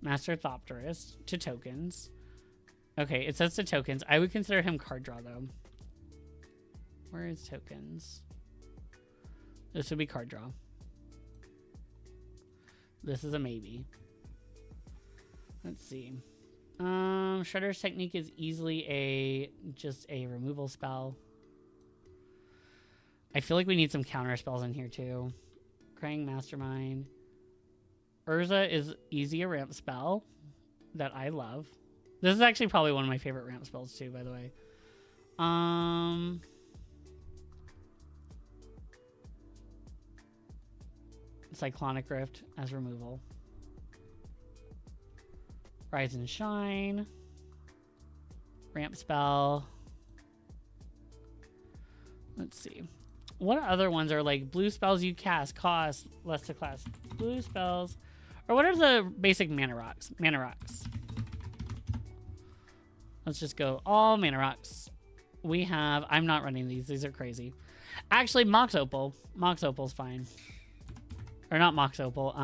Master Thopterist to tokens. Okay, it says to tokens. I would consider him card draw, though. Where is tokens? This would be card draw. This is a maybe. Let's see. Shredder's Technique is easily just a removal spell. I feel like we need some counter spells in here too. Krang Mastermind. Urza is easy a ramp spell that I love. This is actually probably one of my favorite ramp spells too, by the way. Cyclonic Rift as removal. Rise and Shine. Ramp spell. Let's see. What other ones are like blue spells you cast cost less to class? Blue spells. Or what are the basic mana rocks? Mana rocks. Let's just go all mana rocks. We have... I'm not running these. These are crazy. Actually, Mox Opal. Mox Opal's fine. Or not Mox Opal.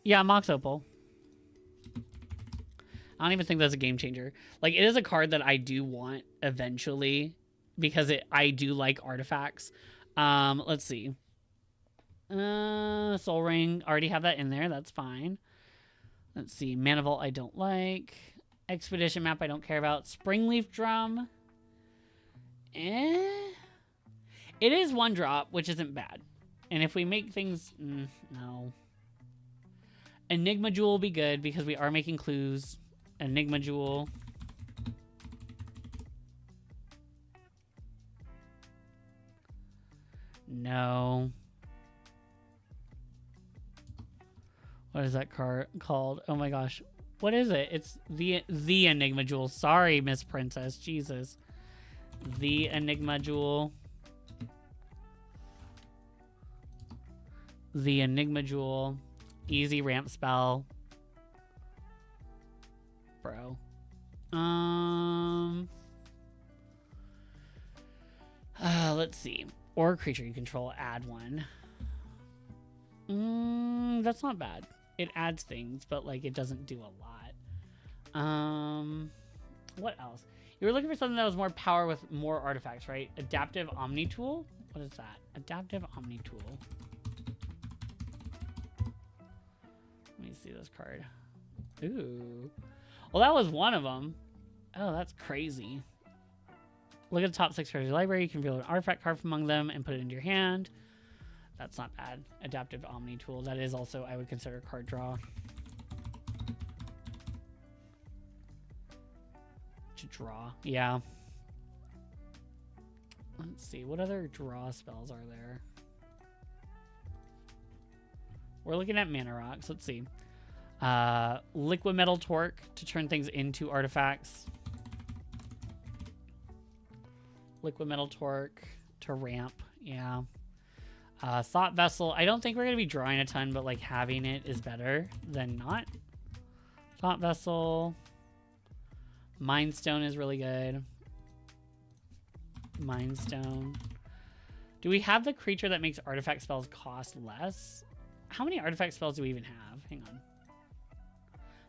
Yeah, Mox Opal. I don't even think that's a game changer. Like, it is a card that I do want eventually because I do like artifacts. Let's see. Soul Ring. Already have that in there. That's fine. Let's see. Mana Vault I don't like. Expedition Map I don't care about. Springleaf Drum. It is 1 drop, which isn't bad. And if we make things... no. Enigma Jewel will be good because we are making clues. Enigma Jewel. No. What is that card called? Oh my gosh. What is it? It's the Enigma Jewel. Sorry, Miss Princess. Jesus. The Enigma Jewel. The Enigma Jewel. Easy ramp spell. Bro. Let's see. Or creature you control, add 1. That's not bad. It adds things, but like it doesn't do a lot. What else? You were looking for something that was more power with more artifacts, right? Adaptive Omni Tool? What is that? Adaptive Omni Tool. Let me see this card. Ooh. Well, that was one of them. Oh, that's crazy. Look at the top 6 cards of your library. You can reveal an artifact card from among them and put it into your hand. That's not bad. Adaptive Omni Tool. That is also, I would consider, card draw. To draw. Yeah. Let's see. What other draw spells are there? We're looking at mana rocks. Let's see. Liquid Metal Torque to turn things into artifacts. Liquid Metal Torque to ramp. Yeah. Thought Vessel. I don't think we're going to be drawing a ton, but like having it is better than not. Thought Vessel. Mind Stone is really good. Mind Stone. Do we have the creature that makes artifact spells cost less? How many artifact spells do we even have? Hang on.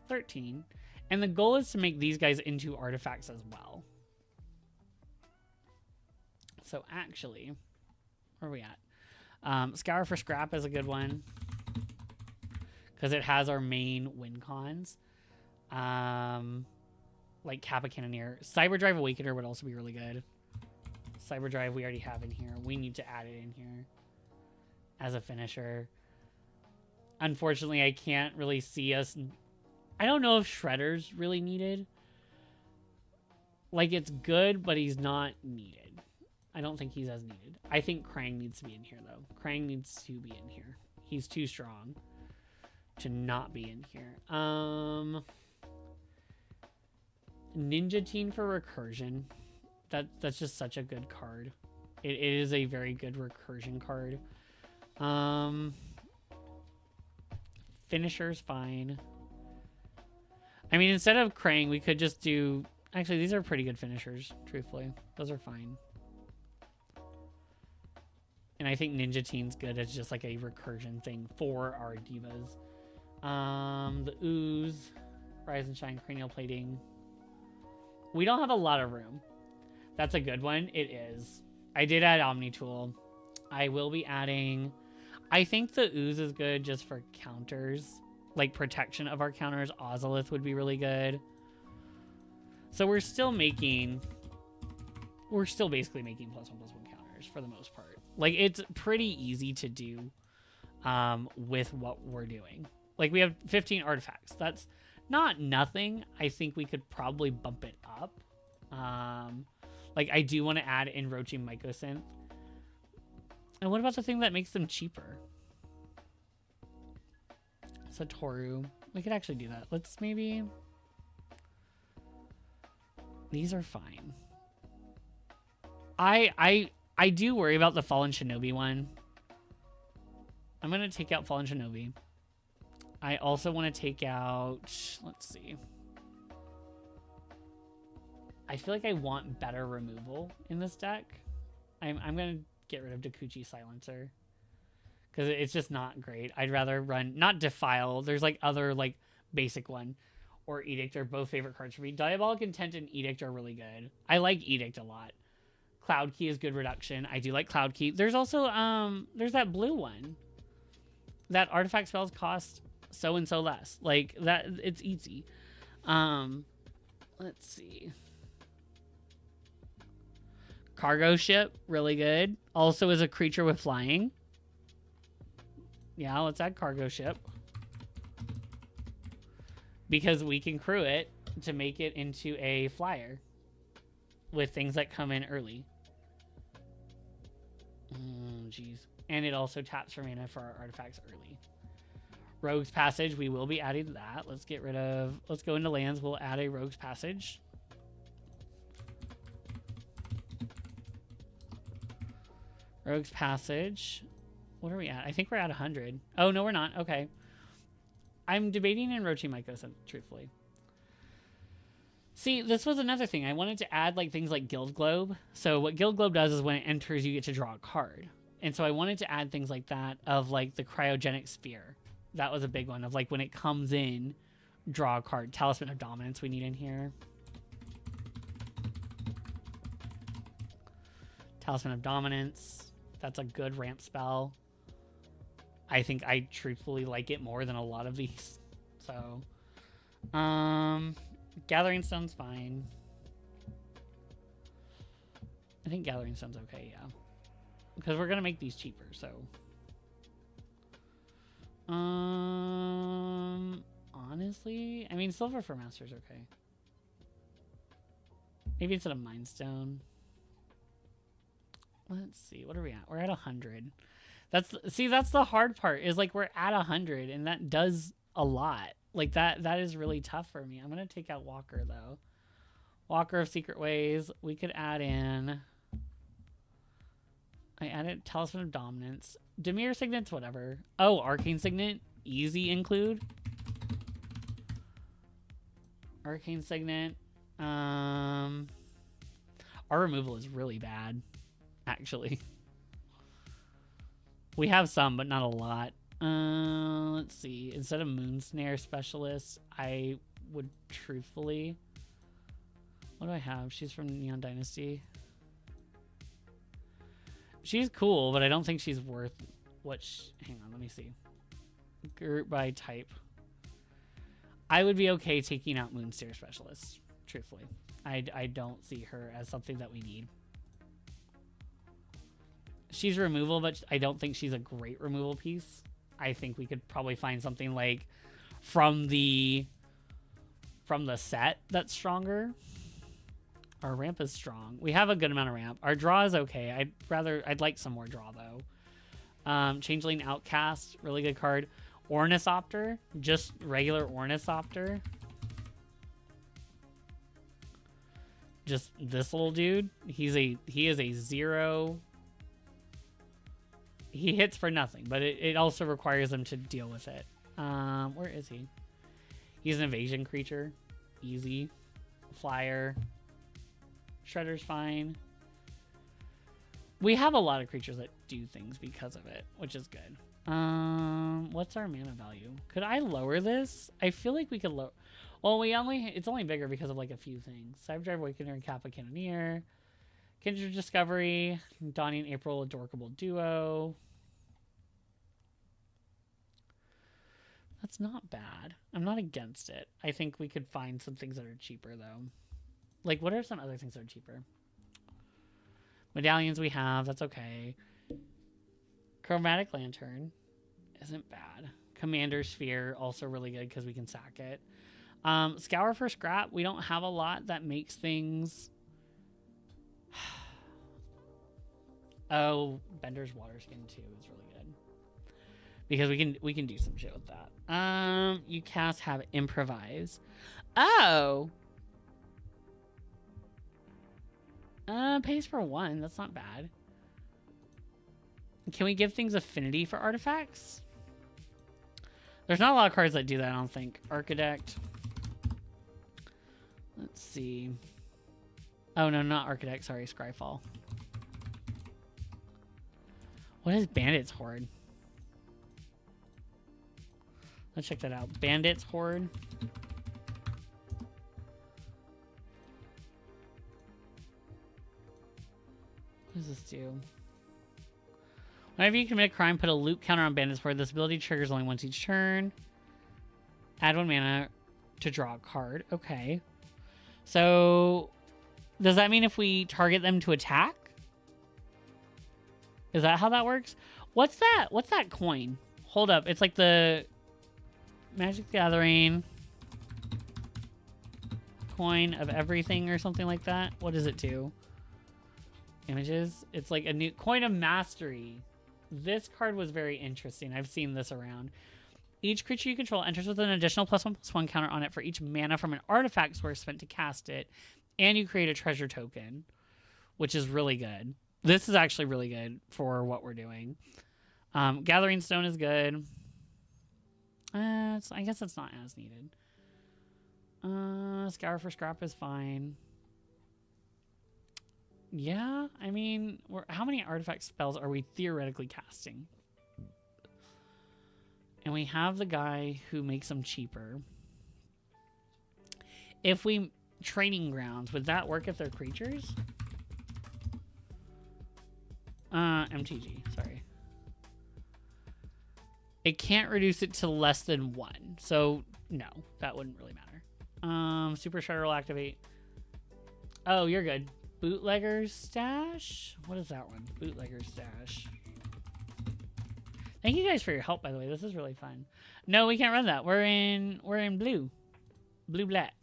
13. And the goal is to make these guys into artifacts as well. So actually, where are we at? Scour for Scrap is a good one. Because it has our main win cons. Like Kappa Cannoneer. Cyberdrive Awakener would also be really good. Cyberdrive we already have in here. We need to add it in here as a finisher. Unfortunately, I can't really see us... I don't know if Shredder's really needed. Like, it's good, but he's not needed. I don't think he's as needed. I think Krang needs to be in here, though. Krang needs to be in here. He's too strong to not be in here. Ninja Teen for Recursion. That's just such a good card. It is a very good recursion card. Finisher's fine. I mean, instead of Krang, we could just do... Actually, these are pretty good finishers, truthfully. Those are fine. And I think Ninja Teen's good as just like a recursion thing for our divas. The Ooze, Rise and Shine, Cranial Plating. We don't have a lot of room. That's a good one. It is. I did add Omni Tool. I will be adding... I think the Ooze is good just for counters. Like protection of our counters. Ozolith would be really good. So we're still making... We're still basically making +1/+1 counters for the most part. Like, it's pretty easy to do with what we're doing. Like, we have 15 artifacts. That's not nothing. I think we could probably bump it up. Like, I do want to add Enroaching Mycosynth. And what about the thing that makes them cheaper? Satoru. We could actually do that. Let's maybe... These are fine. I do worry about the Fallen Shinobi one. I'm going to take out Fallen Shinobi. I also want to take out... Let's see. I feel like I want better removal in this deck. I'm going to get rid of Dakuchi Silencer. Because it's just not great. I'd rather run... Not Defile. There's like other like basic one. Or Edict are both favorite cards for me. Diabolic Intent and Edict are really good. I like Edict a lot. Cloud Key is good reduction. I do like Cloud Key. There's also there's that blue one. That artifact spells cost so and so less. Like that, it's easy. Let's see. Cargo Ship, really good. Also is a creature with flying. Yeah, let's add Cargo Ship. Because we can crew it to make it into a flyer with things that come in early. Oh, jeez. And it also taps for mana for our artifacts early. Rogue's Passage, we will be adding that. Let's get rid of... Let's go into lands. We'll add a Rogue's Passage. Rogue's Passage. What are we at? I think we're at 100. Oh, no, we're not. Okay. I'm debating in Rochi Mykosa, truthfully. See, this was another thing. I wanted to add like things like Guild Globe. So what Guild Globe does is when it enters, you get to draw a card. And so I wanted to add things like that of like the Cryogenic Sphere. That was a big one of like when it comes in, draw a card. Talisman of Dominance we need in here. Talisman of Dominance. That's a good ramp spell. I think I truthfully like it more than a lot of these. So, Gathering Stone's fine. I think Gathering Stone's okay, yeah. Because we're going to make these cheaper, so. Honestly, I mean, Silver for Master's okay. Maybe instead of Mind Stone. Let's see, what are we at? We're at 100. That's the hard part is like we're at 100 and that does a lot. Like that is really tough for me. I'm going to take out Walker though. Walker of Secret Ways. We could add in. I added Talisman of Dominance. Dimir Signets, whatever. Oh, Arcane Signet. Easy include. Arcane Signet. Our removal is really bad, actually. We have some, but not a lot. Let's see. Instead of Moonsnare Specialist, I would truthfully... What do I have? She's from Neon Dynasty. She's cool, but I don't think she's worth what... Hang on, let me see. Group by type. I would be okay taking out Moonsnare Specialist, truthfully. I don't see her as something that we need. She's removal, but I don't think she's a great removal piece. I think we could probably find something like from the set that's stronger. Our ramp is strong. We have a good amount of ramp. Our draw is okay. I'd like some more draw though. Changeling Outcast, really good card. Ornithopter, just regular Ornithopter. Just this little dude. He is a 0. He hits for nothing, but it also requires him to deal with it. Where is he? He's an evasion creature. Easy. Flyer. Shredder's fine. We have a lot of creatures that do things because of it, which is good. What's our mana value? Could I lower this? I feel like we could lower... Well, it's only bigger because of like a few things. Cyberdrive Awakener, Kappa Cannoneer. Kindred Discovery, Dawning April, Adorkable Duo. That's not bad. I'm not against it. I think we could find some things that are cheaper, though. Like, what are some other things that are cheaper? Medallions we have. That's okay. Chromatic Lantern isn't bad. Commander Sphere, also really good because we can sack it. Scour for Scrap. We don't have a lot that makes things... Oh, Bender's water skin too is really good. Because we can do some shit with that. You cast have improvise. Oh. Pays for 1. That's not bad. Can we give things affinity for artifacts? There's not a lot of cards that do that, I don't think. Architect. Let's see. Oh, no, not Architect. Sorry, Scryfall. What is Bandit's Horde? Let's check that out. Bandit's Horde. What does this do? Whenever you commit a crime, put a loot counter on Bandit's Horde. This ability triggers only once each turn. Add 1 mana to draw a card. Okay. So, does that mean if we target them to attack? Is that how that works? What's that? What's that coin? Hold up. It's like the Magic Gathering coin of everything or something like that. What does it do? Images? It's like a new coin of mastery. This card was very interesting. I've seen this around. Each creature you control enters with an additional +1/+1 counter on it for each mana from an artifact source spent to cast it. And you create a treasure token, which is really good. This is actually really good for what we're doing. Gathering Stone is good. I guess it's not as needed. Scour for Scrap is fine. Yeah, I mean, how many artifact spells are we theoretically casting? And we have the guy who makes them cheaper. If we... Training Grounds, would that work if they're creatures? MTG, sorry. It can't reduce it to less than 1. So, no, that wouldn't really matter. Super Shredder will activate. Oh, you're good. Bootlegger's Stash? What is that one? Bootlegger's Stash. Thank you guys for your help, by the way. This is really fun. No, we can't run that. We're in blue. Blue-black.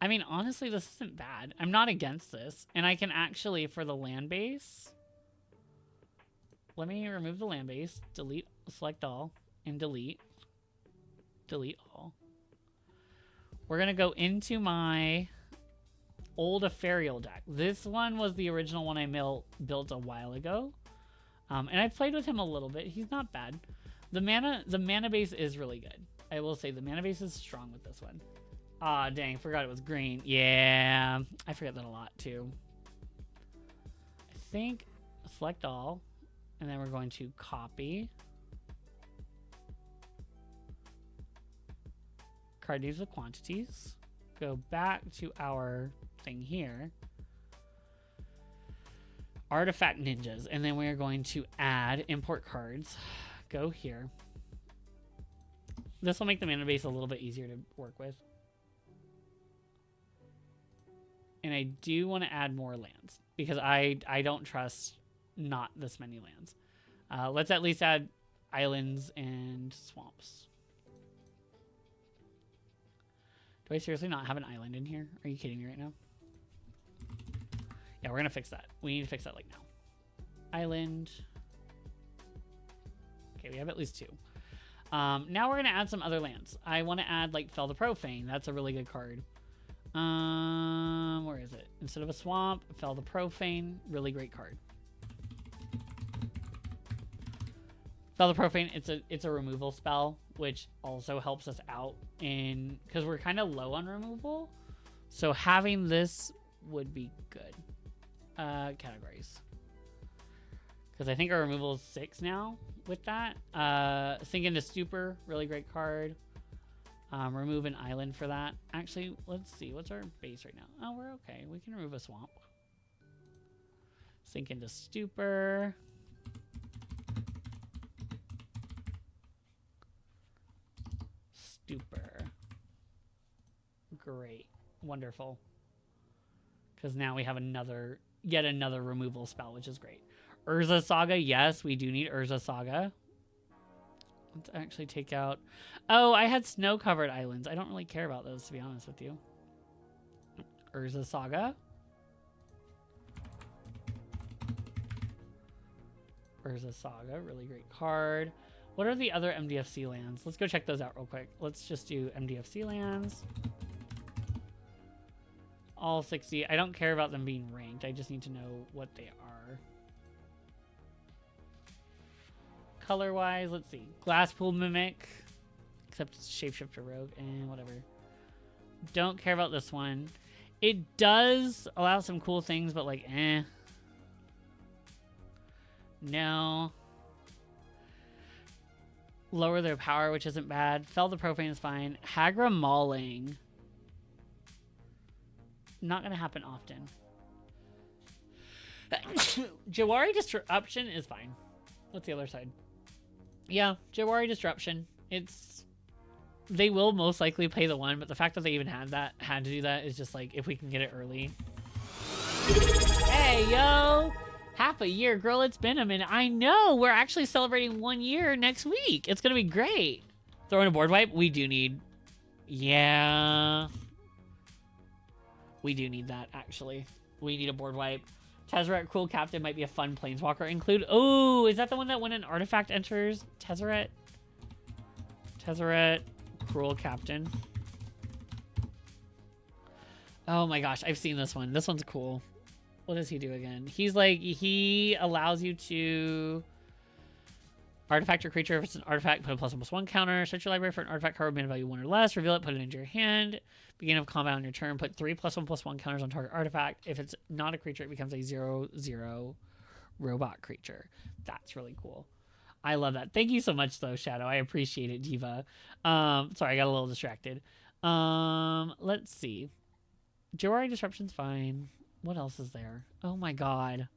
I mean, honestly, this isn't bad. I'm not against this. And I can actually, for the land base... Let me remove the land base. Delete, select all, and delete. Delete all. We're going to go into my old Ethereal deck. This one was the original one I built a while ago. And I played with him a little bit. He's not bad. The mana base is really good. I will say the mana base is strong with this one. Ah, dang, forgot it was green. Yeah, I forget that a lot too. I think select all, and then we're going to copy. Card names with quantities. Go back to our thing here. Artifact Ninjas, and then we are going to add import cards. Go here. This will make the mana base a little bit easier to work with. And I do want to add more lands because I don't trust not this many lands. Let's at least add islands and swamps. Do I seriously not have an island in here? Are you kidding me right now? Yeah, we're going to fix that. We need to fix that like now. Island. Okay, we have at least 2. Now we're going to add some other lands. I want to add like Fell the Profane. That's a really good card. Where is it? Instead of a swamp, Fell the Profane. Really great card. Fell the Profane, it's a removal spell, which also helps us out in because we're kind of low on removal. So having this would be good. Categories. Because I think our removal is 6 now with that. Sink into Stupor, really great card. Remove an island for that. Actually, let's see. What's our base right now? Oh, we're okay. We can remove a swamp. Sink into Stupor. Stupor. Great. Wonderful. Because now we have yet another removal spell, which is great. Urza Saga. Yes, we do need Urza Saga. Let's actually take out... Oh, I had snow-covered islands. I don't really care about those, to be honest with you. Urza Saga. Urza Saga, really great card. What are the other MDFC lands? Let's go check those out real quick. Let's just do MDFC lands. All 60. I don't care about them being ranked. I just need to know what they are. Color-wise, let's see. Glasspool Mimic. Except it's Shapeshifter Rogue and whatever. Don't care about this one. It does allow some cool things, but like, eh. No. Lower their power, which isn't bad. Fell the Profane is fine. Hagra Mauling. Not going to happen often. Jawari Disruption is fine. What's the other side? Yeah, Jawari Disruption. They will most likely play the one, but the fact that they even had to do that is just like, if we can get it early. Hey, yo! Half a year, girl, it's been a minute. I know, we're actually celebrating 1 year next week. It's gonna be great. Throw in a board wipe? We do need... Yeah. We do need that, actually. We need a board wipe. Tezzeret Cruel Captain might be a fun planeswalker include. Oh, is that the one that when an artifact enters? Tezzeret Cruel Captain. Oh my gosh, I've seen this one. This one's cool. What does he do again? He's like, he allows you to artifact your creature. If it's an artifact, put a +1/+1 counter. Search your library for an artifact card with mana value 1 or less. Reveal it, put it into your hand. Beginning of combat on your turn, put 3 +1/+1 counters on target artifact. If it's not a creature, it becomes a 0/0 robot creature. That's really cool. I love that. Thank you so much, though, Shadow. I appreciate it, Diva. Sorry, I got a little distracted. Let's see. Jawari Disruption's fine. What else is there? Oh my god.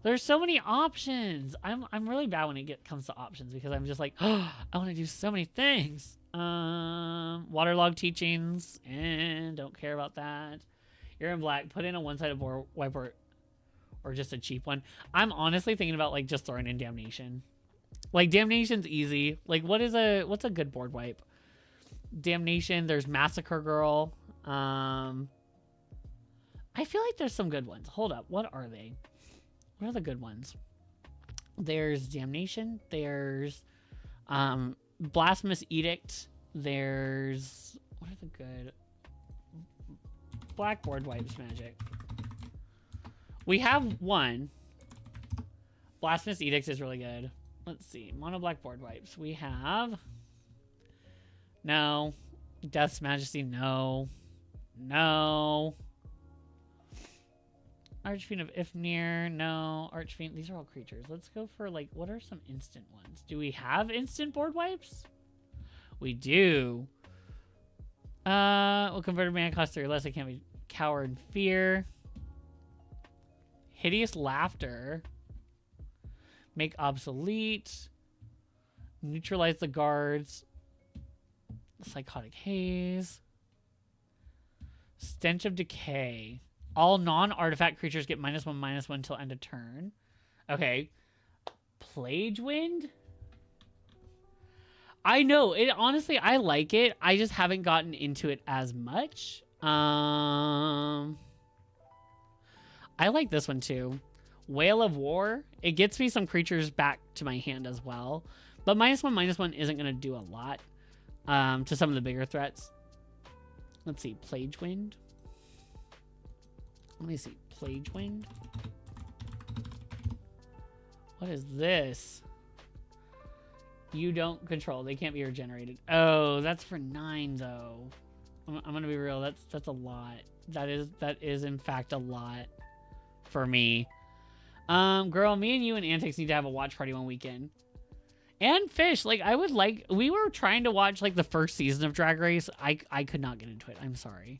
There's so many options. I'm really bad when it comes to options because I'm just like, oh, I want to do so many things. Waterlog Teachings, and don't care about that. You're in black. Put in a one-sided board wipe or just a cheap one. I'm honestly thinking about like just throwing in Damnation. Like Damnation's easy. Like what's a good board wipe? Damnation. There's Massacre Girl. I feel like there's some good ones. Hold up. What are they? What are the good ones? There's Damnation. There's Blasphemous Edict. There's... What are the good... Blackboard Wipes Magic. We have one. Blasphemous Edict is really good. Let's see. Mono Blackboard Wipes. We have... No. Death's Majesty. No. No. Archfiend of Ifnir, no. Archfiend, these are all creatures. Let's go for, like, what are some instant ones? Do we have instant board wipes? We do. We'll convert a mana cost 3 or less. It can't be Cower and Fear. Hideous Laughter. Make obsolete. Neutralize the guards. Psychotic Haze. Stench of Decay. All non-artifact creatures get -1/-1 until end of turn. Okay. Plage Wind? I know. It honestly, I like it. I just haven't gotten into it as much. I like this one too. Whale of War. It gets me some creatures back to my hand as well. But -1/-1 isn't going to do a lot to some of the bigger threats. Let's see. Plage Wind. Let me see. Plage Wind. What is this? You don't control. They can't be regenerated. Oh, that's for 9 though. I'm gonna be real. That's a lot. That is in fact a lot for me. Girl, me and you and Antics need to have a watch party one weekend. And Fish, like we were trying to watch like the first season of Drag Race. I could not get into it. I'm sorry.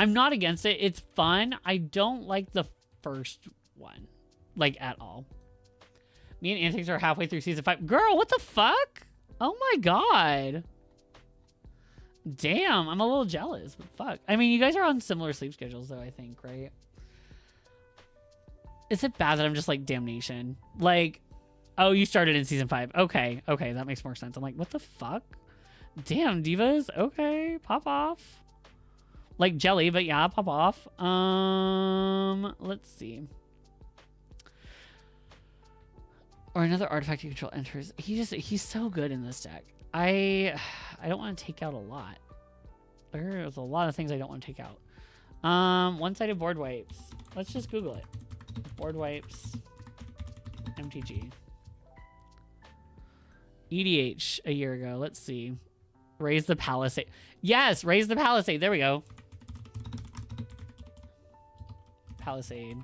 I'm not against it. It's fun. I don't like the first one, like, at all. Me and Antics are halfway through season 5. Girl, what the fuck? Oh my god. Damn, I'm a little jealous, but fuck. I mean, you guys are on similar sleep schedules, though, I think, right? Is it bad that I'm just like, Damnation? Like, oh, you started in season 5. Okay, that makes more sense. I'm like, what the fuck? Damn, divas. Okay, pop off. Like jelly, but yeah, pop off. Let's see. Or another artifact you control enters. He's so good in this deck. I don't want to take out a lot. There's a lot of things I don't want to take out. One-sided board wipes. Let's just Google it. Board wipes. MTG. EDH a year ago. Let's see. Raise the Palisade. Yes, Raise the Palisade. There we go. Palisade.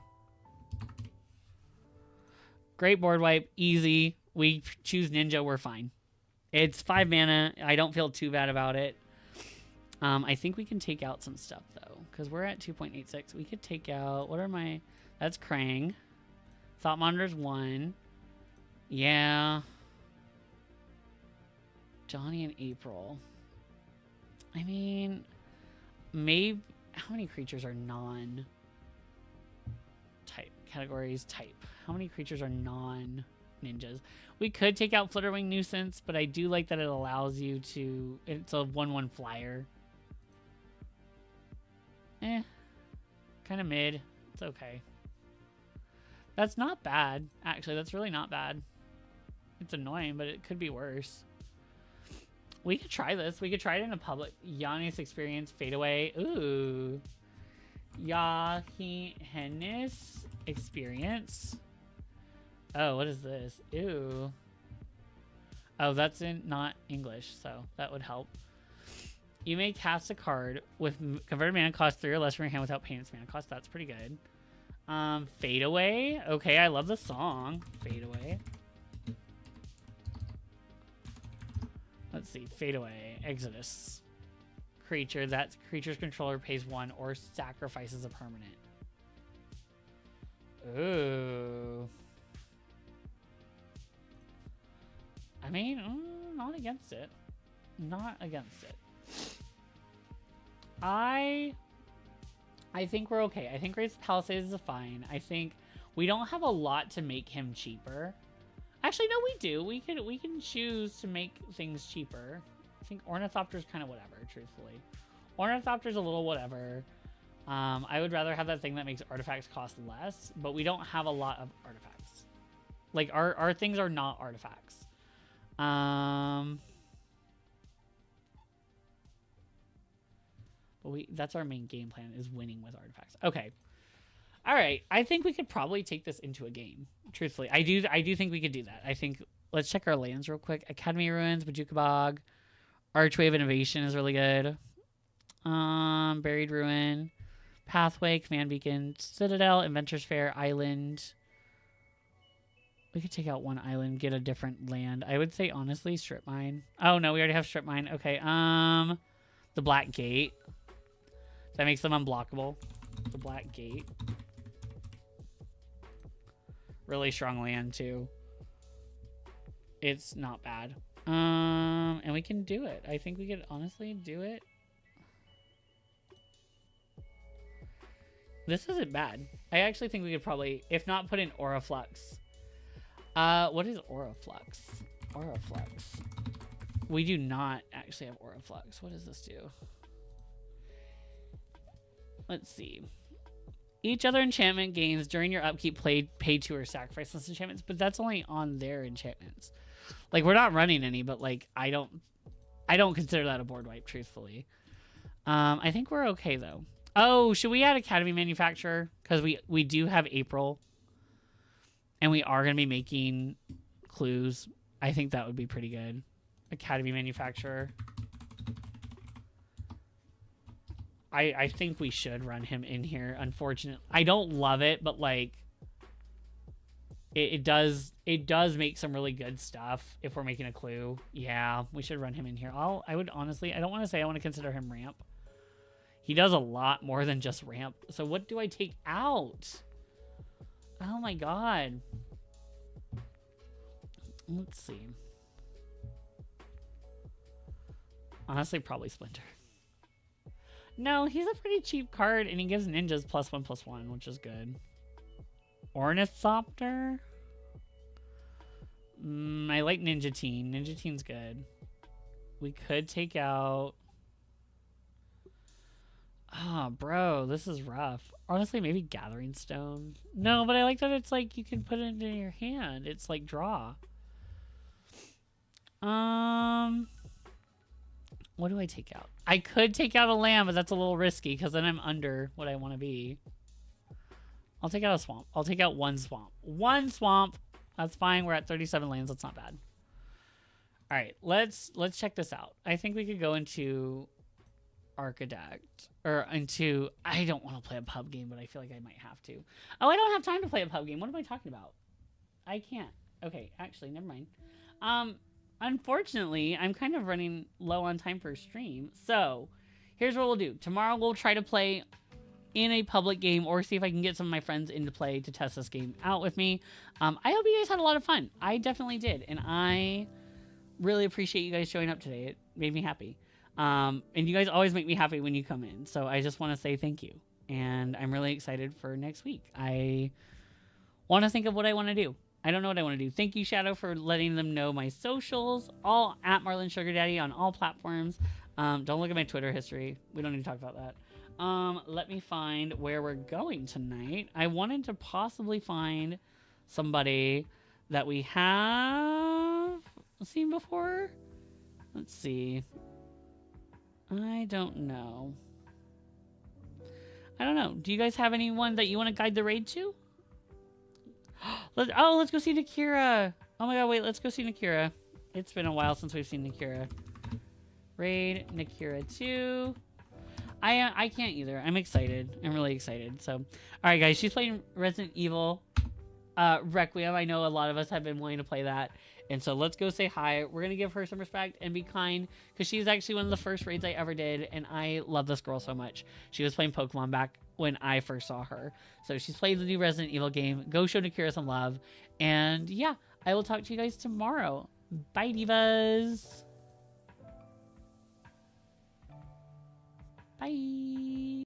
Great board wipe. Easy. We choose Ninja. We're fine. It's 5 mana. I don't feel too bad about it. I think we can take out some stuff, though, because we're at 2.86. We could take out... What are my... That's Krang. Thought Monitor's 1. Yeah. Johnny and April. I mean... Maybe... How many creatures are non-type? Categories type. How many creatures are non-ninjas? We could take out Flitterwing Nuisance, but I do like that it allows you to... It's a 1/1 flyer. Kind of mid. It's okay. That's not bad. Actually, that's really not bad. It's annoying, but it could be worse. We could try this. We could try it in a public. Yanni's Experience, Fade Away. Ooh. Yahihennis Experience. Oh, what is this? Ew. Oh, that's in not English, so that would help. You may cast a card with converted mana cost 3 or less from your hand without paying its mana cost. That's pretty good. Fade Away. Okay, I love the song. Fade Away. Let's see. Fade Away. Exodus. Creature. That creature's controller pays 1 or sacrifices a permanent. Ooh. I mean, not against it. Not against it. I think we're okay. I think Raise the Palisades is fine. I think we don't have a lot to make him cheaper. Actually, no, we do. We can choose to make things cheaper. I think Ornithopter's kind of whatever, truthfully. Ornithopter's a little whatever. I would rather have that thing that makes artifacts cost less, but we don't have a lot of artifacts. Like, our things are not artifacts. But that's our main game plan, is winning with artifacts. Okay. All right. I think we could probably take this into a game. Truthfully, I do think we could do that. I think let's check our lands real quick. Academy Ruins, Bajuka Bog, Archway of Innovation is really good. Buried Ruin, Pathway, Command Beacon, Citadel, Inventor's Fair, Island. We could take out one island, get a different land. I would say honestly, Strip Mine. Oh no, we already have Strip Mine. Okay. The Black Gate. That makes them unblockable. The Black Gate. Really strong land too. It's not bad. And we can do it. I think we could honestly do it. This isn't bad. I actually think we could probably, if not, put in Aura Flux. What is Aura Flux? Aura Flux. We do not actually have Aura Flux. What does this do? Let's see. Each other enchantment gains during your upkeep pay 2 or sacrifice those enchantments, but that's only on their enchantments. Like, we're not running any, but like I don't consider that a board wipe, truthfully. I think we're okay though. Oh, should we add Academy Manufacturer? Because we do have April. And we are going to be making clues. I think that would be pretty good. Academy Manufacturer. I think we should run him in here, unfortunately. I don't love it, but like it does make some really good stuff if we're making a clue. Yeah, we should run him in here. I would honestly, I don't want to say I want to consider him ramp. He does a lot more than just ramp. So what do I take out? Oh my god. Let's see. Honestly, probably Splinter. No, he's a pretty cheap card, and he gives ninjas +1/+1, which is good. Ornithopter? I like Ninja Teen. Ninja Teen's good. We could take out... Oh, bro, this is rough. Honestly, maybe Gathering Stone. No, but I like that it's like you can put it in your hand. It's like draw. What do I take out? I could take out a land, but that's a little risky because then I'm under what I want to be. I'll take out a swamp. I'll take out one swamp. One swamp. That's fine. We're at 37 lands. That's not bad. All right, let's check this out. I think we could go into Architect or into. I don't want to play a pub game, but I feel like I might have to. Oh, I don't have time to play a pub game. What am I talking about? I can't. Okay, actually, never mind. Unfortunately, I'm kind of running low on time for stream. So, here's what we'll do. Tomorrow we'll try to play in a public game or see if I can get some of my friends into play to test this game out with me. I hope you guys had a lot of fun. I definitely did, and I really appreciate you guys showing up today. It made me happy. And you guys always make me happy when you come in. So I just want to say thank you. And I'm really excited for next week. I want to think of what I want to do. I don't know what I want to do. Thank you, Shadow, for letting them know my socials. All at Marlin Sugar Daddy on all platforms. Don't look at my Twitter history. We don't need to talk about that. Let me find where we're going tonight. I wanted to possibly find somebody that we have seen before. Let's see. I don't know. Do you guys have anyone that you want to guide the raid to? Let's go see Nakira. Oh my god, wait, let's go see Nakira. It's been a while since we've seen Nakira. Raid Nakira 2. I can't either. I'm excited. I'm really excited. So, alright guys, she's playing Resident Evil Requiem. I know a lot of us have been wanting to play that. And so let's go say hi. We're going to give her some respect and be kind because she's actually one of the first raids I ever did. And I love this girl so much. She was playing Pokemon back when I first saw her. So she's played the new Resident Evil game. Go show Nakira some love. And yeah, I will talk to you guys tomorrow. Bye, divas. Bye.